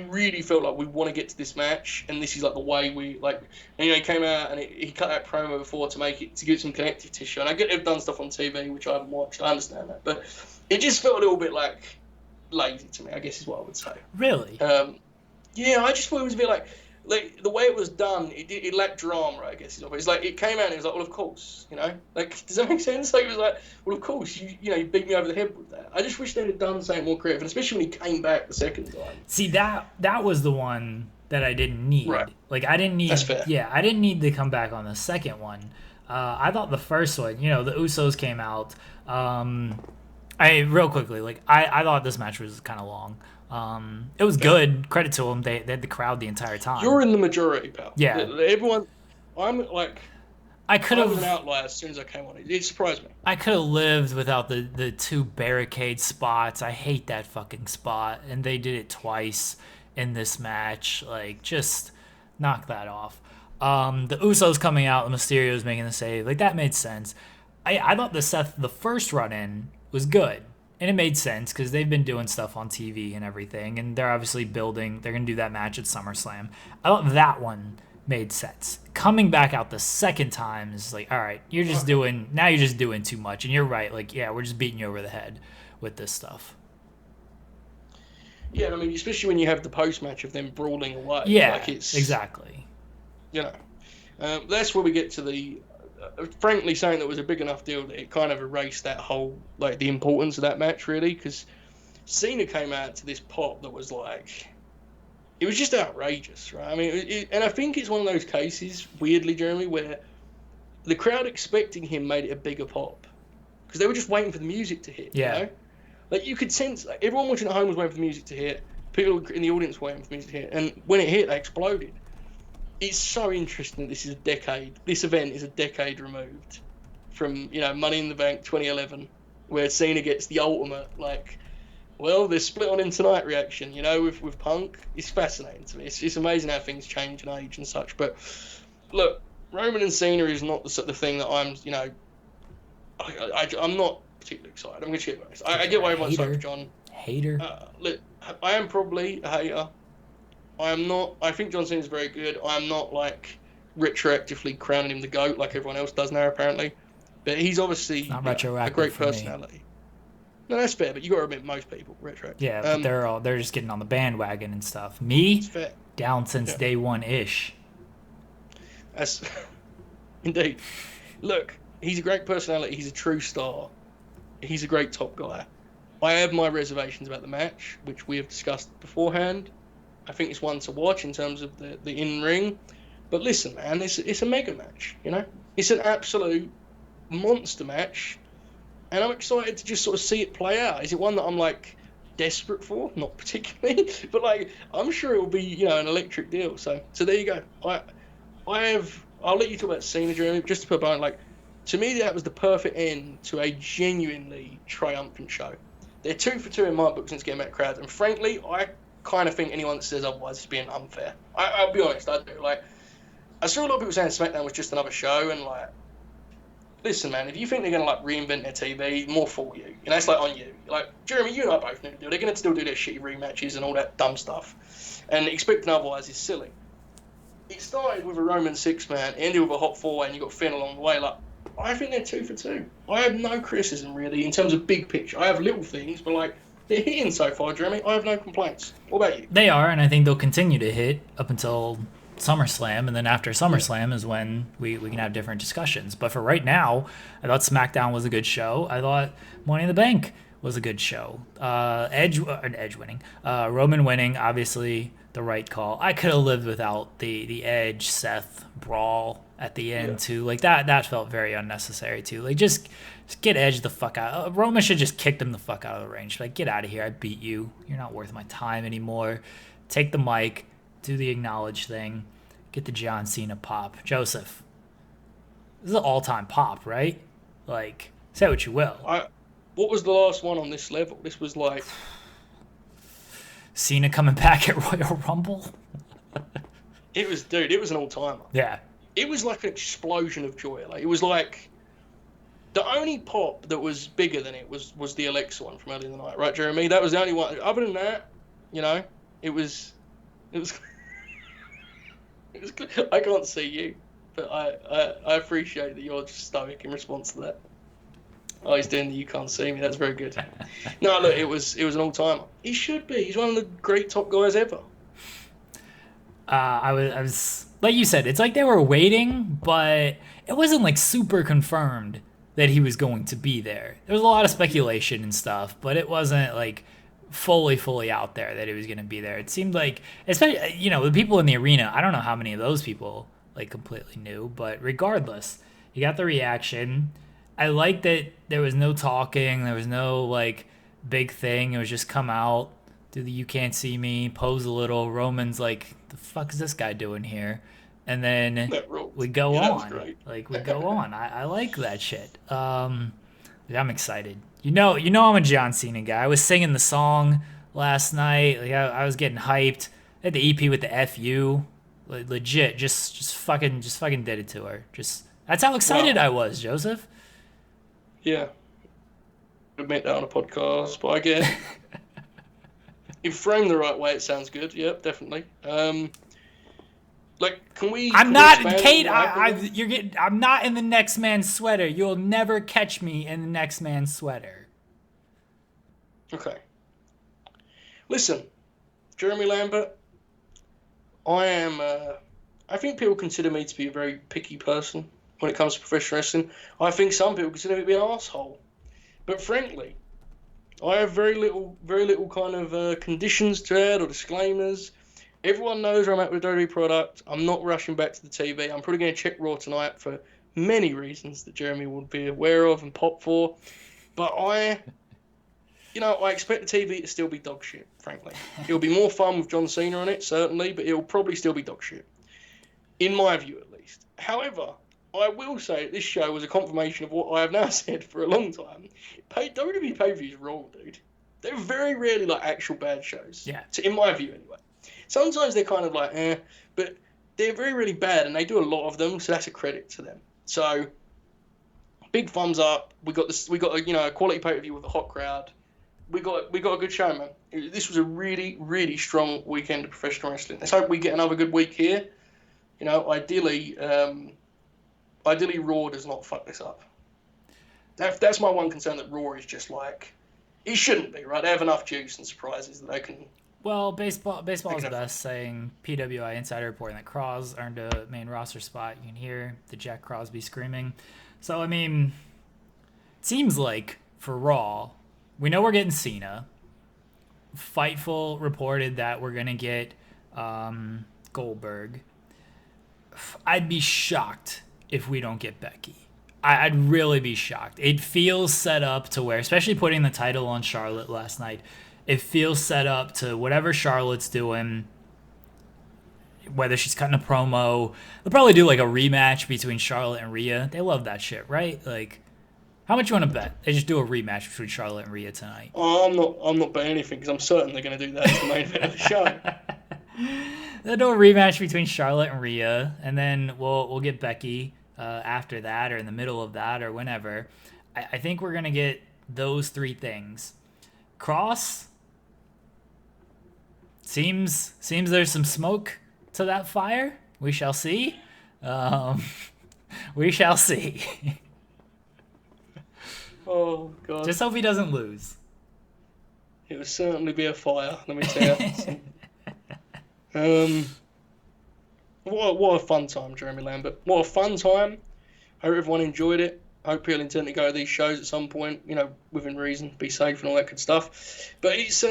really felt like we want to get to this match, and this is like the way we like. And, he came out and he cut that promo before to get some connective tissue. And I get they've done stuff on TV which I haven't watched. I understand that, but it just felt a little bit like lazy to me, I guess is what I would say. Really? Yeah, I just thought it was a bit like the way it was done. It lacked drama, I guess. It's like it came out and it was like, well, of course, Like, does that make sense? Like, it was like, well, of course, you beat me over the head with that. I just wish they'd have done something more creative, and especially when he came back the second time. See, that was the one that I didn't need. Right. Like I didn't need. That's fair. Yeah, I didn't need to come back on the second one. I thought the first one, the Usos came out. Real quickly, like I thought this match was kind of long. It was good. Credit to them. They had the crowd the entire time. You're in the majority, pal. Yeah. Everyone. I'm like. I was an outlier as soon as I came on. It surprised me. I could have lived without the two barricade spots. I hate that fucking spot, and they did it twice in this match. Like, just knock that off. The Usos coming out, the Mysterios making the save, like that made sense. I thought the first run in was good, and it made sense because they've been doing stuff on TV and everything, and they're obviously building. They're gonna do that match at SummerSlam. I thought that one made sense. Coming back out the second time is like, all right, you're just doing too much, and you're right. Like, yeah, we're just beating you over the head with this stuff. Yeah, I mean, especially when you have the post match of them brawling away. Yeah, like it's exactly. That's where we get to the frankly saying that was a big enough deal that it kind of erased that whole like the importance of that match really, because Cena came out to this pop that was like. It was just outrageous, right? I mean, and I think it's one of those cases, weirdly, Jeremy, where the crowd expecting him made it a bigger pop. Because they were just waiting for the music to hit, yeah. You know? Like, you could sense, like, everyone watching at home was waiting for the music to hit. People in the audience were waiting for the music to hit. And when it hit, they exploded. It's so interesting that this event is a decade removed from, Money in the Bank 2011, where Cena gets the ultimate, like... Well, they're split on him tonight reaction, with Punk. It's fascinating to me. It's amazing how things change in age and such. But look, Roman and Cena is not the thing that I'm, I'm not particularly excited. I'm going to get honest. I get why everyone's so for John. Hater. Look, I am probably a hater. I am not. I think John Cena's very good. I'm not like retroactively crowning him the GOAT like everyone else does now, apparently. But he's obviously a great personality. Me. No, that's fair, but you got to admit most people retro. Yeah, but they're just getting on the bandwagon and stuff. Me, down since day one-ish. That's indeed. Look, he's a great personality. He's a true star. He's a great top guy. I have my reservations about the match, which we have discussed beforehand. I think it's one to watch in terms of the in-ring. But listen, man, it's a mega match, It's an absolute monster match. And I'm excited to just sort of see it play out. Is it one that I'm, like, desperate for? Not particularly. But, like, I'm sure it will be, an electric deal. So there you go. I'll let you talk about Cena, Jeremy, just to put a bone, like, to me, that was the perfect end to a genuinely triumphant show. They're 2 for 2 in my book since getting back crowds. And, frankly, I kind of think anyone that says otherwise is being unfair. I'll be honest, I do. Like, I saw a lot of people saying SmackDown was just another show, and, like, listen, man, if you think they're going to, like, reinvent their TV, more for you. It's, like, on you. Like, Jeremy, you and I both know to do. They're going to still do their shitty rematches and all that dumb stuff. And expecting otherwise is silly. It started with a Roman 6-man, ended with a hot 4-way, and you got Finn along the way. Like, I think they're 2 for 2. I have no criticism, really, in terms of big picture. I have little things, but, like, they're hitting so far, Jeremy. I have no complaints. What about you? They are, and I think they'll continue to hit up until SummerSlam, and then after SummerSlam is when we can have different discussions. But for right now, I thought SmackDown was a good show. I thought Money in the Bank was a good show. Edge winning. Roman winning, obviously the right call. I could have lived without the Edge Seth brawl at the end too. Like that felt very unnecessary too. Like just get Edge the fuck out. Roman should just kick them the fuck out of the range. Like, get out of here. I beat you. You're not worth my time anymore. Take the mic. Do the acknowledge thing. Get the John Cena pop. Joseph, this is an all-time pop, right? Like, say what you will. What was the last one on this level? This was like... Cena coming back at Royal Rumble? It was an all-timer. Yeah. It was like an explosion of joy. Like, it was like... The only pop that was bigger than it was the Alexa one from earlier in the night, right, Jeremy? That was the only one. Other than that, it was... I can't see you, but I appreciate that you're just stoic in response to that. Oh, he's doing the you can't see me. That's very good. No, look, it was an all-timer. He should be. He's one of the great top guys ever. I was like you said, it's like they were waiting, but it wasn't like super confirmed that he was going to be there. There was a lot of speculation and stuff, but it wasn't like fully out there that he was going to be there. It seemed like, especially, the people in the arena, I don't know how many of those people like completely knew, but regardless, you got the reaction. I like that there was no talking, there was no like big thing. It was just come out, do the "you can't see me," pose a little. Roman's like, the fuck is this guy doing here? And then we go on. Like we go on. I like that shit. I'm excited. You know I'm a John Cena guy. I was singing the song last night. Like I was getting hyped. I had the EP with the FU. Legit, just fucking did it to her. That's how excited I was, Joseph. Yeah. Admit that on a podcast, but I get it. If framed the right way, it sounds good. Yep, definitely. Can we? I'm not, Kate. I'm not in the next man's sweater. You'll never catch me in the next man's sweater. Okay. Listen, Jeremy Lambert. I think people consider me to be a very picky person when it comes to professional wrestling. I think some people consider me to be an asshole. But frankly, I have very little kind of conditions to add or disclaimers. Everyone knows where I'm at with WWE product. I'm not rushing back to the TV. I'm probably going to check Raw tonight for many reasons that Jeremy will be aware of and pop for. But I expect the TV to still be dog shit, frankly. It'll be more fun with John Cena on it, certainly, but it'll probably still be dog shit. In my view, at least. However, I will say that this show was a confirmation of what I have now said for a long time. WWE pay-per-views roll, dude. They're very rarely like actual bad shows. Yeah. So in my view, anyway. Sometimes they're kind of like, but they're very, really bad, and they do a lot of them, so that's a credit to them. So, big thumbs up. We got a quality pay-per-view with a hot crowd. We got a good show, man. This was a really, really strong weekend of professional wrestling. Let's hope we get another good week here. Ideally, Raw does not fuck this up. That's my one concern, that Raw is just like, it shouldn't be, right? They have enough juice and surprises that they can. Well, baseball is best, saying PWI Insider reporting that Cross earned a main roster spot. You can hear the Jack Crosby screaming. So, it seems like for Raw, we know we're getting Cena. Fightful reported that we're going to get Goldberg. I'd be shocked if we don't get Becky. I'd really be shocked. It feels set up to where, especially putting the title on Charlotte last night, it feels set up to whatever Charlotte's doing, whether she's cutting a promo. They'll probably do like a rematch between Charlotte and Rhea. They love that shit, right? Like, how much you want to bet? They just do a rematch between Charlotte and Rhea tonight. Oh, I'm not betting anything, because I'm certain they're going to do that as the main event of the show. They'll do a rematch between Charlotte and Rhea, and then we'll get Becky after that, or in the middle of that, or whenever. I think we're going to get those three things. Cross, seems there's some smoke to that fire. We shall see. We shall see. Oh, God. Just hope he doesn't lose. It would certainly be a fire, let me tell you. What a fun time, Jeremy Lambert. What a fun time. Hope everyone enjoyed it. Hope people intend to go to these shows at some point, within reason, be safe and all that good stuff. But it's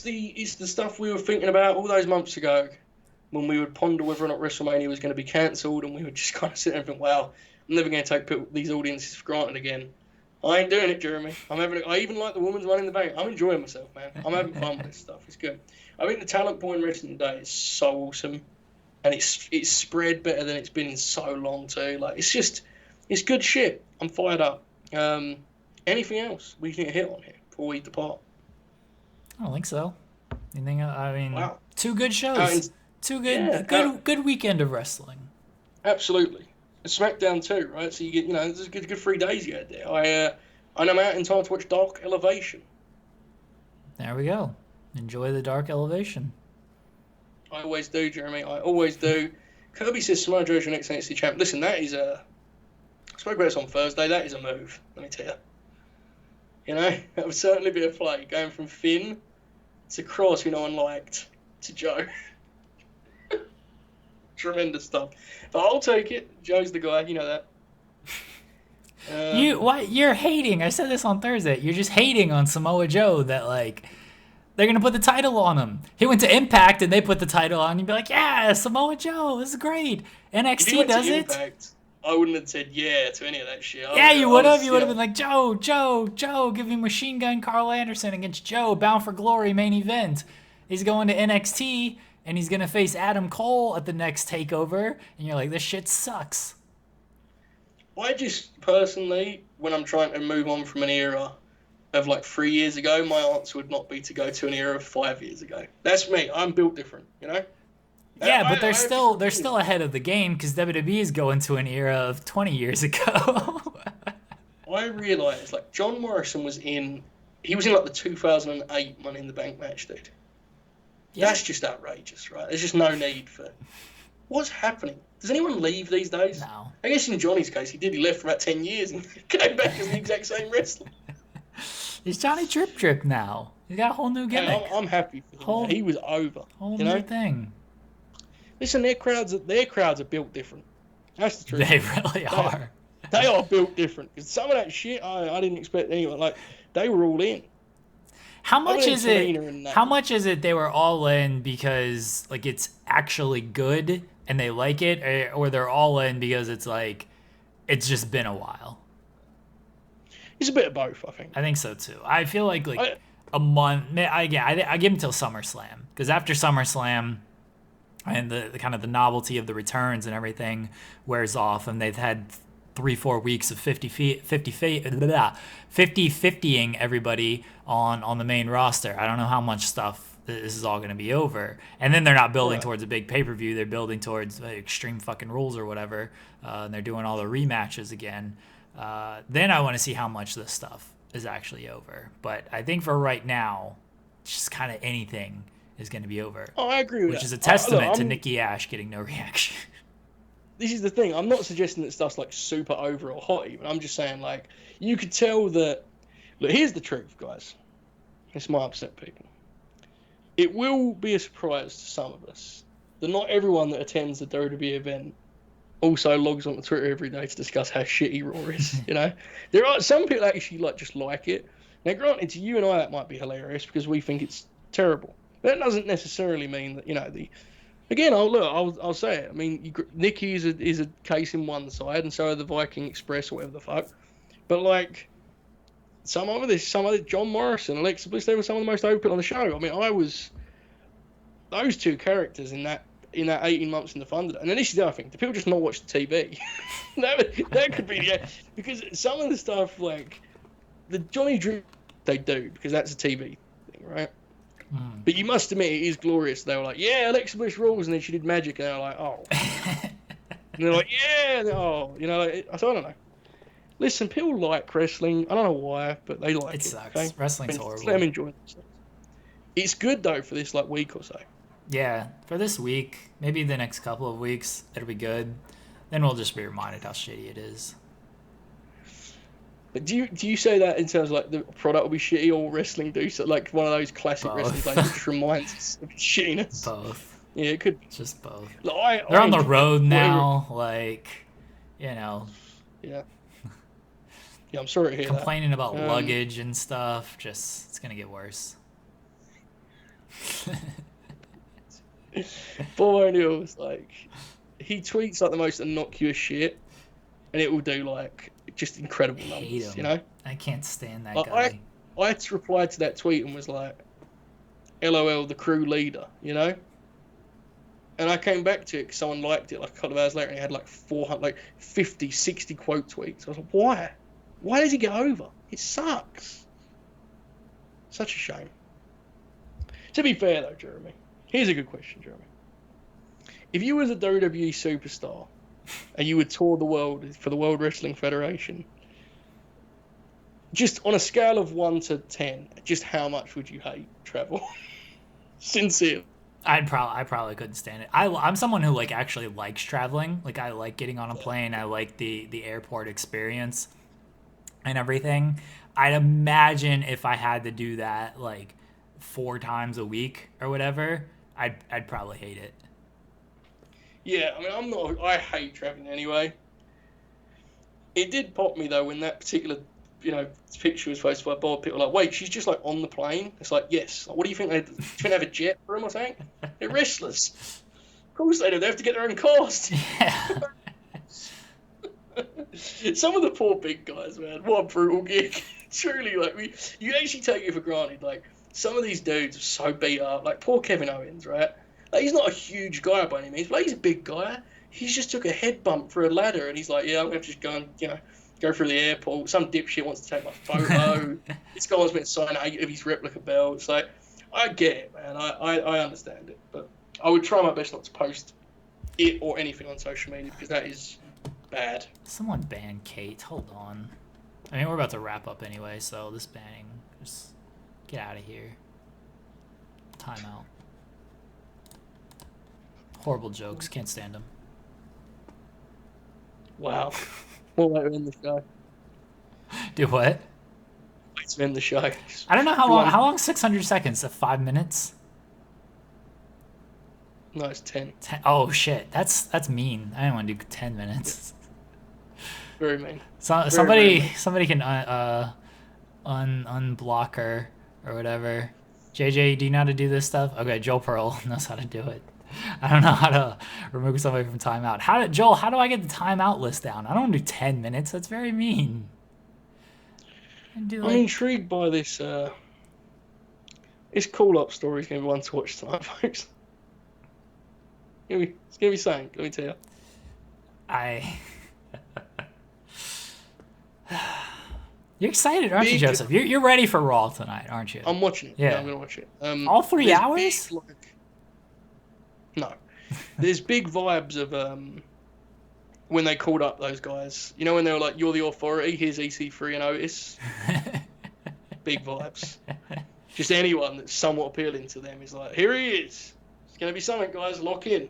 the stuff we were thinking about all those months ago, when we would ponder whether or not WrestleMania was going to be cancelled, and we would just kind of sit there and think, wow, I'm never going to take these audiences for granted again. I ain't doing it, Jeremy. I even like the woman's running the bank. I'm enjoying myself, man. I'm having fun with this stuff. It's good. I think the talent pool in wrestling today is so awesome, and it's spread better than it's been in so long too. Like, it's good shit. I'm fired up. Anything else we need to hit on here before we depart? I don't think so. Anything else? Wow. 2 good shows. Good weekend of wrestling. Absolutely. SmackDown too, right? So you get, there's a good 3 days you had there. I'm out in time to watch Dark Elevation. There we go. Enjoy the Dark Elevation. I always do, Jeremy. I always do. Kirby says Samoa Joe's your next NXT champ. Listen, that is I spoke about this on Thursday. That is a move, let me tell you. That would certainly be a play. Going from Finn to Cross, who no one liked, to Joe. Tremendous stuff. But I'll take it. Joe's the guy, you know that. You're hating. I said this on Thursday. You're just hating on Samoa Joe that like they're gonna put the title on him. He went to Impact and they put the title on. You'd be like, yeah, Samoa Joe, this is great. If he NXT went does to it. Impact, I wouldn't have said yeah to any of that shit. Yeah, you would have. You would have been like, Joe, give me Machine Gun Carl Anderson against Joe, Bound for Glory main event. He's going to NXT and he's gonna face Adam Cole at the next takeover. And you're like, this shit sucks. I just personally, when I'm trying to move on from an era of like 3 years ago, my answer would not be to go to an era of 5 years ago. That's me. I'm built different, you know. Yeah, but they're still ahead of the game because WWE is going to an era of 20 years ago. I realised like John Morrison was in like the 2008 Money in the Bank match, dude. Yeah. That's just outrageous, right? There's just no need for. What's happening? Does anyone leave these days? No. I guess in Johnny's case, he did. He left for about 10 years and came back as the exact same wrestler. He's Johnny Drip Drip now. He's got a whole new gimmick. Hey, I'm happy for him. He was over. Whole new thing. Listen, their crowds are built different. That's the truth. They really are. They are built different. Because some of that shit, I didn't expect anyone. Like, they were all in. How much is it? How much is it they were all in because like it's actually good and they like it, or they're all in because it's like it's just been a while? It's a bit of both, I think. I think so too. I feel like a month. I give them till SummerSlam because after SummerSlam and the kind of the novelty of the returns and everything wears off, and they've had 3-4 weeks of 50-50ing everybody on the main roster. I don't know how much stuff this is all going to be over. And then they're not building towards a big pay-per-view. They're building towards Extreme fucking Rules or whatever. And they're doing all the rematches again. Then I want to see how much this stuff is actually over. But I think for right now, just kind of anything is going to be over. Oh, I agree with that. Which is a testament to Nikki Ash getting no reaction. This is the thing. I'm not suggesting that stuff's like super over or hot even. I'm just saying like you could tell that. Look, here's the truth, guys. This might upset people. It will be a surprise to some of us that not everyone that attends the WWE event also logs onto Twitter every day to discuss how shitty Raw is. You know, there are some people that actually just like it. Now, granted, to you and I, that might be hilarious because we think it's terrible. But that doesn't necessarily mean that Again, I'll say it. I mean, Nikki is a case in one side, and so are the Viking Express or whatever the fuck. But like some other John Morrison, Alexa Bliss, they were some of the most open on the show. I mean, I was those two characters in that 18 months in the Thunder. And then this is the other thing: do people just not watch the TV? that could be because some of the stuff like the Johnny Drew they do because that's a TV thing, right? But you must admit, it is glorious. They were like, yeah, Alexa Bliss rules, and then she did magic, and they were like, oh. And they're like, yeah, oh. You know, I don't know. Listen, people like wrestling. I don't know why, but they like it. It sucks. Okay? Wrestling's horrible. Let them enjoy themselves. It's good, though, for this like week or so. Yeah, for this week, maybe the next couple of weeks, it'll be good. Then we'll just be reminded how shitty it is. Do you say that in terms of like the product will be shitty or wrestling do so like one of those classic wrestling things that just reminds us of shittiness? Both. Yeah, it could. It's just both. Like, they're on the road now, like, you know. Yeah. Yeah, I'm sorry to hear complaining about luggage and stuff. Just it's gonna get worse. Boy O'Neill's like he tweets like the most innocuous shit, and it will do like just incredible numbers, you know? I can't stand that guy. I had to reply to that tweet and was like, LOL, the crew leader, you know? And I came back to it because someone liked it like a couple of hours later and he had like 400, like 50, 60 quote tweets. I was like, why? Why does he get over? It sucks. Such a shame. To be fair though, Jeremy, here's a good question, Jeremy. If you was a WWE superstar and you would tour the world for the World Wrestling Federation, just on a scale of 1 to 10, just how much would you hate travel? Sincere. I probably couldn't stand it. I'm someone who like actually likes traveling. Like I like getting on a plane. I like the airport experience and everything. I'd imagine if I had to do that like 4 times a week or whatever, I'd probably hate it. Yeah, I mean, I hate traveling anyway. It did pop me though when that particular, picture was posted by Bob. People were like, wait, she's just like on the plane. It's like, yes. Like, what do you think? Do you think they have a jet for them or something? They're wrestlers. Of course they do. They have to get their own cast. Yeah. Some of the poor big guys, man. What a brutal gig. Truly, you actually take it for granted. Like, some of these dudes are so beat up. Like, poor Kevin Owens, right? Like, he's not a huge guy by any means, but he's a big guy. He just took a head bump for a ladder, and he's like, yeah, I'm going to just go and, go through the airport. Some dipshit wants to take my photo. This guy's meant to sign 8 of his replica belts. Like, I get it, man. I understand it. But I would try my best not to post it or anything on social media because that is bad. Someone ban Kate. Hold on. I mean, we're about to wrap up anyway, so this banning, just get out of here. Timeout. Horrible jokes. Can't stand them. Wow. What way to end the show? Do what? Way to end the show. I don't know how long. How long? 600 seconds? 5 minutes? No, it's 10. 10. Oh shit, that's mean. I didn't want to do 10 minutes. Very mean. Somebody can unblock her or whatever. JJ, do you know how to do this stuff? Okay, Joel Pearl knows how to do it. I don't know how to remove somebody from timeout. How do I get the timeout list down? I don't want to do 10 minutes. That's very mean. I'm intrigued by this. This call-up story is going to be one to watch tonight, folks. It's going to be something, let me tell you. You're excited, aren't you, Joseph? You're ready for Raw tonight, aren't you? I'm watching it. Yeah, I'm going to watch it. All 3 hours? No. There's big vibes of when they called up those guys. You know when they were like, you're the authority, here's EC3 and Otis? Big vibes. Just anyone that's somewhat appealing to them is like, here he is. It's going to be something, guys. Lock in.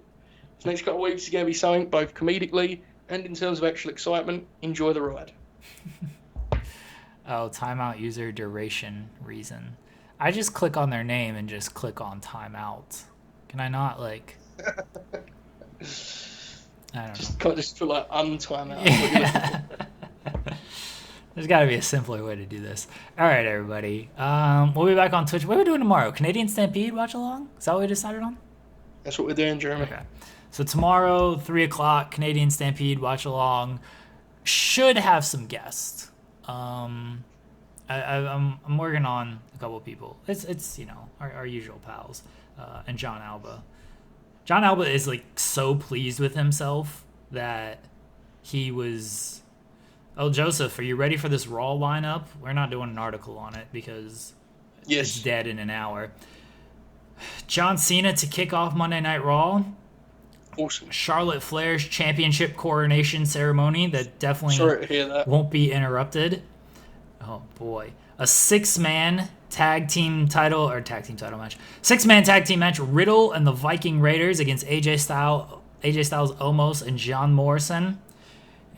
This next couple of weeks is going to be something, both comedically and in terms of actual excitement. Enjoy the ride. Oh, timeout user duration reason. I just click on their name and just click on timeout. Can I not, like... I don't know. Can't just put, like, untimeout. Yeah. There's got to be a simpler way to do this. All right, everybody. We'll be back on Twitch. What are we doing tomorrow? Canadian Stampede watch along? Is that what we decided on? That's what we're doing, Jeremy. Okay. So tomorrow, 3 o'clock, Canadian Stampede watch along. Should have some guests. I'm working on a couple of people. It's our usual pals, and John Alba. John Alba is like so pleased with himself that he was. Oh, Joseph, are you ready for this Raw lineup? We're not doing an article on it because it's dead in an hour. John Cena to kick off Monday Night Raw. Awesome. Charlotte Flair's championship coronation ceremony that definitely won't be interrupted. Oh boy. A 6-man tag team title match. 6-man tag team match, Riddle and the Viking Raiders against AJ Styles, Omos, and John Morrison.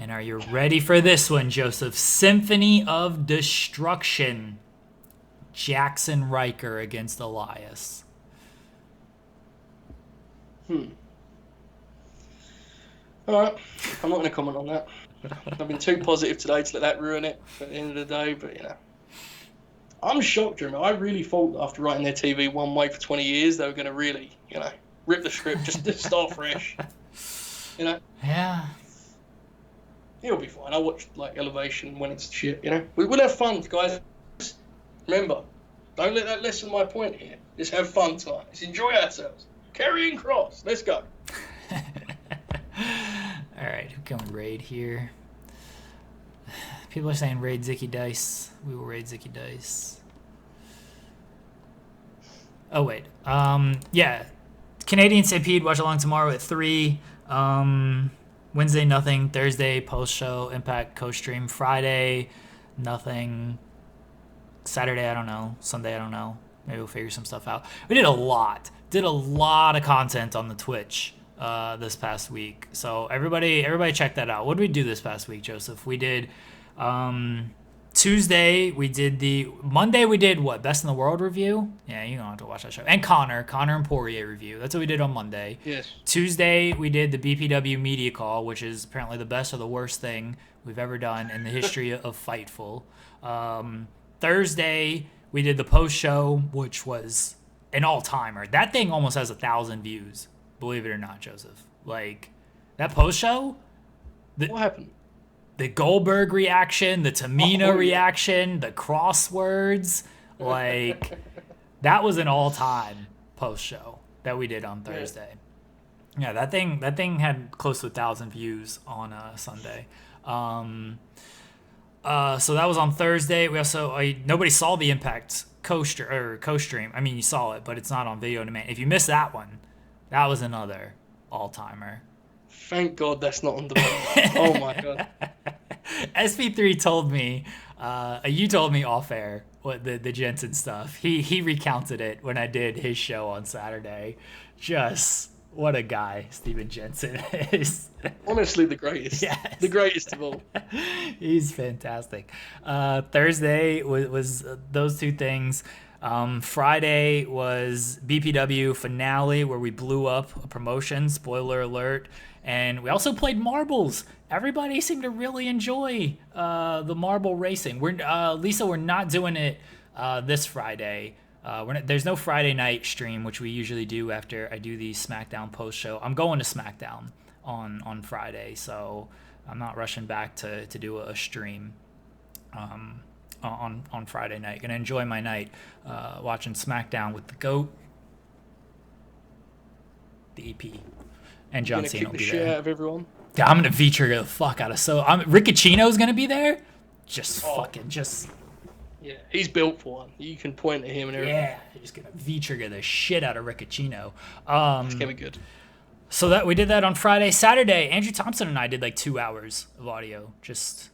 And are you ready for this one, Joseph? Symphony of Destruction. Jackson Riker against Elias. Alright, I'm not going to comment on that. I've been too positive today to let that ruin it at the end of the day, but I'm shocked, Jeremy. I really thought after writing their TV one way for 20 years, they were going to really, rip the script, just start fresh. Yeah. It'll be fine. I'll watch, Elevation when it's shit, We'll have fun, guys. Remember, don't let that lessen my point here. Just have fun tonight. Let's enjoy ourselves. Karrion Kross. Let's go. All right, who can we raid here? People are saying raid Zicky Dice. We will raid Zicky Dice. Oh wait, yeah, Canadian Stampede watch along tomorrow at 3. Wednesday nothing. Thursday post show Impact co-stream. Friday nothing. Saturday I don't know. Sunday I don't know. Maybe we'll figure some stuff out. We did a lot of content on the Twitch this past week. So everybody check that out. What did we do this past week, Joseph? We did 2 Tuesday Monday we did what, Best in the World review. Yeah, you don't have to watch that show. And Connor and Poirier review. That's what we did on Monday. Yes. Tuesday we did the BPW media call, which is apparently the best or the worst thing we've ever done in the history of Fightful. Thursday we did the post show, which was an all-timer. That thing almost has 1,000 views, believe it or not, Joseph. Like, that post show, what happened? The Goldberg reaction, the Tamina reaction, the crosswords, like, that was an all-time post show that we did on Thursday. Yeah, that thing had close to 1,000 views on Sunday. So that was on Thursday. We also nobody saw the Impact co-stream. I mean, you saw it, but it's not on video on demand. If you missed that one, that was another all-timer. Thank God that's not on demand. Oh my God. SP3 told me, you told me off air what the Jensen stuff. He recounted it when I did his show on Saturday. Just what a guy Steven Jensen is. Honestly, the greatest. Yes. The greatest of all. He's fantastic. Thursday was those two things. Friday was BPW finale where we blew up a promotion, spoiler alert, and we also played marbles. Everybody seemed to really enjoy the marble racing. Lisa, we're not doing it this Friday. There's no Friday night stream, which we usually do after I do the SmackDown post show. I'm going to SmackDown on Friday, so I'm not rushing back to do a stream on Friday night. Gonna enjoy my night watching SmackDown with the GOAT, the EP, and John Cena will be there. Shit out of everyone. I'm gonna V-trigger the fuck out of Riccicino's gonna be there. Yeah, he's built for one. You can point at him and everything. Yeah, he's just gonna V-trigger the shit out of Riccicino. It's gonna be good. So that we did that on Friday. Saturday, Andrew Thompson and I did like 2 hours of audio. Joseph.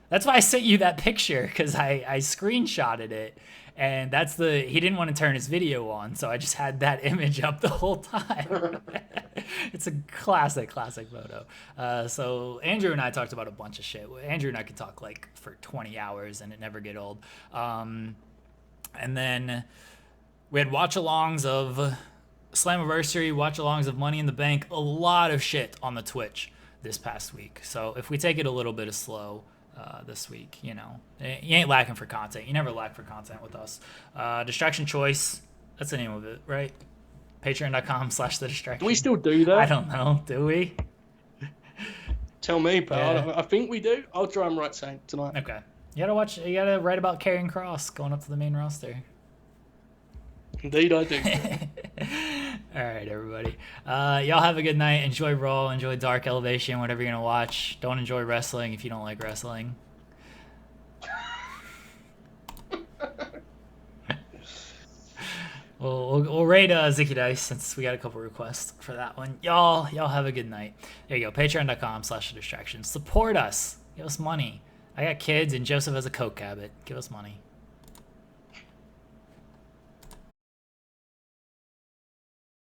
That's why I sent you that picture, because I screenshotted it, and he didn't want to turn his video on, so I just had that image up the whole time. It's a classic photo. So Andrew and I talked about a bunch of shit. Andrew and I could talk like for 20 hours and it never get old. And then we had watch-alongs of Slammiversary, watch-alongs of Money in the Bank, a lot of shit on the Twitch this past week. So if we take it a little bit of slow this week, you ain't lacking for content. You never lack for content with us. Distraction Choice, that's the name of it, right? Patreon.com/thedistraction. Do we still do that? I don't know. Do we? Tell me, pal. Yeah. I think we do. I'll try and write something tonight. Okay. You gotta write about Karrion Kross going up to the main roster. Indeed, I do. All right, everybody. Y'all have a good night. Enjoy Raw. Enjoy Dark Elevation, whatever you're going to watch. Don't enjoy wrestling if you don't like wrestling. We'll rate Zicky Dice since we got a couple requests for that one. Y'all have a good night. There you go. Patreon.com/thedistraction. Support us. Give us money. I got kids and Joseph has a Coke habit. Give us money.